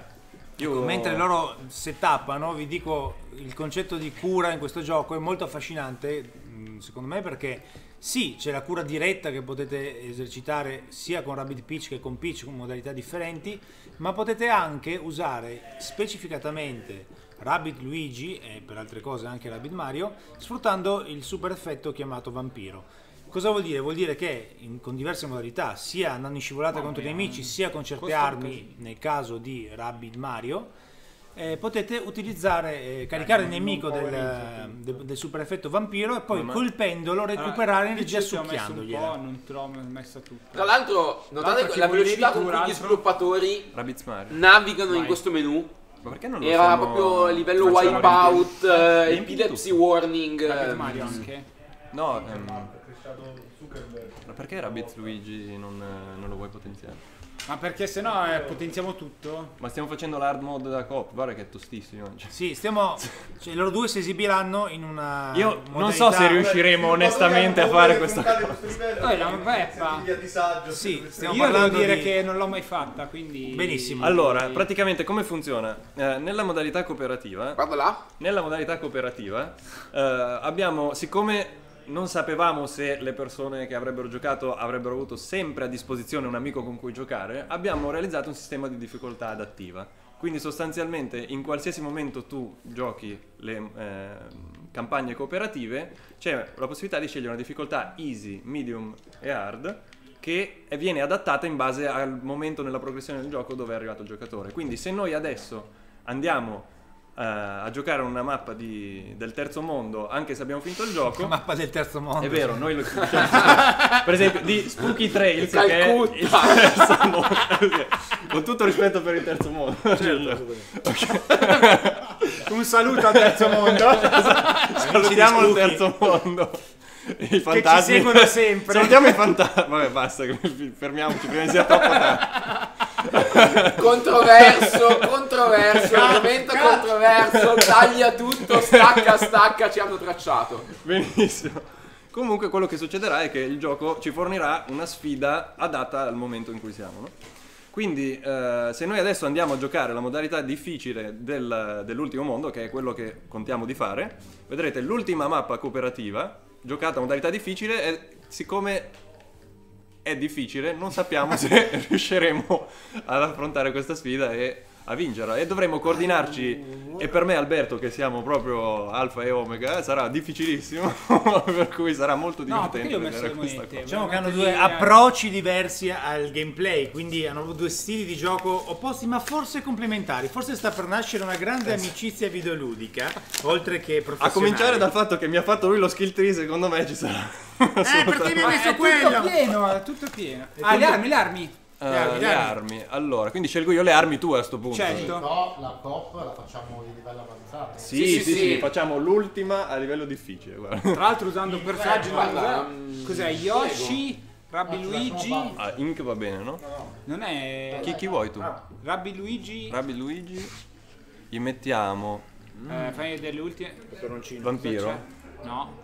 Ecco, mentre loro setuppano, vi dico, il concetto di cura in questo gioco è molto affascinante, secondo me, perché sì, c'è la cura diretta che potete esercitare sia con Rabbid Peach che con Peach con modalità differenti, ma potete anche usare specificatamente Rabbid Luigi e per altre cose anche Rabbid Mario, sfruttando il super effetto chiamato Vampiro. Cosa vuol dire? Vuol dire che con diverse modalità, sia andando in scivolata contro i nemici, sia con certe armi, nel caso di Rabbid Mario, potete utilizzare, caricare il nemico del super effetto vampiro e poi colpendolo recuperare energia succhiandogli. Non te l'ho messa tutta. Tra l'altro, notate la velocità con cui gli sviluppatori navigano in questo menu. Ma perché non lo Era fanno- proprio livello wipeout, epilepsy warning. Rabbid Mario anche? No, ma perché Rabbids Luigi non lo vuoi potenziare? Ma perché sennò potenziamo tutto? Ma stiamo facendo l'hard mode da coop, guarda che è tostissimo. Cioè. Sì, cioè, loro due si esibiranno in una Io non modalità- so se riusciremo onestamente a fare questa cosa. La Peppa. Sì, stiamo Io devo parlando dire di- che non l'ho mai fatta, quindi... Benissimo. Allora, praticamente come funziona? Nella modalità cooperativa, Guarda là. nella modalità cooperativa abbiamo, siccome non sapevamo se le persone che avrebbero giocato avrebbero avuto sempre a disposizione un amico con cui giocare, abbiamo realizzato un sistema di difficoltà adattiva. Quindi sostanzialmente in qualsiasi momento tu giochi le campagne cooperative, c'è la possibilità di scegliere una difficoltà easy, medium e hard, che viene adattata in base al momento nella progressione del gioco dove è arrivato il giocatore. Quindi se noi adesso andiamo a giocare una mappa del terzo mondo, anche se abbiamo finito il gioco, La mappa del terzo mondo. è vero, noi lo per esempio di Spooky Trails, che è il terzo mondo. Con tutto rispetto per il terzo mondo, Un saluto al terzo mondo. salutiamo il terzo mondo. I fantasmi ci seguono sempre. Salutiamo i fantasmi. Vabbè, basta, fermiamoci prima che sia troppo tardi. Controverso, argomento controverso, taglia tutto, stacca, ci hanno tracciato. Benissimo. Comunque quello che succederà è che il gioco ci fornirà una sfida adatta al momento in cui siamo, no? Quindi se noi adesso andiamo a giocare la modalità difficile dell'ultimo mondo, che è quello che contiamo di fare, vedrete l'ultima mappa cooperativa giocata a modalità difficile, e siccome è difficile non sappiamo se riusciremo ad affrontare questa sfida e a vincerla, e dovremo coordinarci, e per me Alberto, che siamo proprio alfa e omega, sarà difficilissimo per cui sarà molto divertente vedere questa cosa. Diciamo che hanno due approcci diversi al gameplay, quindi hanno due stili di gioco opposti ma forse complementari. Forse sta per nascere una grande amicizia videoludica, oltre che professionale. A cominciare dal fatto che mi ha fatto lui lo skill tree, secondo me ci sarà. Perché mi hai messo quello? Tutto pieno. Le armi. Le armi. Allora, quindi scelgo io le armi tue a sto punto. Certo. No, la coop la facciamo di livello avanzato. Sì, facciamo l'ultima a livello difficile, guarda. Tra l'altro usando personaggi cos'è? Yoshi, Rabbi Luigi. Ah, Ink va bene, no? Non è. Chi vuoi tu? Rabbi Luigi. Gli mettiamo Fai delle ultime. Vampiro. No.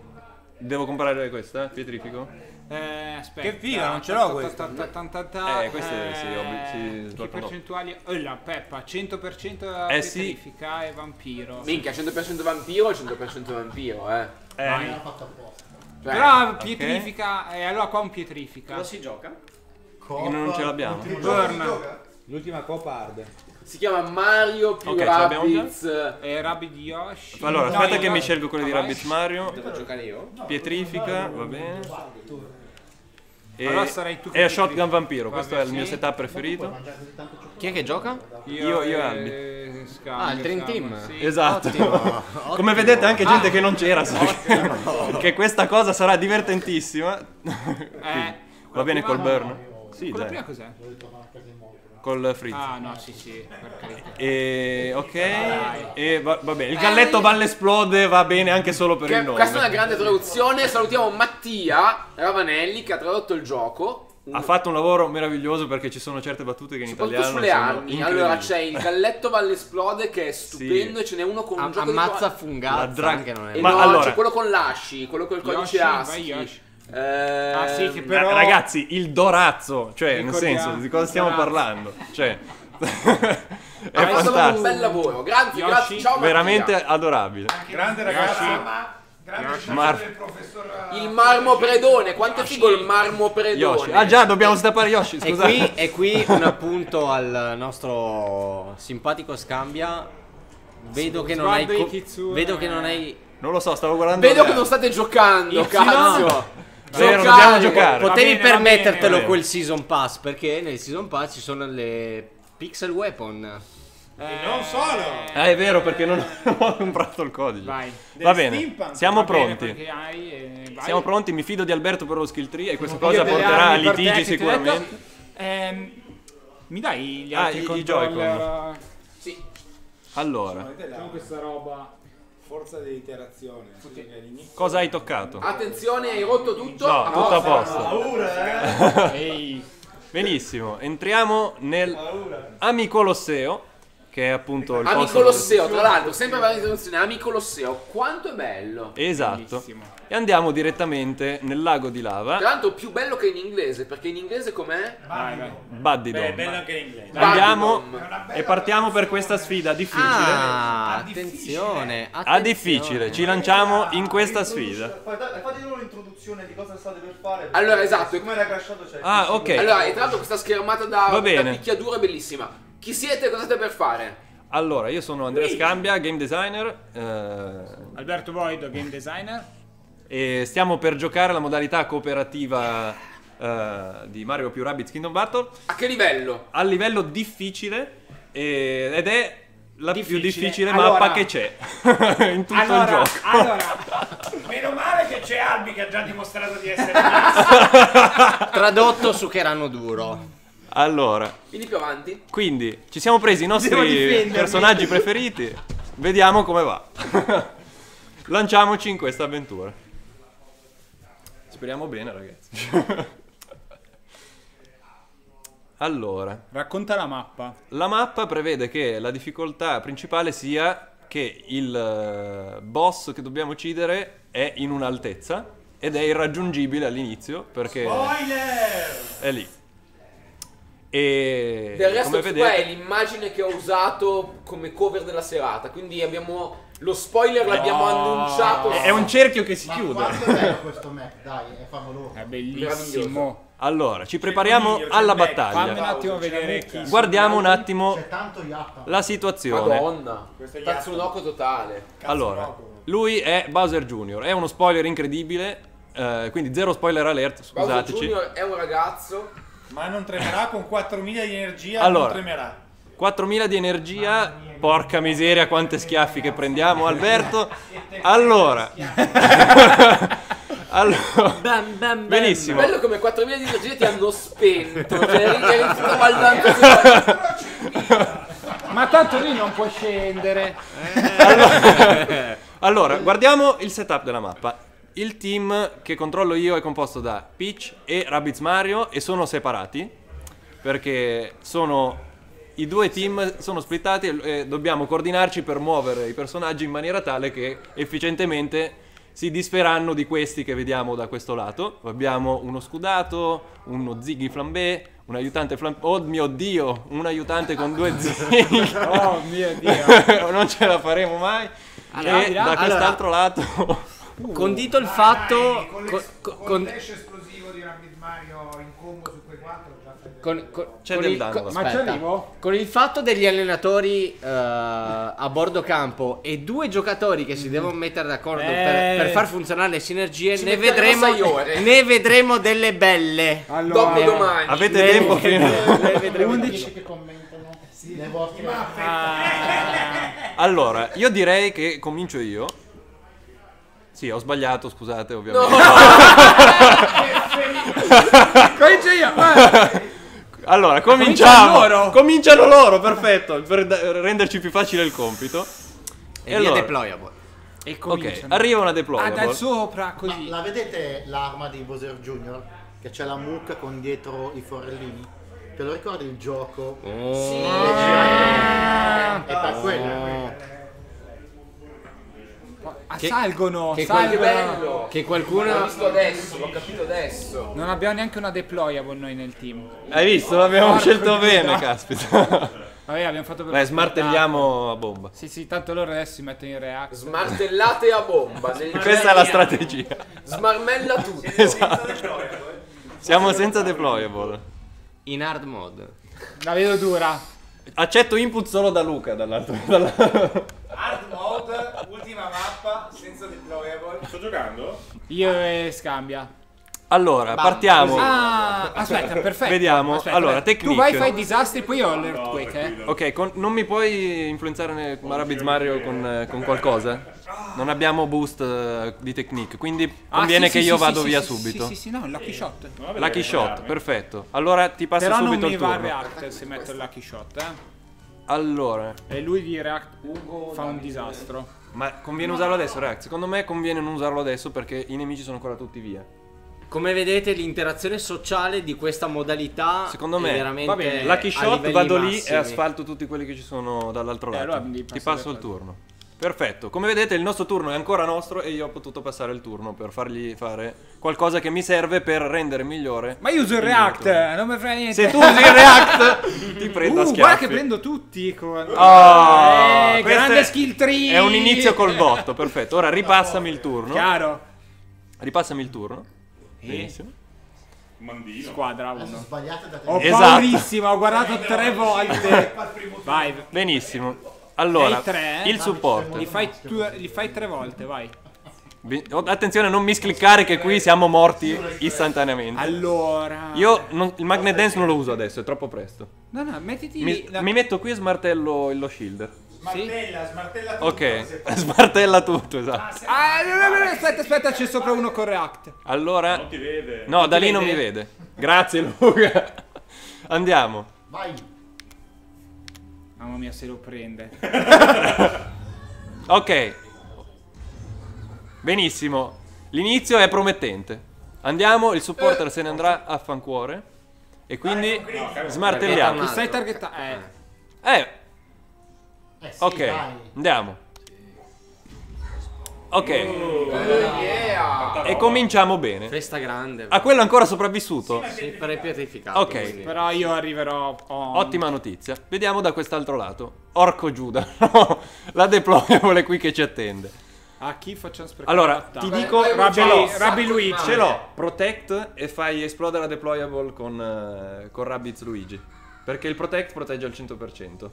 Devo comprare questa? Pietrifico? Aspetta. Che figa, non ce l'ho questa. Queste si che percentuali? La Peppa, 100% pietrifica e vampiro. Minchia, 100% vampiro e 100% vampiro, Però pietrifica, allora qua un pietrifica. Lo si gioca? Non ce l'abbiamo. L'ultima coop hard. Si chiama Mario più Rabbids e Rabbids Yoshi. Allora, aspetta che mi scelgo quello di Rabbids Mario. Devo giocare io? Pietrifica, va bene. Allora sarai tu. E a Shotgun Vampiro, questo è il mio setup preferito. Chi è che gioca? Io e Albi. Il Dream Team. Sì. Esatto. Come vedete anche gente che non c'era sa che questa cosa sarà divertentissima. Va bene col burn? Sì, quella dai. prima cos'è? Col frizz. Ah no, sì, per carità. E ok. E va bene. Il galletto Valle Esplode va bene anche solo per il nome. Questa è una grande traduzione. Salutiamo Mattia Ravanelli che ha tradotto il gioco. Ha fatto un lavoro meraviglioso, perché ci sono certe battute che in italiano sulle sono armi. Allora c'è il galletto Valle Esplode che è stupendo, e ce n'è uno con un gioco ammazza fungazza, che non è. Ma no, allora c'è quello con l'asci, quello col codice ASCII. Sì, che però ragazzi, il dorazzo, cioè nel senso, di cosa stiamo parlando? Cioè è fantastico. Un bel lavoro. Grazie, ciao veramente Mattia. adorabile. Grande ragazzo. Del professor il marmo predone, quanto è figo il marmo predone. Yoshi. Ah già, dobbiamo stappare Yoshi, scusate. E qui un appunto al nostro simpatico Scambia. Vedo che non hai vedo che non hai. Non lo so, stavo guardando. Vedo che non state giocando, cazzo. Vero, dobbiamo giocare. Potevi permettertelo quel season pass, perché nel season pass ci sono le pixel weapon. E non solo. È vero, perché non ho comprato il codice. Vai. Va bene, siamo pronti. Vai. Siamo pronti, mi fido di Alberto per lo skill tree, e questa cosa porterà a litigi sicuramente. Mi dai gli altri Joy-Con? Sì. Allora, facciamo questa roba. Forza di iterazione. cosa hai toccato? Attenzione, hai rotto tutto? No, tutto a posto. Paura, Benissimo, entriamo nel Amicolosseo, che è appunto il Amico posto Losseo, tra l'altro, sempre per l'introduzione, Amico Losseo, quanto è bello. Esatto. E andiamo direttamente nel lago di lava. Tra l'altro più bello che in inglese, perché in inglese com'è? Baddidom. Beh, bello anche in inglese. Andiamo e partiamo per questa sfida difficile. Attenzione, A difficile, ci lanciamo in questa sfida. Fate loro l'introduzione di cosa state per fare. Allora, esatto. Come era crashato c'è. Ah, ok. Allora, e tra l'altro questa schermata Va da bene. picchiaduro è bellissima. Chi siete e cosa state per fare? Allora, io sono Andrea Scambia, game designer. Alberto Voido, game designer. E stiamo per giocare la modalità cooperativa di Mario più Rabbids Kingdom Battle. A che livello? A livello difficile ed è la più difficile Allora- mappa che c'è in tutto il gioco. Allora, meno male che c'è Albi che ha già dimostrato di essere Tradotto su che erano duro. Allora, Quindi più avanti. quindi ci siamo presi i Devo nostri difendermi. personaggi preferiti. Vediamo come va. Lanciamoci in questa avventura. Speriamo bene, ragazzi. Allora, Racconta la mappa. la mappa prevede che la difficoltà principale sia che il boss che dobbiamo uccidere è in un'altezza ed è irraggiungibile all'inizio perché è lì. E Del resto come qua è vedete, l'immagine che ho usato come cover della serata. Quindi abbiamo lo spoiler l'abbiamo annunciato. è un cerchio che si Ma chiude. quanto è bello questo Mac, dai, è favoloso. È bellissimo. Allora, ci prepariamo alla Fammi un battaglia. attimo vedere chi. Guardiamo un attimo C'è tanto Yappa. la situazione. Madonna. Tatsunoko totale. Allora, lui è Bowser Jr., è uno spoiler incredibile, quindi zero spoiler alert, Bowser scusateci. Junior è un ragazzo. Ma non tremerà con 4000 di energia, Allora. non tremerà. 4000 di energia, porca miseria quante schiaffi che prendiamo, Alberto. Allora, allora benissimo. Bello come 4000 di energia ti hanno spento. Cioè eri tutto baldanzo. Ma tanto lì non può scendere. Allora, guardiamo il setup della mappa. Il team che controllo io è composto da Peach e Rabbids Mario e sono separati perché i due team sono splittati e dobbiamo coordinarci per muovere i personaggi in maniera tale che efficientemente si disferanno di questi che vediamo da questo lato. Abbiamo uno scudato, uno Ziggy Flambé, un aiutante Flambé. Oh mio Dio, un aiutante con due Ziggy. Oh mio Dio. Non ce la faremo mai. E da quest'altro lato Condito il fatto Con dash esplosivo di Rabbids Mario in combo su quei 4 c'è del danno. Ma ci arrivo? con il fatto degli allenatori a bordo campo e due giocatori che si devono mettere d'accordo per far funzionare le sinergie, Ci ne metteremo 6 ore. vedremo delle belle. Dopo domani. Avete tempo fino Ne vedremo 11 che commentano le vostre. Allora, io direi che comincio io. Sì, ho sbagliato, scusate, ovviamente. Comincio io. Allora, cominciamo. Cominciano loro, perfetto, per renderci più facile il compito. E via deployable. E Ok, cominciano. arriva una Ah, deployable. dal sopra, così. La vedete l'arma di Bowser Jr.? Che c'è la mucca con dietro i forellini? Te lo ricordi il gioco? Sì. È per quello. Salgono, che salgono. bello. Che qualcuno L'ho visto adesso, l'ho capito adesso. Non abbiamo neanche una deployable noi nel team. Hai visto? L'abbiamo Porco scelto Dio. bene, caspita. Vabbè, abbiamo fatto per Beh, smartelliamo a bomba. Sì, tanto loro adesso si mettono in react. Smartellate a bomba. Questa è la strategia. Smarmella tutto. Esatto. Siamo senza deployable. in hard mode. La vedo dura. Accetto input solo da Luca dall'altro. Hard mode, ultima mappa, senza deployable. Sto giocando? Io e Scambia. Allora, partiamo. Ah, aspetta, perfetto. Vediamo. Aspetta, Allora, aspetta. technique. Tu vai, fai disastri, poi io ho l'earthquake, Ok, non mi puoi influenzare Rabbids Mario con qualcosa? Non abbiamo boost di technique, quindi conviene che io vado via subito. Sì, no, il Lucky Shot. Lucky Shot, perfetto. Allora ti passo Però subito non mi il va il turno. react se metto il Lucky Shot, Allora, E lui di react fa un disastro. ma conviene usarlo adesso, React? Secondo me conviene non usarlo adesso perché i nemici sono ancora tutti via. Come vedete l'interazione sociale di questa modalità Secondo è me, veramente va bene, Lucky a Shot, livelli vado lì massimi. e asfalto tutti quelli che ci sono dall'altro lato. allora mi Ti passa passo il le turno. Perfetto, come vedete il nostro turno è ancora nostro e io ho potuto passare il turno per fargli fare qualcosa che mi serve per rendere migliore. Ma io uso il React, non mi frega niente. Se tu usi il React ti prendo a schiaffi. Guarda che prendo tutti con... questo grande skill tree. È un inizio col botto, perfetto. Ora ripassami il turno. Chiaro. Ripassami il turno. Benissimo. Mandino. Squadra Adesso 1. sbagliate da te. Ho Esatto. paurissimo, ho guardato 3 volte. Vai. Benissimo. Allora, Hai 3, il supporto. Li fai 3 volte, vai. Attenzione a non miscliccare che qui siamo morti istantaneamente. Allora. Io il Magnet Dance non lo uso adesso, è troppo presto. No, mettiti Mi metto qui e smartello lo shield. Smartella tutto. Ok, smartella tutto, esatto. Aspetta, c'è sopra uno con React. Allora. Non ti vede. No, Non da ti lì non vede? mi vede. Grazie, Luca. Andiamo. Vai. Mamma mia, se lo prende. Ok. Benissimo. L'inizio è promettente. Andiamo, il supporter se ne andrà a fancuore. E quindi smartelliamo. Ti stai targetando. Sì, Ok, dai. andiamo. Ok. Yeah. E cominciamo bene. Festa grande. A quello ancora sopravvissuto? Sì, pietrificato. Ok. quindi. Però io arriverò. Ottima notizia. Vediamo da quest'altro lato. Orco Giuda. No, la deployable è qui che ci attende. A chi facciamo sprecare? Allora, l'attacco? ti dico, Rabbi Luigi. ce l'ho. Protect e fai esplodere la deployable con Rabbids Luigi. Perché il Protect protegge al 100%.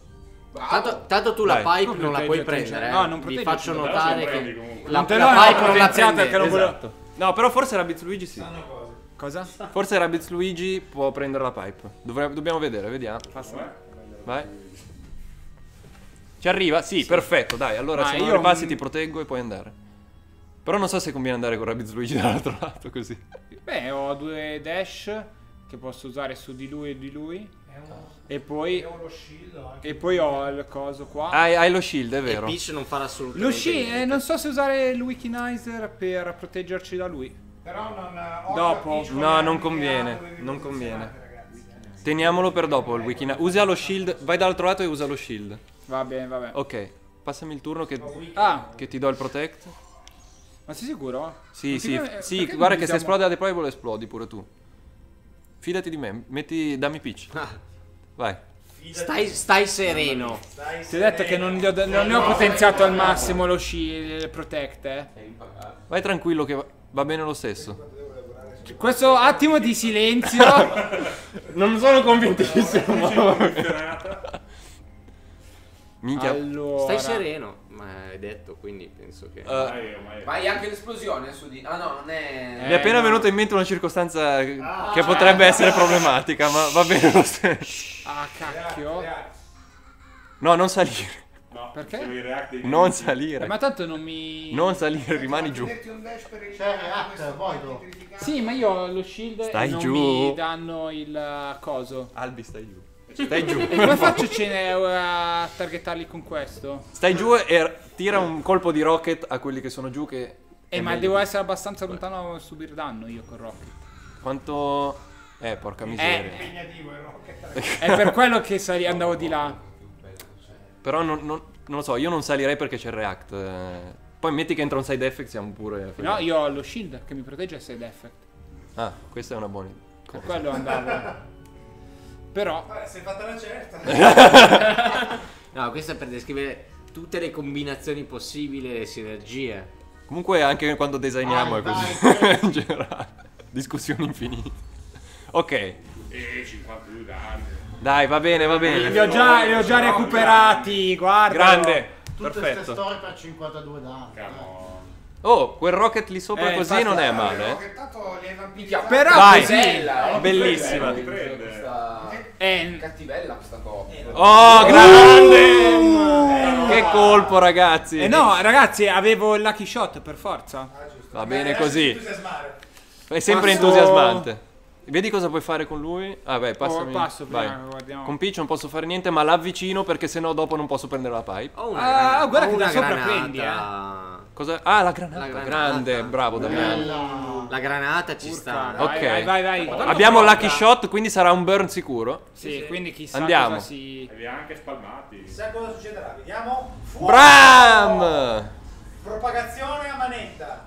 Tanto tu la Dai. pipe non la puoi prendere. No, non Vi protegge, faccio però notare prendi che comunque. la Non te pipe l'ho non la potenziata prendete. che non volevo. Esatto. No, però forse Rabbids Luigi sì. Cosa? Forse Rabbids Luigi può prendere la pipe. Dobbiamo vedere, vediamo. Vai. Ci arriva? Sì, perfetto, dai. Allora se non io ripassi ti proteggo e puoi andare. Però non so se conviene andare con Rabbids Luigi dall'altro lato così. Beh, ho 2 dash che posso usare su di lui e di lui. E poi ho il coso qua. Hai lo shield, è E vero. Peach non farà assolutamente Lo sci, niente. non so se usare il Wikinizer per proteggerci da lui. Però non... Dopo. No, non conviene. Non conviene. Teniamolo per dopo il wiki. Usa lo shield. Vai dall'altro lato e usa lo shield. Va bene, va bene. Ok. Passami il turno che Ah, ti do il protect. ma sei sicuro? Sì, Ma sì, perché- sì, perché guarda non che se usiamo- esplode la deployable esplodi pure tu. Fidati di me, dammi pitch. Vai. Stai sereno. Ti ho detto che non ne ho potenziato al massimo lo sci, il protect, Vai tranquillo che va bene lo stesso. Questo attimo di silenzio. Non sono convintissimo. Minchia. Allora. Stai sereno. Ma hai detto, quindi penso che... Vai anche l'esplosione su di... Ah no, non è... Mi è appena venuta in mente una circostanza che potrebbe essere problematica, ma va bene lo stesso. Ah, cacchio. No, non salire. Perché? Non salire. Ma tanto non mi... Non salire, rimani giù. C'è React, Voido. Sì, ma io ho lo shield Stai e non giù. mi danno il coso. Albi, stai giù. Stai giù. E come faccio a targetarli con questo? Stai giù e tira un colpo di rocket a quelli che sono giù che... è Ma meglio. devo essere abbastanza lontano a subire danno io con rocket. Quanto... porca miseria. È per quello che andavo di là. Però non lo so, io non salirei perché c'è il React. Poi metti che entra un side effect, siamo pure... No, io ho lo shield che mi protegge il side effect. Ah, questa è una buona Per cosa. quello andavo. Però... sei fatta una certa. No, questo è per descrivere tutte le combinazioni possibili e le sinergie. Comunque anche quando designiamo è così. In generale. Discussioni infinite. Ok. 52 danni. Dai, va bene, va bene. Li ho già recuperati, guarda. Grande. Tutte queste Perfetto. storie per 52 danni. Oh, quel rocket lì sopra così infatti- non è male. Però Vai. così... Bellissima. Cattivella questa cosa. Oh, grande! Che colpo, ragazzi. no, ragazzi, avevo il lucky shot per forza. Va bene così. È sempre Passo- entusiasmante. Vedi cosa puoi fare con lui? Ah, beh, passami. passo prima, Vai. guardiamo. Con Peach non posso fare niente, ma l'avvicino perché sennò dopo non posso prendere la pipe. Ho Ah, guarda che ho da una sopra granata. prendi, Cosa? Ah, la granata. La granata. Grande, bravo Damiano. La La granata ci sta. Ok. Vai. Abbiamo Lucky Shot, quindi sarà un burn sicuro. Sì, quindi chissà Andiamo. cosa si... E li ha anche spalmati. Chissà cosa succederà, vediamo. Fuoco! Bram! Propagazione a manetta.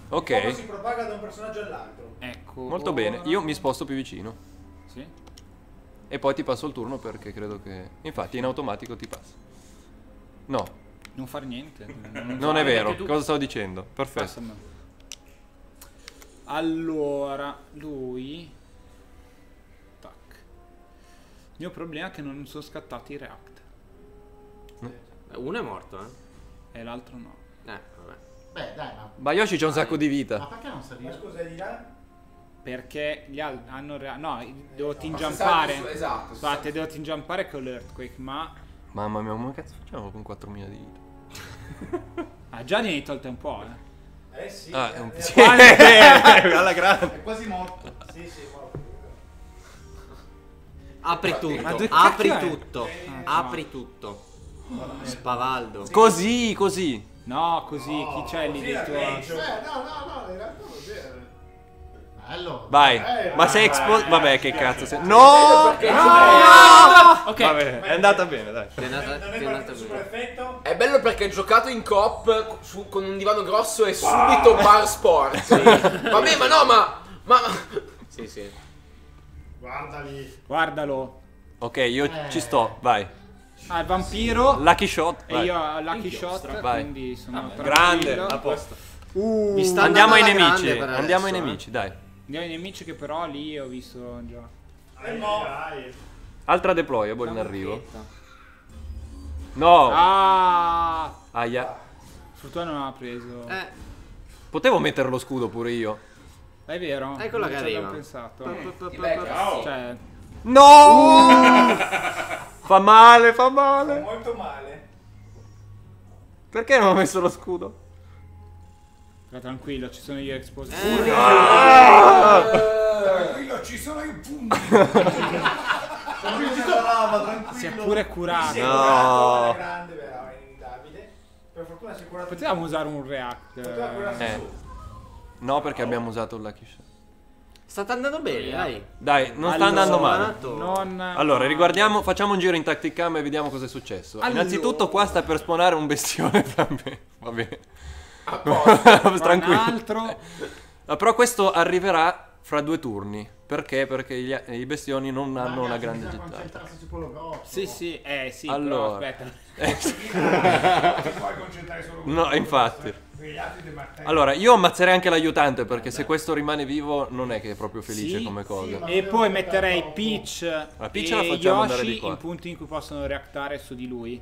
Ok. Come si propaga da un personaggio all'altro. Ecco. Molto bene, io mi sposto più vicino. Sì. E poi ti passo il turno perché credo che... Infatti in automatico ti passa. No. Non far niente. Non è vero, cosa stavo dicendo? Perfetto. Passami. Allora, lui... Tac. Il mio problema è che non sono scattati i react. Uno è morto, E l'altro no. Vabbè. Beh, dai, ma... Bayoshi c'ha un sacco di Ma vita. perché non salire? Ma scusa, di là? Perché gli altri hanno... No, devo Ma tingiampare. se salti su- esatto, se Infatti, devo tingiampare con l'Earthquake, ma... Mamma mia, come cazzo facciamo con 4.000 di vita? Ah, già ne hai tolte un po', Sì. Ah, è un è sì, quasi- alla grande. È quasi morto. Sì, morto. Apri Ma tutto, dove apri cacchio è? tutto, apri tutto. Spavaldo. Così. No, così, chi c'è lì dentro? No, in realtà non c'era. Bello. Vai. Ma sei expo... Vabbè, che cazzo sei... No! Ok. Vabbè, è andata bene, dai. Ti è andata bene. Effetto. È bello perché è giocato in coop con un divano grosso e subito bar sport. Vabbè, ma no, ma... Sì. Guardalo. Ok, io ci sto, vai. Ah, il vampiro. Lucky Shot, E vai. io ho Lucky Shot, Vai. quindi sono Grande, tranquillo. a posto. Mi sta Andiamo ai andando alla nemici, grande per andiamo ai adesso, nemici, dai. Andiamo ai nemici che però lì ho visto già. Altra deployable in arrivo. No! Ah! Aia. Fortuna non ha preso. Potevo mettere lo scudo pure io. È vero. Eccola non che ci avevo arriva. pensato. Cioè, No! Fa male. Molto male. Perché non ho messo lo scudo? Ma tranquillo, ci sono io exposed. Tranquillo, ci sono i punti. Si è pure curato. No. Grande, però, è inevitabile. Per fortuna si è curato. Potevamo usare un react. Poteva curarsi su. No, perché abbiamo usato il Lucky Shot. Sta andando bene, dai. Dai, non sta andando male. Non... Allora, riguardiamo, facciamo un giro in tactic cam e vediamo cosa è successo. Allora. Innanzitutto qua sta per spawnare un bestione tra me. Va bene. Un Tranquillo. altro. Però questo arriverà fra 2 turni. Perché? Perché i bestioni non hanno una grande gittata. Concentrarsi su quello grosso. Sì, sì, Allora. però aspetta. Ti puoi concentrare solo su No, infatti. gli altri dei martelli. Allora, io ammazzerei anche l'aiutante perché se questo rimane vivo non è che è proprio felice Sì, come cosa. E poi metterei Peach, La Peach e la facciamo andare di Yoshi qua. in punti in cui possono reactare su di lui.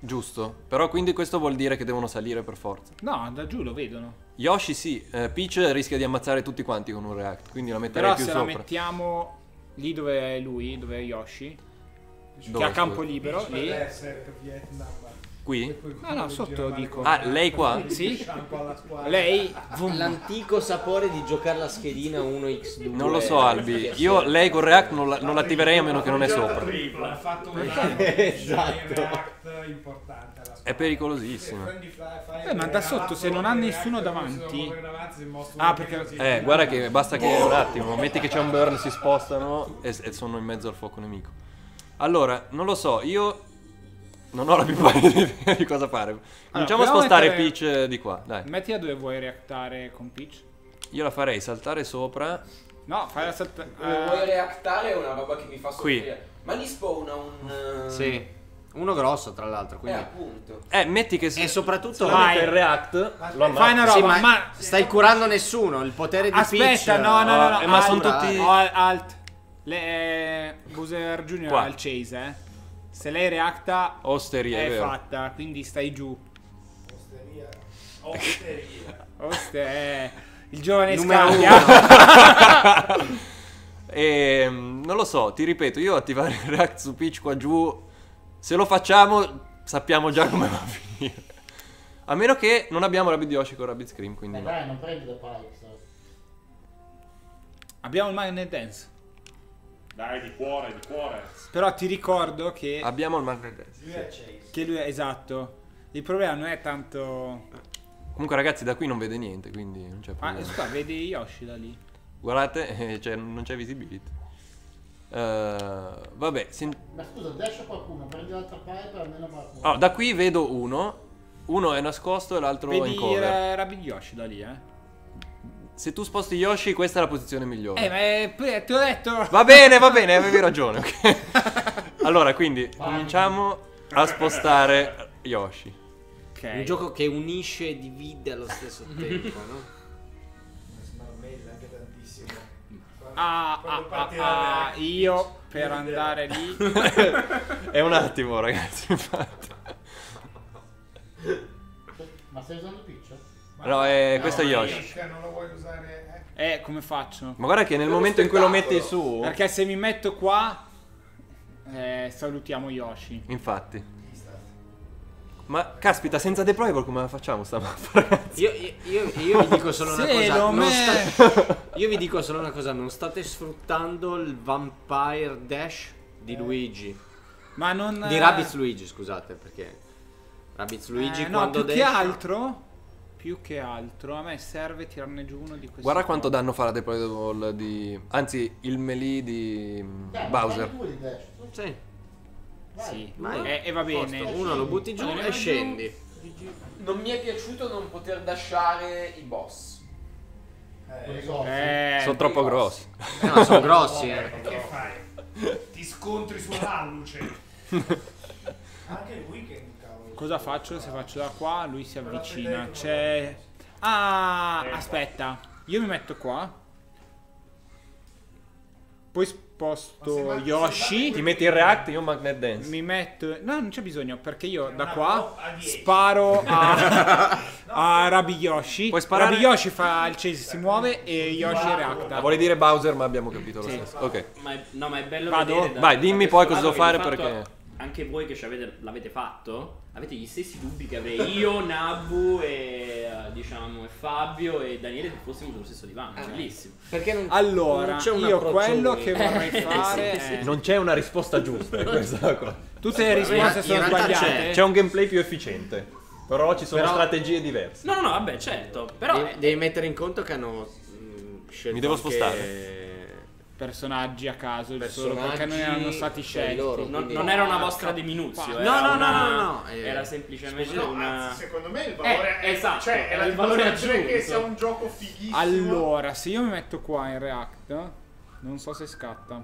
Giusto. Però quindi questo vuol dire che devono salire per forza. No, da giù lo vedono. Yoshi sì, Peach rischia di ammazzare tutti quanti con un react, quindi la metterei Però più se sopra. la mettiamo lì dove è lui, dove è Yoshi, Dove, che ha campo scusa? libero, lì. Qui? No, sotto dico. Ah, lei qua? Sì. Lei L'antico sapore di giocare la schedina 1x2. Non lo so, Albi. Io lei con react non l'attiverei a meno che non è sopra. Ha fatto un Esatto. react importante alla È pericolosissimo. ma da sotto se non ha nessuno davanti. Ah, perché Guarda che basta che un attimo, metti che c'è un burn, si spostano e sono in mezzo al fuoco nemico. Allora, non lo so, io non ho la più pallida idea di cosa fare. Cominciamo a proviamo a spostare mettere- Peach di qua, dai. mettila dove vuoi reactare con Peach. Io la farei saltare sopra. No, fai la salta. vuoi reactare è una roba che mi fa Qui. soffrire. Ma lì spawna un... Sì. Uno grosso, tra l'altro. Quindi... appunto. Metti che E soprattutto se mette il react, lo ammazza. Fai una roba, Sì, ma, ma stai curando nessuno. Il potere di aspetta, Peach. no, ma alt, sono tutti- alt. Bowser Jr. Qua. ha il chase, Se lei reacta Osteria, è è vero. fatta, quindi stai giù. Il giovane Numero Scabbia. E non lo so, ti ripeto, io attivare il react su Peach qua giù, se lo facciamo sappiamo già come va a finire. A meno che non abbiamo Rabbid Yoshi con Rabbid Scream, quindi no. Dai, non prendi The Pikes. Abbiamo il Magnet Dance. Dai, di cuore, di cuore. Però ti ricordo che Abbiamo il Magnet Dance. lui è esatto. Il problema non è tanto Comunque ragazzi da qui non vede niente, quindi non c'è problema. Scusa, vedi Yoshi da lì? Guardate, non c'è visibility. Vabbè, Ma scusa, dash qualcuno, prendi l'altra pipe almeno qualcuno. oh, da qui vedo uno è nascosto e l'altro in cover. Vedi Rabbid Yoshi da lì, Se tu sposti Yoshi, questa è la posizione migliore. Ma ti ho detto. Va bene, avevi ragione, ok. Allora, quindi cominciamo a spostare Yoshi. Ok. Un gioco che unisce e divide allo stesso tempo, no? Smarmella anche tantissimo. Io per andare lì. È un attimo, ragazzi, infatti. Ma stai usando Peach? No, questo è Yoshi. Non lo vuoi usare? Come faccio? Ma guarda che nel momento in cui lo metti su... Perché se mi metto qua salutiamo Yoshi. Infatti. Ma caspita, senza deployable come la facciamo sta mappa, ragazzi? Io vi dico solo una cosa. Io vi dico solo una cosa, non state sfruttando il Vampire Dash di Luigi. Ma non... Di Rabbids Luigi, scusate, perché Rabbids Luigi quando più che altro a me serve tirarne giù uno di questi. Guarda quanto danno fa la deployable di... Anzi, il melee di Bowser. Sì. Sì, vai. E va bene. Uno lo butti giù e scendi. Non mi è piaciuto non poter dashare i boss. Sono troppo grossi. No, sono grossi. Che fai? Ti scontri sull'alluce. Anche il weekend, cavolo. Cosa faccio? Se faccio da qua, lui si avvicina. C'è... aspetta. Io mi metto qua. Poi sposto Yoshi. Ti metti il react, io Magnet Dance. Mi metto... No, non c'è bisogno, perché io da qua sparo a Rabi Yoshi. Puoi sparare? Rabi Yoshi fa il chase, si muove e Yoshi reacta. Vuole dire Bowser, ma abbiamo capito lo stesso. Ok. Ma è bello Vado? vedere Vai, dimmi poi cosa devo fare che di perché... fatto anche voi che l'avete fatto, avete gli stessi dubbi che avrei io, Nabu e diciamo e Fabio e Daniele se fossimo sullo stesso divano. Bellissimo. Perché non, Allora, non c'è un io approccio quello unico. che vorrei fare è... Non c'è una risposta giusta in questa cosa. Tutte le risposte sono sbagliate. C'è un gameplay più efficiente. Però ci sono strategie diverse. No, vabbè, certo. Però devi mettere in conto che hanno scelto Mi devo anche spostare. Personaggi a caso, solo perché non erano stati scelti. loro, non era una vostra deminuzio. No. Era semplicemente No, una... anzi, secondo me il valore è esatto, cioè, è la il valore dimostrazione che aggiunto. sia un gioco fighissimo. Allora, se io mi metto qua in React, non so se scatta.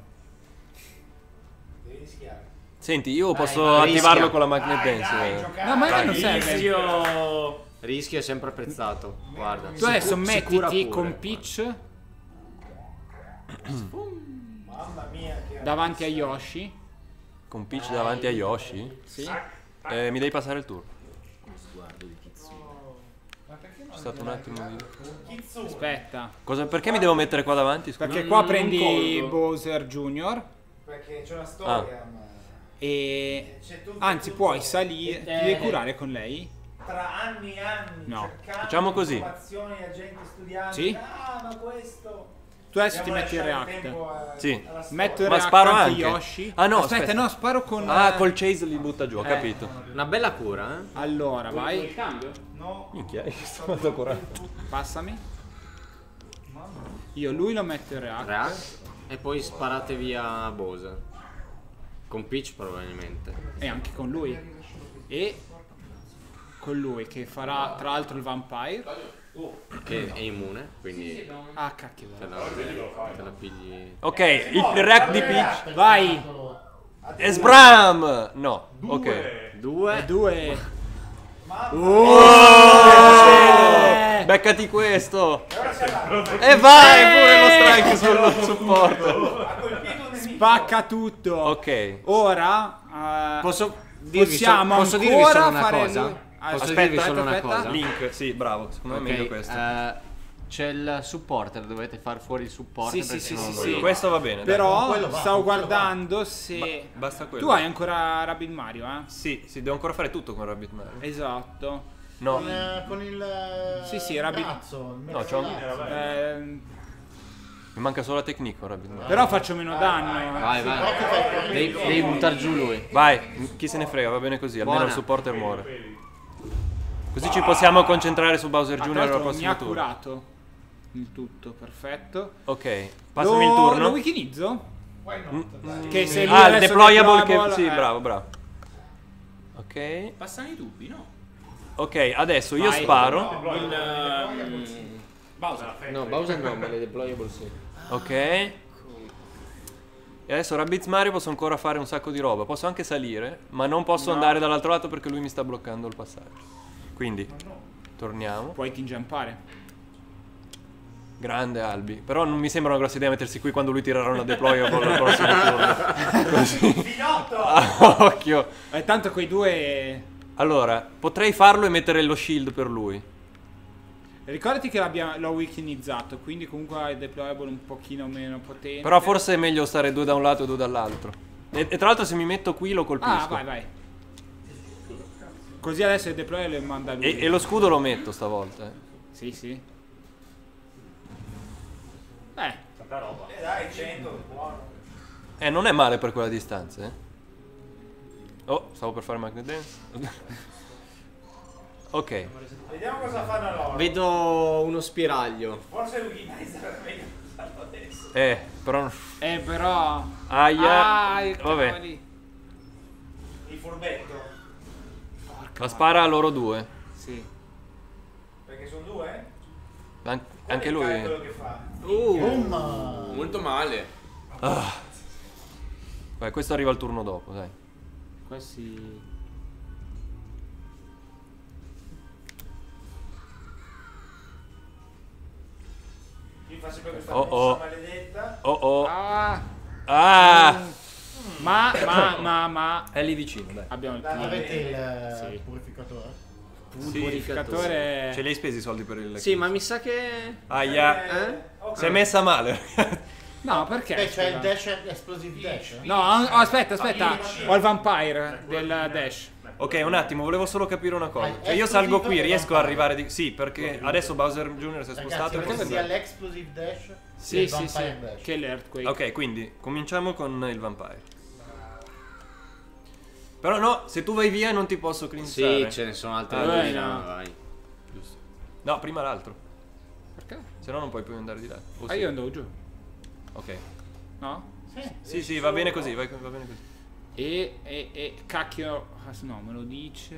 Devi rischiare. Senti, io posso attivarlo con la Magnet Dance. No, ma non serve. Rischio è sempre apprezzato. Guarda. Tu adesso Sicura mettiti pure, con Peach Mamma mia, che davanti a Yoshi. Con Peach davanti a Yoshi? Sì. Mi devi passare il turno. C'è stato un attimo di... Aspetta. Perché mi devo mettere qua davanti? Scusa? Perché qua prendi Bowser Jr. Perché c'è una storia, ma E c'è tutto, anzi tutto. puoi salire, ti devi curare con lei? Tra anni e anni No. cercando Facciamo così. informazioni, agenti, studianti. Sì? Ma questo. Tu adesso ti Dobbiamo metti il lasciare React. tempo Sì. alla storia. Metto il Ma React sparo anche anche. Yoshi. Ah no, aspetta, no, sparo con col chase li butta giù, ho capito. Una bella cura, Allora, Vuoi vai. il cambio? No. Minchia, che sto andando coraggio. Passami. Io lui lo metto in React. React. E poi sparate via Bowser. Con Peach probabilmente. E anche con lui. E con lui che farà tra l'altro il Vampire. Che è immune, quindi Ah, cacchio. te la pigli. Ok, il react di Peach. Vai. Esbram! No, ok. Due. Beccati questo. E vai pure lo strike sullo supporto. Spacca tutto. Ok. Ora Possiamo posso dirvi solo ancora una fare cosa? Posso Aspetta, dirvi solo una cosa? Link, sì, bravo. Secondo me è meglio questo. C'è il supporter, dovete far fuori il supporter. Sì, perché sì, non sì, lo- sì. Questo va bene. Però quello va, stavo quello guardando se Basta quello. tu hai ancora Rabbit Mario, eh? Sì, devo ancora fare tutto con Rabbit Mario. Esatto. No. Con il Sì, Rabbit. cazzo, il No, c'ho mezzalazzo. Mi manca solo la tecnica con Rabbit Mario. Però faccio meno danno. Vai. Devi buttare giù lui. Vai, chi se ne frega, va bene così, almeno Buona. il supporter muore. Così ci possiamo concentrare su Bowser Jr. al Mi prossimo ha turno. curato il tutto, perfetto. Ok, passami il turno. Lo weakenizzo? Che se lui il adesso deployable che... deployable, Sì, bravo. Ok. Passano i tubi, no? Ok, adesso io sparo. Bowser. No, Bowser no, ma le deployable sì. Ok. E adesso Rabbids Mario posso ancora fare un sacco di roba. Posso anche salire, ma non posso andare dall'altro lato perché lui mi sta bloccando il passaggio. Quindi, torniamo. Puoi tingiampare. Grande Albi. Però non mi sembra una grossa idea mettersi qui quando lui tirerà una deployable al prossimo turno. Così. Occhio. Tanto quei due... Allora, potrei farlo e mettere lo shield per lui. Ricordati che l'ho weakenizzato, quindi comunque ha il deployable un pochino meno potente. Però forse è meglio stare due da un lato e due dall'altro. E tra l'altro se mi metto qui lo colpisco. Vai. Così adesso il deployable lo manda lui. E lo scudo lo metto stavolta. Sì. Tanta roba. Dai, 100, buono. Non è male per quella distanza, Oh, stavo per fare Magnet Dance. Ok. Vediamo cosa fanno loro. Vedo uno spiraglio. Forse lui sarà meglio usarlo adesso. Però... Aia. Vabbè. Il furbetto. La spara a loro due. Sì. Perché sono due? Anche lui. Quello che fa. Molto male. Beh, questo arriva al turno dopo, dai. Questi... Gli fa sempre questa mossa maledetta. Ma è lì vicino, dai. Abbiamo il Avete il purificatore? Purificatore. Ce li hai spesi i soldi per il... Sì, ma mi sa che... Aia. Si è messa male. No, perché? C'è il dash, explosive dash? No, aspetta. Ho il vampire del dash. Ok, un attimo, volevo solo capire una cosa. Cioè io salgo qui, riesco ad arrivare di... Sì, perché adesso Bowser Jr. si è spostato. Perché sia l'explosive dash Sì, e il vampire dash. Che l'earthquake. Ok, quindi cominciamo con il vampire. Però no, se tu vai via non ti posso clinchare. Sì, ce ne sono altre due. Vai. Giusto. No, prima l'altro. Perché? Se no non puoi più andare di là. Io andavo giù. Ok. No? Sì, va bene così, va bene così. E cacchio... No, me lo dice...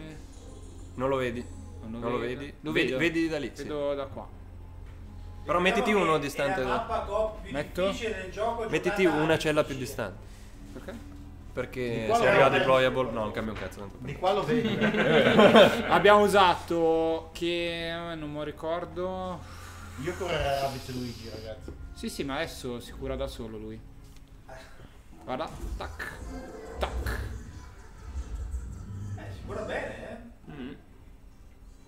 Non lo vedi? Non lo vedi? Dove Vedi da lì. Vedo da qua. Però mettiti uno distante. La mappa più difficile del gioco. Mettiti una cella più distante. Perché? Perché se arriva deployable... No, non cambia un cazzo. Di qua lo vedi. Abbiamo usato... Che... non me lo ricordo... Io correrei Rabbids Luigi, ragazzi. Sì, ma adesso si cura da solo lui. Guarda, tac. Si cura bene,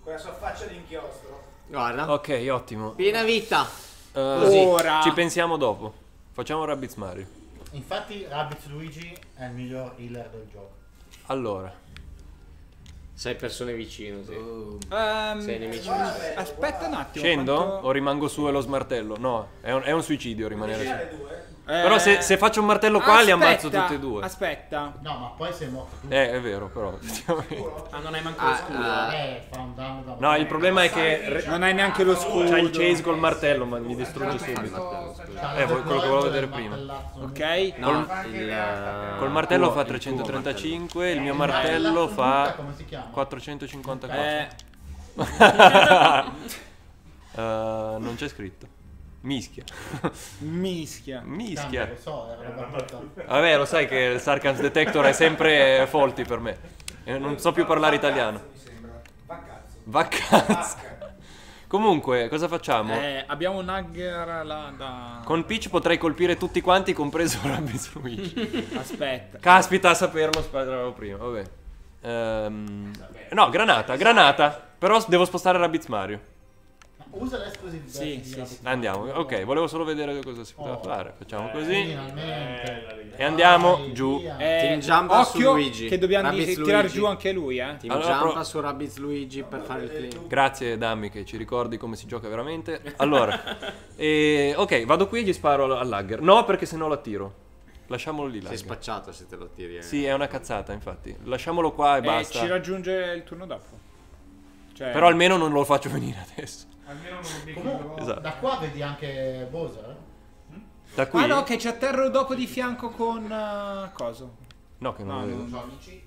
con la sua faccia di inchiostro. Guarda. Ok, ottimo. Piena vita. Ora. Ci pensiamo dopo. Facciamo Rabbids Mario. Infatti Rabbids Luigi è il miglior healer del gioco. Allora. 6 persone vicino, sì. 6 nemici vicino. Aspetta un attimo. Scendo? quanto- O rimango su e lo smartello? No, è un suicidio rimanere su. Due. Però se faccio un martello qua li ammazzo tutti e due. Aspetta. No, ma poi sei morto tu. È vero, però. Non hai manco lo scudo. Fa un danno da... No, il problema è che Non hai neanche lo scudo. c'ha il chase col martello, ma mi distrugge subito. Quello che volevo vedere prima. Ok. No, Col martello fa 335, il mio martello fa Come si chiama? 454. Non c'è scritto. Mischia. Mischia. Mischia. Lo so, era una battuta. Vabbè, lo sai che il Sarkans Detector è sempre faulty per me. Non so più parlare italiano. Vacanza. Comunque, cosa facciamo? Abbiamo un Hugger là da... Con Peach potrei colpire tutti quanti, compreso Rabbids Luigi. Aspetta. Caspita, a saperlo, sparavo prima, vabbè. No, granata. Però devo spostare Rabbids Mario. Usa l'explosive dash. Sì. Andiamo, ok, volevo solo vedere cosa si poteva fare. Facciamo così. Finalmente. E andiamo giù. Team Jumpa su Occhio Luigi. che dobbiamo Rabbids tirare Luigi. giù anche lui, Team Allora, Jumpa su Rabbids Luigi per fare il clean. Grazie Dammi che ci ricordi come si gioca veramente. Allora, ok, vado qui e gli sparo all'Hugger. No, perché sennò lo attiro. Lasciamolo lì, Sei l'Hugger. spacciato se te lo tiri. Sì, è una cazzata, infatti. Lasciamolo qua e basta. Ci raggiunge il turno dopo. Cioè, Però almeno non lo faccio venire adesso. almeno non lo becchi Comunque, Esatto. da qua vedi anche Bowser. Da qui? Ah no, che ci atterro dopo di fianco con coso. No, che non lo vedo. Ciao amici,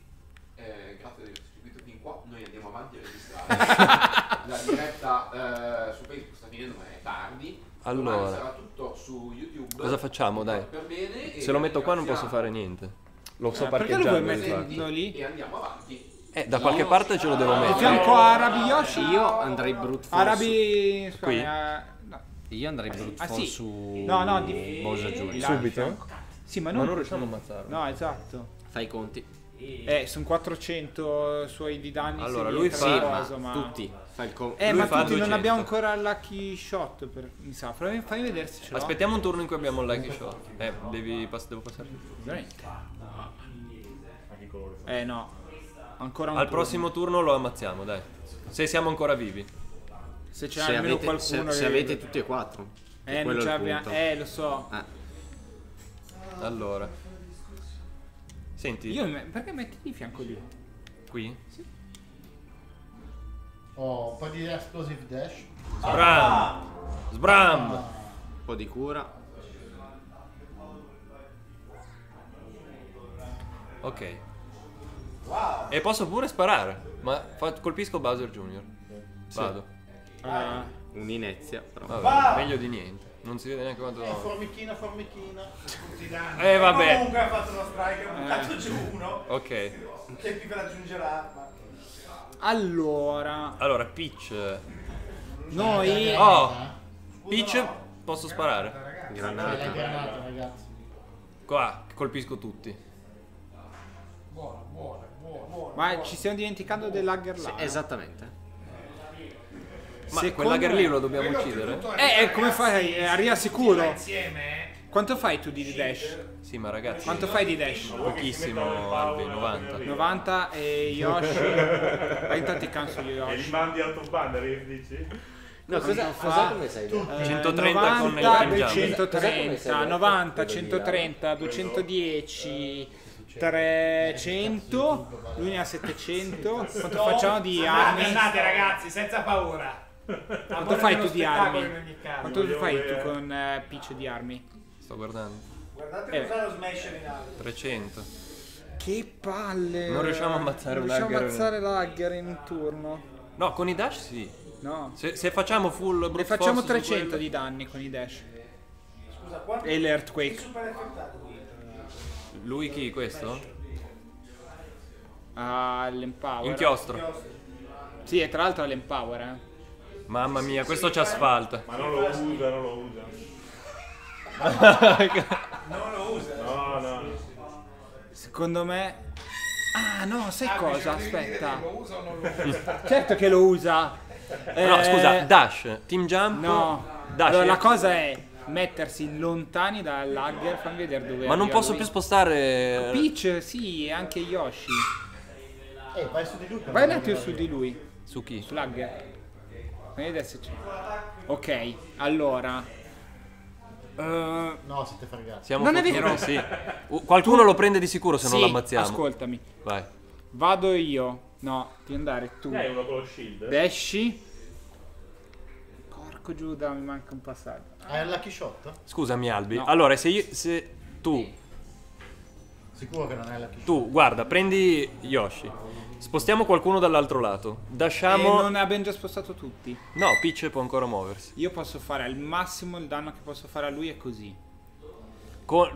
grazie di aver seguito fin qua. Noi andiamo avanti a registrare. La diretta su Facebook sta finendo, ma è tardi. Allora. Domani sarà tutto su YouTube. Cosa facciamo, dai? Per bene, e Se lo metto qua non ringraziamo- posso fare niente. Lo sto Perché lo parcheggiando. vuoi infatti. metterlo lì? E andiamo avanti. Da qualche parte ce lo devo Di mettere. fianco a Arabi Yoshi? Io andrei brute force. Arabi... Qui? no. Io andrei brute Ah, force sì. su No, di Bowser Jr. di là, Subito? di fianco. Sì, ma Ma non... non riusciamo a ammazzarlo. No, esatto. Fai i conti. Sono 400 suoi di danni. Allora, se lui gli fa- entra Ma qualcosa, ma... tutti. Fai il conto. lui ma fa tutti non 200. abbiamo ancora il lucky shot, mi sa. Fammi vedere se ce l'ho. Aspettiamo un turno in cui abbiamo il lucky shot. Devo passare. Veramente? No. Ancora un Al turno. prossimo turno lo ammazziamo, dai. Se siamo ancora vivi. Se c'è Se almeno avete, qualcuno se che... avete tutti e quattro. non quello ce è il l'abbiamo... punto. lo so. Allora. Senti, Perché metti di fianco lì? qui. Oh, un po' di explosive dash. Sbram! Sbram! Un po' di cura. Ok. E posso pure sparare. Ma colpisco Bowser Jr. Vado. Un'inezia. Però. Vabbè, meglio di niente. Non si vede neanche quanto. Formichina. Tutti i danni. Vabbè. Comunque ha fatto uno strike, ha buttato giù uno. Ok. Che più raggiungerà. Ma... Allora, Peach. Noi... Oh! Peach, posso sparare? La granata, ragazzi. Qua, colpisco tutti. Ma ci stiamo dimenticando dell'Hugger là. Esattamente. Ma Secondo quell'Hugger me- lì lo dobbiamo uccidere? come fai? Arriva sicuro. Insieme. Quanto fai tu di dash? Sì, ma ragazzi. Quanto fai di dash? Pochissimo, Albi, 90. 90 e Yoshi. Intanto ti canso E li Yoshi. mandi autobanner, dici? No, cosa come sei? 130 con il 90, time jump. 230, 90, 130, 210, 300, lui ne ha 700. Quanto facciamo di armi? Andate ragazzi, senza paura. Quanto fai tu di armi? In ogni caso. Quanto fai tu con Peach di armi? Sto guardando. Guardate cosa lo smasher in alto. 300. Che palle! Non riusciamo a ammazzare Non riusciamo a l'Hugger. ammazzare l'Hugger in un turno. No, con i dash sì. No. Se facciamo full brute Ne facciamo force su 300 quello- di danni con i dash. Scusa, quanto E l'Earthquake. super effettato qui? Lui chi? Questo? Ah, l'Empower. Inchiostro. Sì, e tra l'altro ha l'Empower, Mamma mia, questo c'ha asfalto. Ma non lo usa. Non lo usa. No. Secondo me... Ah no, sai cosa? Aspetta. Lo usa o non lo usa? Certo che lo usa. No, scusa, dash, team jump. No. Dash. Allora la cosa è mettersi lontani dall'Hugger. Fammi vedere dove Ma non arriva posso lui. più spostare. Peach, sì, e anche Yoshi. Vai su di lui. Vai un attimo su di lui. Su chi? Sull'Hugger. Fammi vedere se c'è. Ok, allora... No, siete fregati. Siamo Non è fottuti, vero. sì. Qualcuno lo prende di sicuro se non Sì, l'ammazziamo. ascoltami. Vai. Vado io. No, devi andare tu. Hai uno con lo shield. Desci. Porco Giuda, mi manca un passaggio. Hai il lucky shot? Scusami Albi. No. Allora, se tu Sicuro che non hai il lucky shot? Tu, guarda, prendi Yoshi. Spostiamo qualcuno dall'altro lato. Dasciamo. E non ne abbiamo già spostato tutti. No, Peach può ancora muoversi. Io posso fare al massimo il danno che posso fare a lui è così.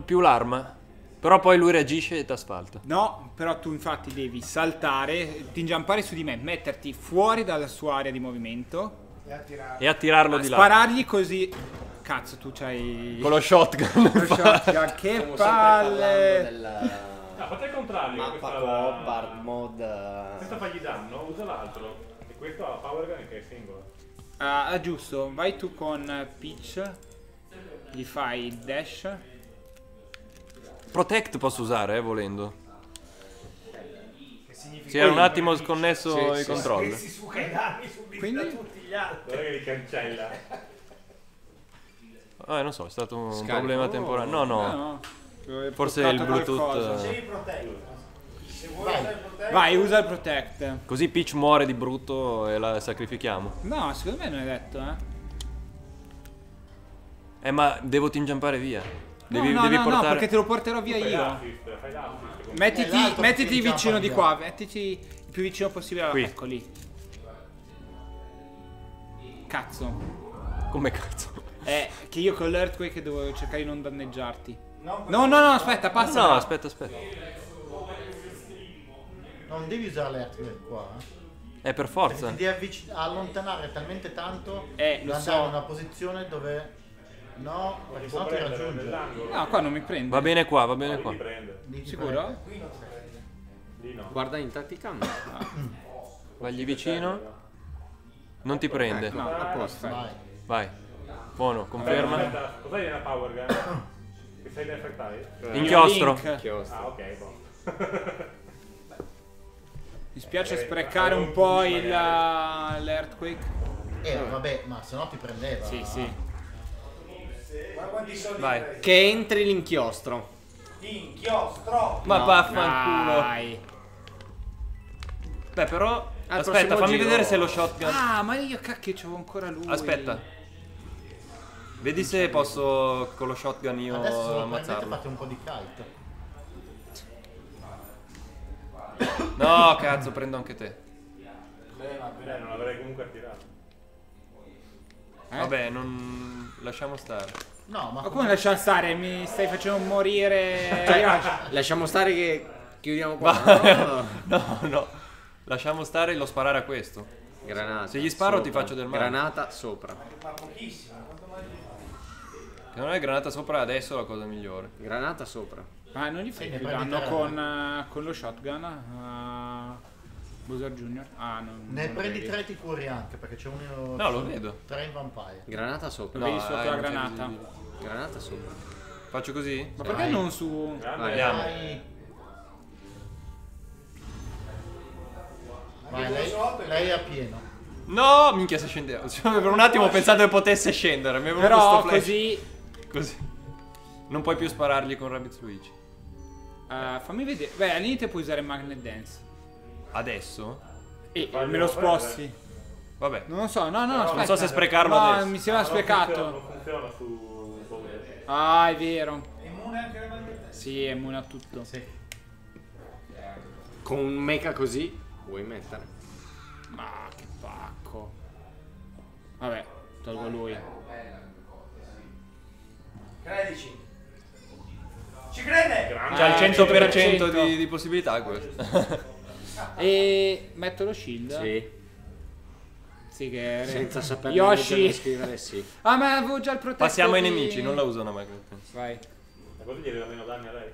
Più l'arma. Però poi lui reagisce e ti asfalta. No, però tu infatti devi saltare, ti ingiampare su di me, metterti fuori dalla sua area di movimento E attirarlo di là. Sparargli così. Cazzo, tu c'hai... Con lo shotgun. Con lo shotgun, che palle! No, fate il contrario. Mappa questa co, hard mod. Questa fagli danno, usa l'altro. E questo ha la power gun che è singola. Ah, giusto, vai tu con Peach, gli fai il dash. Protect posso usare, volendo. Che significa? Si era un attimo sconnesso i controlli. Si suca i danni subiti da tutti gli altri. Guarda che li cancella. Non so, è stato un Scarico. problema temporaneo. No. No. Forse il Bluetooth. Facevi protetto. Vai, usa il protect. Così Peach muore di brutto e la sacrifichiamo. No, secondo me non è detto, Ma devo tingiampare via. Devi no, portare... perché te lo porterò via io. Mettiti vicino di qua, mettiti il più vicino possibile. Qui. Ecco lì. Cazzo. Come cazzo? Che io con l'Earthquake devo cercare di non danneggiarti. No, aspetta, passa. No, aspetta. Non devi usare l'Earthquake qua. Per forza. Perché ti devi allontanare talmente tanto lo da so. andare in una posizione dove... No, perché sennò ti raggiunge. No, qua non mi prende. Va bene qua. Sicuro? Guarda in tatticam. Vagli vicino. Non ti prende. No, a posto. Vai. Buono, conferma. Aspetta, cos'hai una power gun? Che sei da effettare? Inchiostro. Ah, ok, Mi spiace sprecare un po' l'Earthquake. Vabbè, ma se no ti prendeva. Sì. Vai. Che entri l'inchiostro. Inchiostro! Ma No. vaffanculo. Dai. Beh, però... Al Aspetta, prossimo fammi giro. vedere se lo shotgun... Ma io cacchio c'avevo ancora lui. Aspetta. Vedi se posso con lo shotgun io Adesso probabilmente ammazzarlo. fate un po' di kite. No, cazzo, prendo anche te. non l'avrei comunque attirato. Vabbè, non... lasciamo stare. No, Ma come lasciamo stare? Mi stai facendo morire. Lasciamo stare che chiudiamo qua. No. Lasciamo stare lo sparare a questo. Granata. Se gli sparo sopra. ti faccio del male. Granata sopra. Ma pochissimo, quanto mai? Se non è granata sopra adesso è la cosa migliore. Granata sopra. Ma non gli fai Sì, più ne prendi danno tre. con lo shotgun? Bowser Junior? Ne prendi 3 ti curi anche perché c'è uno... No, lo vedo. 3 in vampire. Granata sopra. Lo vedi sotto la non c'è granata? visibile. Granata sopra. Faccio così? Ma perché non su... Andiamo. Vai, lei è a pieno. No, minchia se scendeva. Per un attimo ho pensato che potesse scendere. Mi è venuto Però sto flash. così... Non puoi più sparargli con Rabbids Luigi. fammi vedere. Beh, all'inizio puoi usare Magnet Dance. Adesso? Me lo sposti. Vabbè. Non lo so, no, aspetta. Non so se sprecarlo No, adesso. mi sembra sprecato. Non funziona su Bowser. È vero. È immune anche la maglietta? Sì, è immune a tutto. Sì. Con un mecha così vuoi mettere? Ma che pacco. Vabbè, tolgo lui. Credici. Ci crede! C'ha il 100% 100%. di possibilità questo. E metto lo shield? Sì. Sì, che... Senza saper Yoshi. scrivere sì. Ma avevo già il protetto. Passiamo ai di- nemici, non la uso una magnet. Vai. Ma così gli dà meno danni a lei?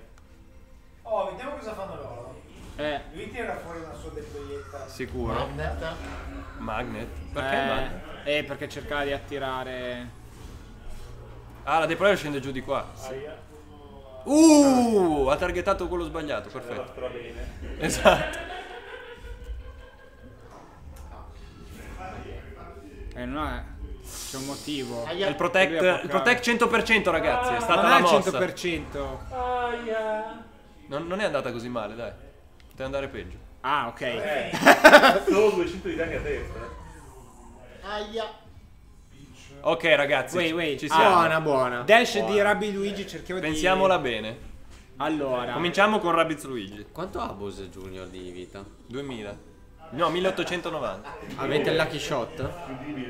Oh, vediamo cosa fanno loro. Lui tira fuori una sua deploietta. Sicuro. Magnet? Perché magnet? Perché cercava di attirare... Ah, la deployer scende giù di qua. Aia. Ha targetato quello sbagliato, perfetto. Va bene. Esatto. Non è... C'è un motivo. Il protect 100% ragazzi, è stata non la è il mossa. 100%. Aia. Non è andata così male, dai. Poteva andare peggio. Ah, ok. Solo 200 di danni a testa. Aia. Ok ragazzi, Wait. ci siamo. Buona. Dash di Rabbi Luigi cerchiamo di... Pensiamola bene. Allora. Cominciamo con Rabbids Luigi. Quanto ha Bowser Junior di vita? 2000. No, 1890. Avete il lucky shot?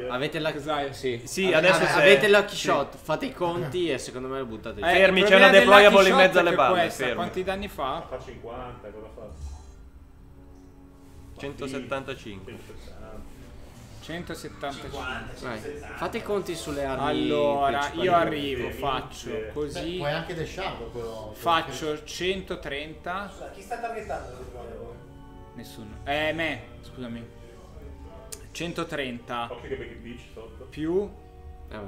Avete il lucky Cos'hai? Sì. Sì, adesso se- avete il lucky shot, fate i conti e secondo me lo buttate giù. Fermi, il c'è una problema del deployable lucky in mezzo shot alle è che balle, questa, fermi. Quanti danni fa? Fa 50, cosa fa? 175. 175. Vai. Fate i conti sulle armi. Allora, principali. io arrivo, faccio così. Puoi anche desciarlo quello. Faccio 130. Scusa, chi sta targettando le deploiable? Nessuno. Me, scusami. 130 Occhio che becchi Peach sotto. più. Vabbè.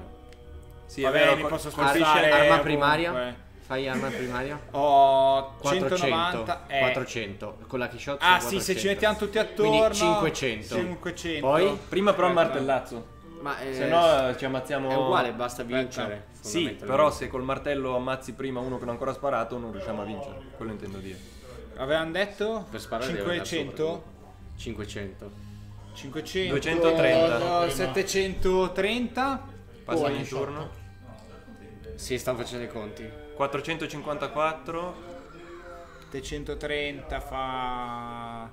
Sì, Vabbè, è vero, mi posso Colpisce spostare arma primaria? ovunque. Fai arma primaria? Ho 400. 190. 400. Con la shot Ah, sono sì, se 400. ci mettiamo tutti attorno. Quindi 500. 500. Poi? Prima però il Aspetta. martellazzo. Ma Se no ci ammazziamo. è uguale, basta vincere. Sì, però se col martello ammazzi prima uno che non ha ancora sparato non riusciamo a vincere. Quello intendo dire. Avevamo detto? Per sparare deve andare 500? 500. 500. 230. 730. Passa Poi il turno. Sì, stanno facendo i conti. 454. 730 fa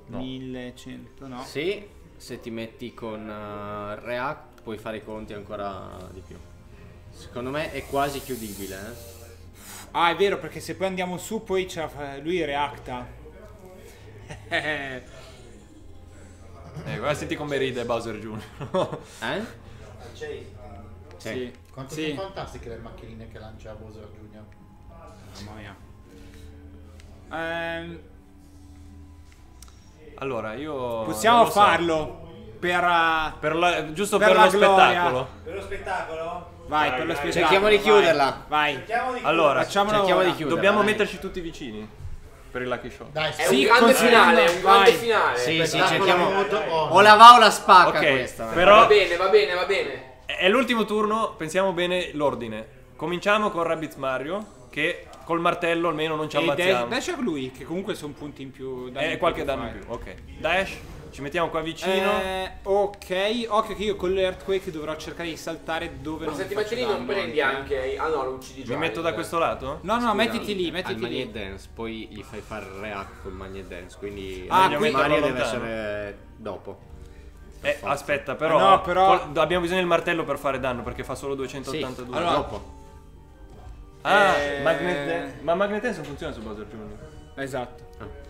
1100, no? Sì, se ti metti con React puoi fare i conti ancora di più. Secondo me è quasi chiudibile, Ah, è vero, perché se poi andiamo su poi ce la fa... lui reacta. Guarda, senti come ride Bowser Jr. Sì. Quanto Sì. sono fantastiche le macchinine che lancia Bowser Jr. Mamma mia. Allora, io... Possiamo farlo giusto per per la lo gloria. spettacolo. Per lo spettacolo? Vai, per lo spettacolo. Cerchiamo di chiuderla. Vai. Allora, Facciamola cerchiamo ora. di chiuderla. dobbiamo dai. metterci tutti vicini per il Lucky Shot. Dai, È Sì, un grande continuiamo, finale, è un grande vai. finale. Sì, sì, Perché- cerchiamo. on. O la va o la spacca Ok, questa. però Va bene, va bene, va bene. è l'ultimo turno, pensiamo bene l'ordine. Cominciamo con Rabbids Mario, che col martello almeno non ci E ammazziamo. Dash a lui, che comunque sono punti in più. Qualche danno in più, ok. Dash, ci mettiamo qua vicino. Ok, occhio che io con l'Earthquake dovrò cercare di saltare dove Ma non se ti faccio metti lì non danno prendi anche. anche... Ah no, lo uccidi già. Mi metto da questo lato? No, no, Scusa, mettiti lì, al mettiti Magnet lì. Dance, poi gli fai fare React col Magnet Dance, quindi meglio Mario metterlo deve lontano. essere dopo. Aspetta, però, No, però- abbiamo bisogno del martello per fare danno perché fa solo 282. Allora, dopo. Ma Magnet Dance non funziona su Bowser Jr. Esatto.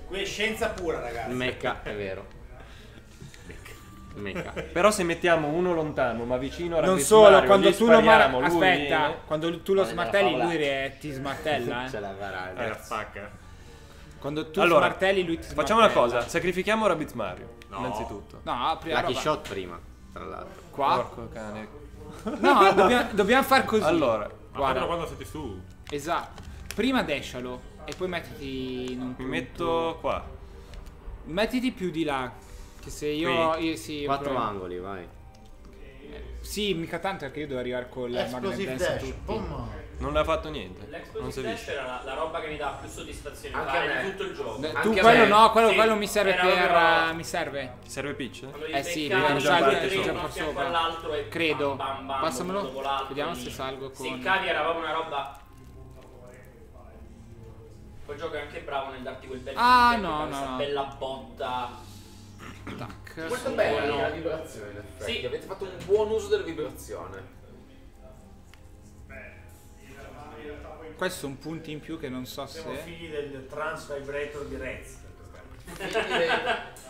Qui è scienza pura, ragazzi. Mecca, è vero. Mecca. Però se mettiamo uno lontano ma vicino a Non Rabbids solo, Mario, quando gli tu lo spariamo, lui aspetta, viene. quando tu lo Vale, smartelli della lui favola. ti smartella, Ce la farà. La spacca. Quando tu Allora, smartelli lui ti smartella. facciamo una cosa, sacrifichiamo Rabbids Mario, No. innanzitutto. No, apriamo. Lucky Shot prima, tra l'altro. Qua? Porco cane. No, dobbiamo far così. Allora, Ma Guarda. quando siete su? Esatto. Prima dashalo e poi mettiti in un mi punto. metto qua. Mettiti più di là. Che se io sì, 4 però- angoli, vai. Sì, mica tanto perché io devo arrivare con la Magnet Explosive Dance a Dash. tutti. Boom. Non l'ha fatto niente. Non si L'explosive è dash visto. era la roba che mi dà più soddisfazione Anche a fare me. di tutto il gioco. Tu Anche a quello me. no, quello, Sì, quello mi serve era per proprio- mi serve. Ti serve Peach? Quando li Eh sì, beccavi, devo già salire parte già sopra. per fianco sopra. all'altro e Credo. bam, bam, bam, Passamelo. dopo l'altro, Vediamo lì. se salgo con Seccavi era proprio una roba. Quel gioco è anche bravo nel darti quel bel Ah, feedback, no, questa no. bella botta. tac. Molto bella la vibrazione, in effetti. Sì. Avete fatto un buon uso della vibrazione. Questi sono punti in più che non so Siamo se figli del trans vibrator di Rez.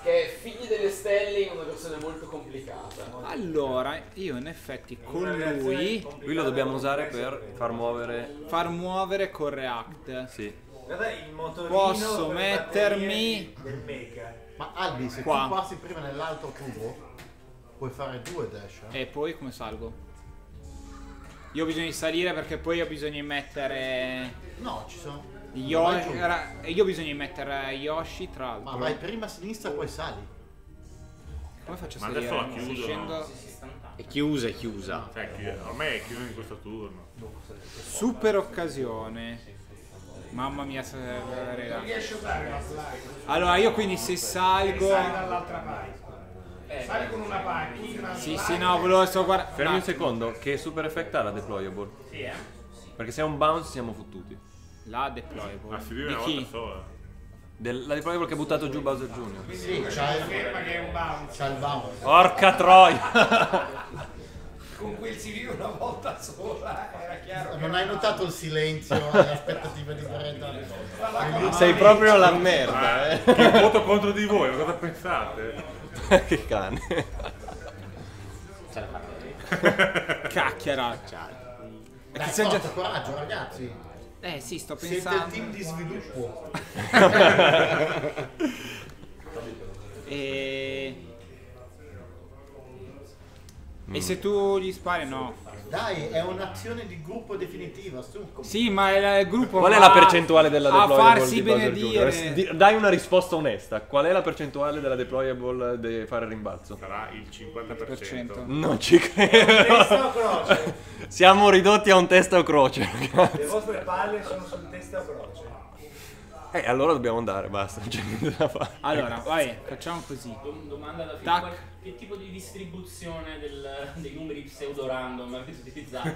Che figli delle stelle in una versione molto complicata. Allora, io in effetti con lui Lui lo dobbiamo usare per far muovere con React. Sì. Guarda il motorino Posso con le mettermi- batterie del Mecha. Ma Albi, se Qua. tu passi prima nell'altro tubo, puoi fare 2 dash. E poi come salgo? Io ho bisogno di salire perché poi ho bisogno di mettere No, ci sono. Yoshi. Vai giù. Io ho bisogno di mettere Yoshi tra l'altro. Ma vai prima a sinistra, poi sali. Come faccio a Ma salire? adesso la Se chiudo, scendo- no? È chiusa, è chiusa. Cioè, ormai è chiuso in questo turno. Super occasione. Mamma mia, raga. Allora, io quindi se salgo. Sali dall'altra parte. Sali con una panchina. Sì, no, volevo sto guardando. Fermi un secondo, che super effect ha la deployable? Sì, Perché se è un bounce siamo fottuti. La deployable. Ma si vive Di una chi? volta sola. La deployable che ha buttato giù Bowser Jr. Sì, c'ha il bounce. Porca troia! Con quel si vive una volta sola, era chiaro. Non hai notato il silenzio e l'aspettativa di Brenda? Sei proprio la merda, eh. Che voto contro di voi, ma cosa pensate? Che cane. Cacchiera. Dai, sei già- forza, coraggio, ragazzi. Sì, sto Siete il pensando. team di sviluppo. E se tu gli spari, no. Dai, è un'azione di gruppo definitiva. Su. Sì, ma il gruppo. Qual è va la percentuale della a deployable farsi di Bowser benedire. Jr.? Dai una risposta onesta. Qual è la percentuale della deployable di fare il rimbalzo? Sarà il 50%. Non ci credo. Testa o croce? Siamo ridotti a un testa o croce. Le vostre palle sono sul testa o croce. Allora dobbiamo andare, basta, non c'è niente da fare. Allora, vai, facciamo così. Domanda da Tac. fine. Che tipo di distribuzione dei numeri pseudo random avete utilizzato?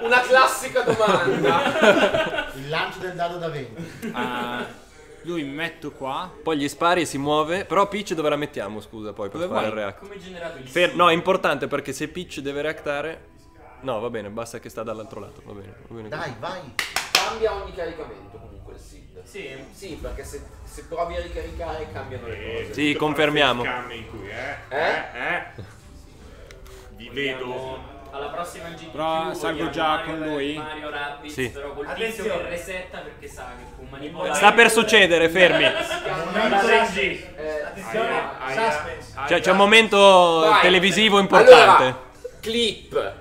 Una classica domanda. Il lancio del dado da 20. Lui mi metto qua. Poi gli spari e si muove. Però Peach dove la mettiamo, scusa, poi per Dove fare vai? il react? Come è generato il No, è importante perché se Peach deve reactare. No, va bene, basta che sta dall'altro lato. Va bene, va bene. Dai, vai. Cambia ogni caricamento comunque il SID. Sì. Sì, perché se provi a ricaricare cambiano le cose. Sì, confermiamo. Vi vedo. Alla prossima GT Però salgo già con lui. Mario Rabbids, Sì. però col tizio che resetta perché sa che può manipolare. Sta per succedere, fermi. Cioè, c'è un momento Vai. televisivo importante. Allora,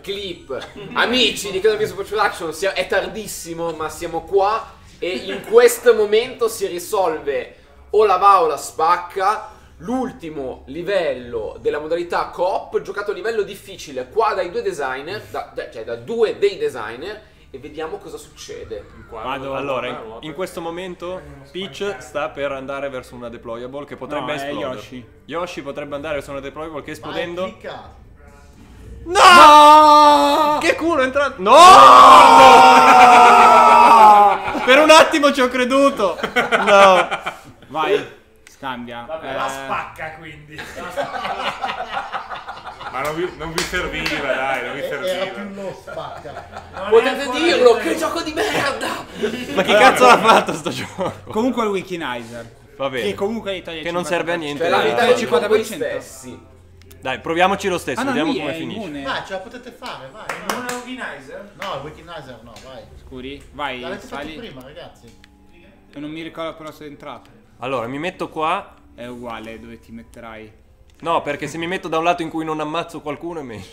clip. Amici di Cannabis Production, è tardissimo, ma siamo qua e in questo momento si risolve o la va o la spacca. L'ultimo livello della modalità coop, giocato a livello difficile qua dai due designer, cioè da due dei designer, e vediamo cosa succede. Allora, in questo momento Peach sta per andare verso una deployable che potrebbe No, è esplodere. Yoshi potrebbe andare verso una deployable che esplodendo. Vai, clicca. No! Che culo è entrato? No! Per un attimo ci ho creduto. No. Vai. Scambia. Vabbè, la spacca quindi. Ma non vi serviva, dai, non vi Era serviva. più lo spacca. Potete dirlo, che gioco di merda! Ma chi cazzo l'ha fatto sto gioco? Comunque il Wikinizer. Va bene. Che comunque toglie Che non serve a niente. Cioè la dai. verità è che con voi 50%. stessi. Dai, proviamoci lo stesso, Ah, no, vediamo lui come è finisce. immune. Vai, ce la potete fare, vai. Non è un Wikinizer? No, il Wikinizer no, vai. Scuri, vai, L'avete fatto sali. prima, ragazzi. E non mi ricordo però se è entrato. Allora, mi metto qua. È uguale dove ti metterai. No, perché se mi metto da un lato in cui non ammazzo qualcuno è meglio.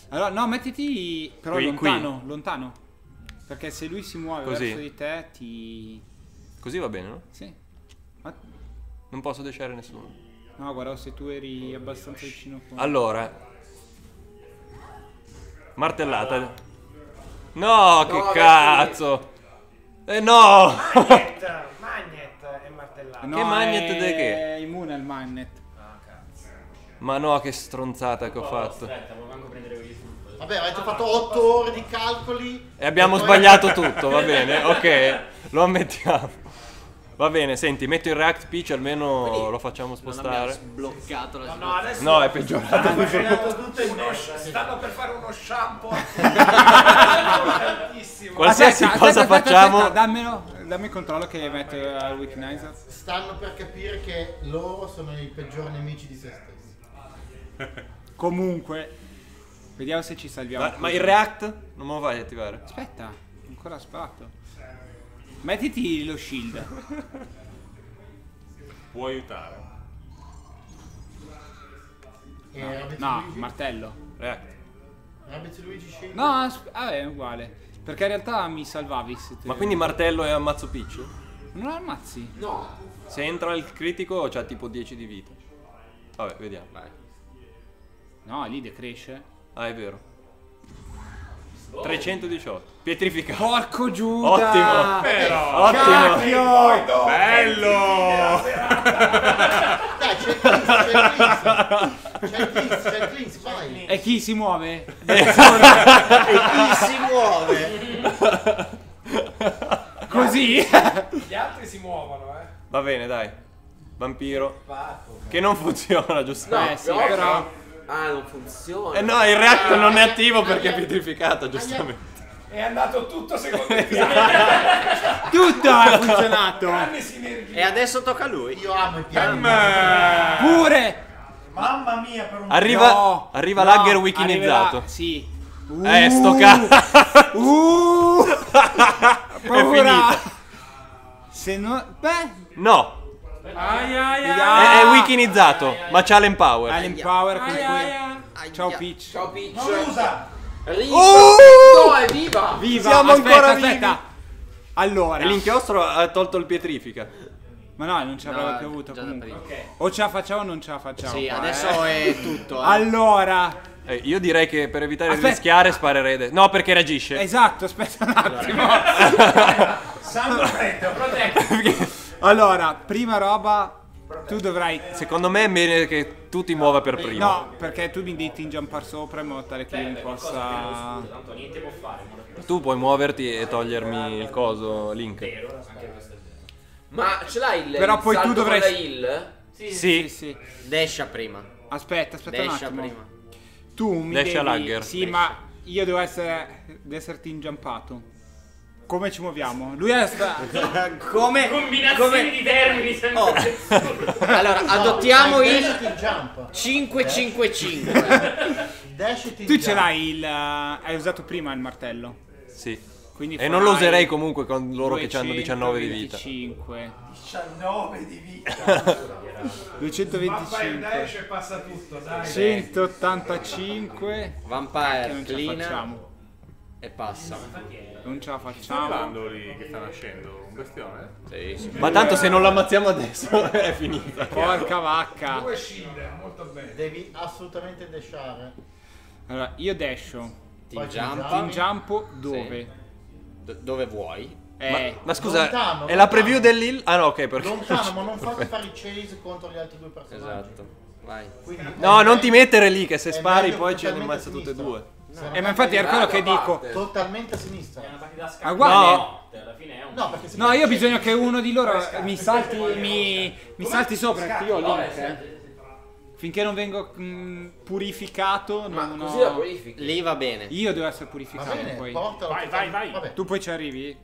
Allora, no, mettiti però Qui, lontano, lontano. Perché se lui si muove Così. verso di te ti... Così va bene, no? Sì. Ma... Non posso decere nessuno. No, guarda, se tu eri abbastanza vicino qua. Allora. Martellata. No, che No, cazzo. No. Magnet è martellato. No, che magnet è de che? È immune al magnet. Ma no, che stronzata che ho fatto. Aspetta, può manco prendere quelli sul. Vabbè, avete fatto 8 ore di calcoli. E abbiamo poi- sbagliato tutto, va bene? Ok, lo ammettiamo. Va bene, senti, metto il React Peach, almeno lo facciamo Non abbiamo spostare. sbloccato la No, adesso No, è peggiorato. tutto in merda. Stanno per fare uno shampoo. Qualsiasi cosa facciamo. Dammi il controllo che metto al Wikinizer. Stanno per capire che loro sono i peggiori nemici di se stessi. Comunque, vediamo se ci salviamo. Ma il React non me lo fai attivare? Aspetta, ancora sparato. Mettiti lo shield. Può aiutare. Rabbids No, Luigi? martello. React. Rabbids Luigi Shield? No, è uguale. Perché in realtà mi salvavi se te... Ma quindi martello e ammazzo Peach? Non lo ammazzi? No. Se entra il critico c'ha tipo 10 di vita. Vabbè, vediamo. No, lì decresce. Ah, è vero. 318. Pietrificato. Porco Giuda! Ottimo. Però. Ottimo. Cacchio! Bello. Dai, c'è il cleanse, c'è il cleanse, vai. E chi si muove? E chi si muove? Così? Gli altri si muovono, Va bene, dai. Vampiro. Che non funziona, giusto? No, sì, però... Ah, non funziona. Eh no, il React non è attivo perché è pietrificato, giustamente. È andato tutto secondo me. Tutto ha funzionato! Grande sinergia. E adesso tocca a lui. Io amo i piani. Pure! Mamma mia, per un Arriva, No, arriva no, Lagger wikinizzato. arriverà- Sì. Sto cazzo. Paura! Se no... Beh... No, Vediamo. è wikinizzato, ma c'ha l'empower. L'empower con cui... Ciao Peach. Ciao Peach. Non lo usa. No, è viva. Viva! Siamo aspetta, ancora aspetta. Allora... E l'inchiostro ha tolto il pietrifica. Ma no, non ci avrebbe No, più avuto già da comunque. prima. O ce la facciamo o non ce la facciamo. Sì, qua, adesso è tutto. Allora... Io direi che per evitare di Aspetta. rischiare sparerei. No, perché reagisce. Esatto, aspetta un attimo. Sangue freddo. Allora, prima roba, tu dovrai... Secondo me è bene che tu ti muova per primo. No, perché tu mi devi jumpare sopra in modo tale che io mi possa... Tanto niente può fare. Tu puoi muoverti e togliermi il coso, Link. Ma ce l'hai il Però poi tu salto con dovresti- la heal? Sì. Descia prima. Aspetta un Descia attimo. prima. Tu mi Descia devi... Lagger. Sì, ma io devo esserti ingiampato. Come ci muoviamo? Lui è... Come? Combinazioni di termini sempre. Allora, adottiamo il jump. 5-5-5. Dash ti Tu ce jump. l'hai il... hai usato prima il martello. Sì. Quindi E non lo farai userei comunque con loro che hanno 19 di vita. 225. 19 di vita. 225. Dash e passa tutto, dai. 185. Vampire, Che non ce la clean. facciamo. E passa. Non ce la Sta facciamo. arrivando lì che sta nascendo un bestione? Sì. Ma tanto se non l'ammazziamo adesso è finita. Porca vacca. 2 shield, molto bene. Devi assolutamente dashare. Allora, io dasho. Team Poi jump. Team jump dove? Dove vuoi? Ma scusa, Lontano, è la lontano. preview dell'Hill? Ah no, ok, perché... Lontano, ma non fate fare i chase contro gli altri due personaggi. Esatto. Vai. Quindi No, non ti mettere lì che se è spari meglio poi ci totalmente ammazza a tutte e sinistra. due. Ma infatti è quello che dico. Totalmente a sinistra. Ma guarda, Alla fine è un... No, perché se no, io ho bisogno che uno di loro mi salti sopra, perché io ho Link. Finché non vengo purificato, Ma non così ho- la purifichi. Lì va bene. Io devo essere Va purificato bene, poi. portalo. Vai. Vabbè, Tu poi ci arrivi?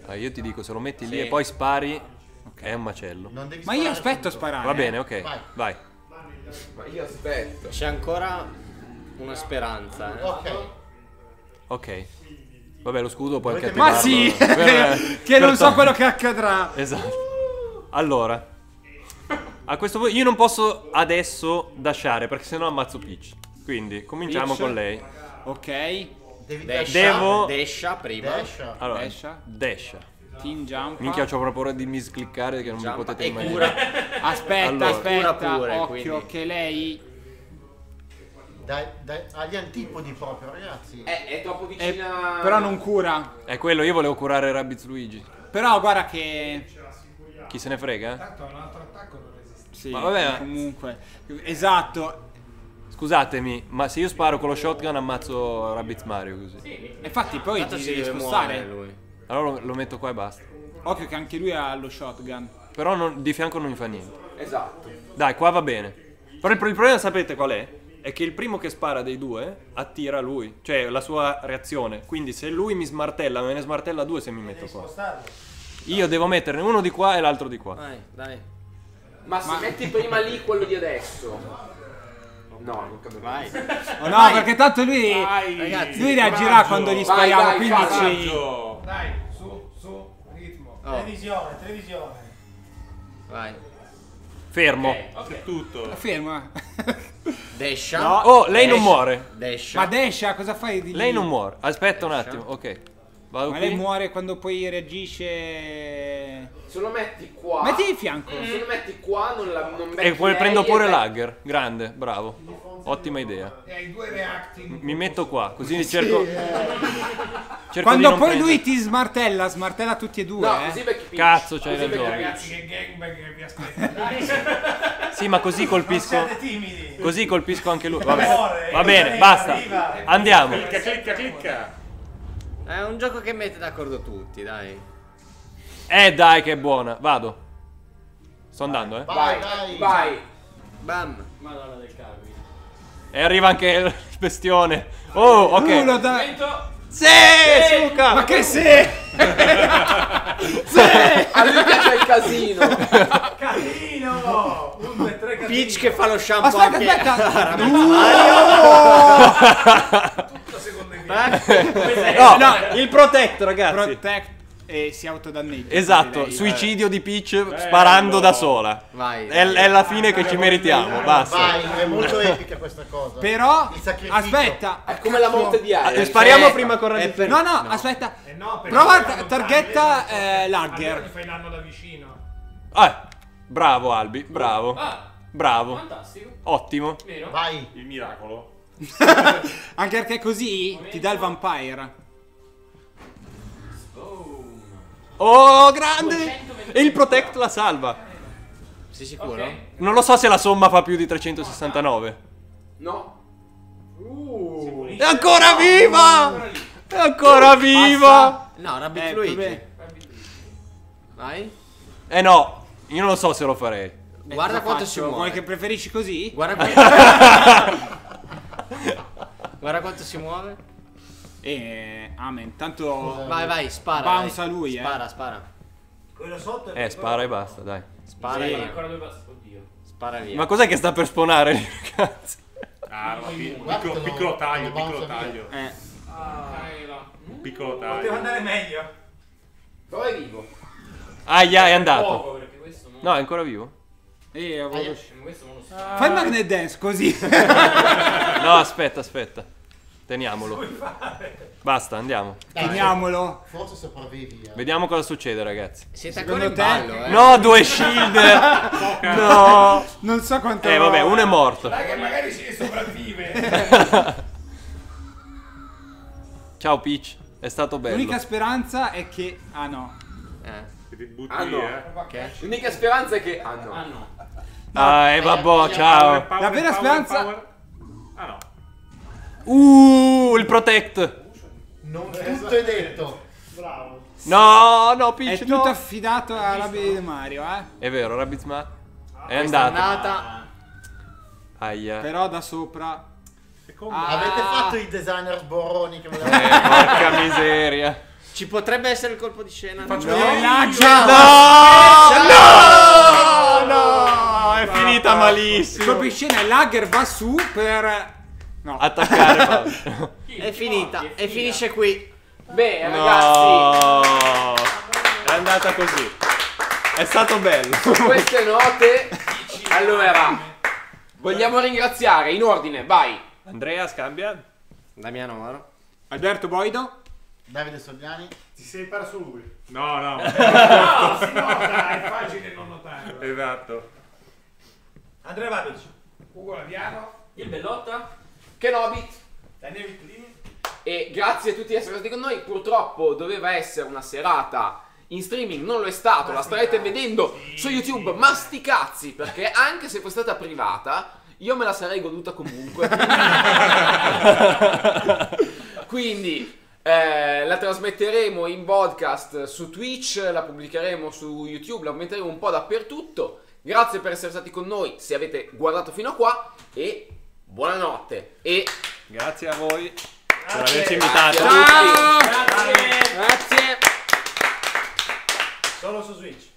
Ah, io ti dico, se lo metti lì Sì. e poi spari, è un macello. non devi Ma io sparare aspetto a subito. sparare. Va bene, ok, Vai. vai. Ma io aspetto. C'è ancora una speranza, Ok. Ok. Vabbè, lo scudo puoi anche Volete Ma attivarlo sì, per- che non per so to- quello che accadrà. Esatto. Allora, a questo punto io non posso adesso dashare perché sennò ammazzo Peach. Quindi cominciamo Peach. con lei. Ok, Devi Devo- Descia prima. Dasha. Allora, Dasha. dasha. team jump. Minchia, c'ho proprio paura di miscliccare che non mi Jump potete e immaginare. Aspetta, Allora. aspetta, Cura pure, occhio quindi. che lei Agli antipodi proprio, ragazzi. È troppo vicina. però non cura. È quello, io volevo curare Rabbids Luigi. Però guarda che Chi se ne frega? Tanto un altro attacco non resiste. sì, Ma vabbè. comunque. Esatto. Scusatemi, ma se io sparo con lo shotgun ammazzo Rabbids Mario così. Infatti poi Tanto ti si devi deve spostare. muovere lui. Allora lo metto qua e basta. Occhio che anche lui ha lo shotgun. Però di fianco non mi fa niente. Esatto. Dai, qua va bene. Però il problema sapete qual è? È che il primo che spara dei due attira lui. Cioè la sua reazione. Quindi se lui mi smartella, me ne smartella due se mi metto qua. Io devo metterne uno di qua e l'altro di qua. Vai, dai. Ma se metti prima lì quello di adesso. No, non cambia. Vai. Oh no, perché tanto lui Ragazzi, lui reagirà quando gli spariamo, Vai, quindi ci Fabio. Dai, su, ritmo. Oh, Televisione. vai. Fermo. C'è tutto. ferma. Descia. Oh, lei non muore. Descia. Ma Desha, cosa fai di Lei non muore. Aspetta un attimo, ok. Vado Ma qui. lei muore quando poi reagisce. Se lo metti qua. Metti di fianco. Se lo metti qua non E poi lei prendo pure e- Lagger. Grande, bravo. Ottima idea. E hai 2 reacting. Mi metto qua, così cerco. Cerco di Quando non poi prendere- lui ti smartella tutti e due, No, così perché Peach. Cazzo, c'hai Così perché ragione. Ragazzi, che gangbang che vi aspetta. Sì, ma così colpisco. Siete timidi. Così colpisco anche lui. Vabbè. Muore, Va bene, arriva, basta. arriva. Andiamo. Clicca. È un gioco che mette d'accordo tutti, dai. Dai, che è buona. Vado. Sto andando, eh. Vai. Bam. Madonna del Carmine. E arriva anche il bestione. Oh, ok. Uno da... Sì, Suka. Ma che sei? A lui piace il casino. Casino! 1, 2, 3 casino. Peach che fa lo shampoo Aspetta, anche aspetta. Tutto secondo i No, il protect, ragazzi. Protect e si autodanneggia. Esatto, Lei. suicidio di Peach sparando da sola. Vai. È la fine che ci meritiamo, basta. Vai, è molto epica questa cosa. Però Il sacrificio. aspetta, È come la morte di Ares. Spariamo prima con È Rabbids. per- no, aspetta. No, perché Prova fai targhetta allora gli Lagger. fai danno da vicino. Bravo Albi, bravo. Bravo. Fantastico. Ottimo. Vero? Vai. Il miracolo. Anche perché così ti dà il vampire. Oh, grande! E il Protect la salva. Sei sicuro? Ok. Non lo so se la somma fa più di 369. No. È ancora viva! È ancora viva! No, Rabbit Luigi. vabbè. Vai. Eh no, io non so se lo farei. Guarda quanto si muove. Vuoi che preferisci così? Guarda Guarda quanto si muove. Amen. Tanto Vai, spara. bounce dai. a lui, Spara. Quello sotto è Spara e basta, dai. Spara Sì, via. ancora due passi. Oddio. Spara via. Ma cos'è che sta per spawnare lì, ragazzi? Ah, no, Guarda, piccolo taglio, lo piccolo bounce taglio. Piccolo taglio. Poteva andare meglio. Però è vivo. Aia, è Poco, andato. perché questo non... No, è ancora vivo? Questo non lo so. Fai magnet dance così. No, aspetta. Teniamolo. Basta, andiamo. Teniamolo. Forse sopravvivi. Vediamo cosa succede, ragazzi. Siete Secondo ancora in te? ballo, No, 2 shield. No. Non so quanto. Vabbè, uno è morto. Dai che magari si sopravvive. Ciao Peach, è stato bello. L'unica speranza è che. Ah no. Che ti butti Ah lì, no. L'unica speranza è che... Ah no. Vabbè, ciao. La vera speranza. Ah no. Il Protect. Non tutto è detto. Bravo. No, Peach, È tutto affidato a Rabbi di Mario, È vero, Rabbids Ma è Questa andata. Aia. Però da sopra. Avete fatto i designer borroni che volevano. Porca miseria. Ci potrebbe essere il colpo di scena. No, è finita malissimo. Il colpo di scena, Lager va su per. No. Attaccare Paolo. È finita. E finisce qui. Bene, ragazzi. È andata così. È stato bello. Su queste note, allora, vogliamo ringraziare in ordine, vai. Andrea scambia. Damiano Moro. Alberto Boido. Davide Sogliani. Ti sei perso lui. No. No, si nota, è facile non notarlo. Esatto. Andrea Babic. Ugo Laviano. Il Bellotta. Kenobit. Daniele Vittolini. E grazie a tutti di essere stati con noi. Purtroppo doveva essere una serata in streaming, non lo è stato, la starete vedendo su YouTube, ma sti cazzi, perché anche se fosse stata privata io me la sarei goduta comunque. Quindi la trasmetteremo in podcast su Twitch, la pubblicheremo su YouTube, la metteremo un po' dappertutto. Grazie per essere stati con noi, se avete guardato fino a qua, e buonanotte. E grazie a voi per averci invitato. Ciao! Grazie. Solo su Switch.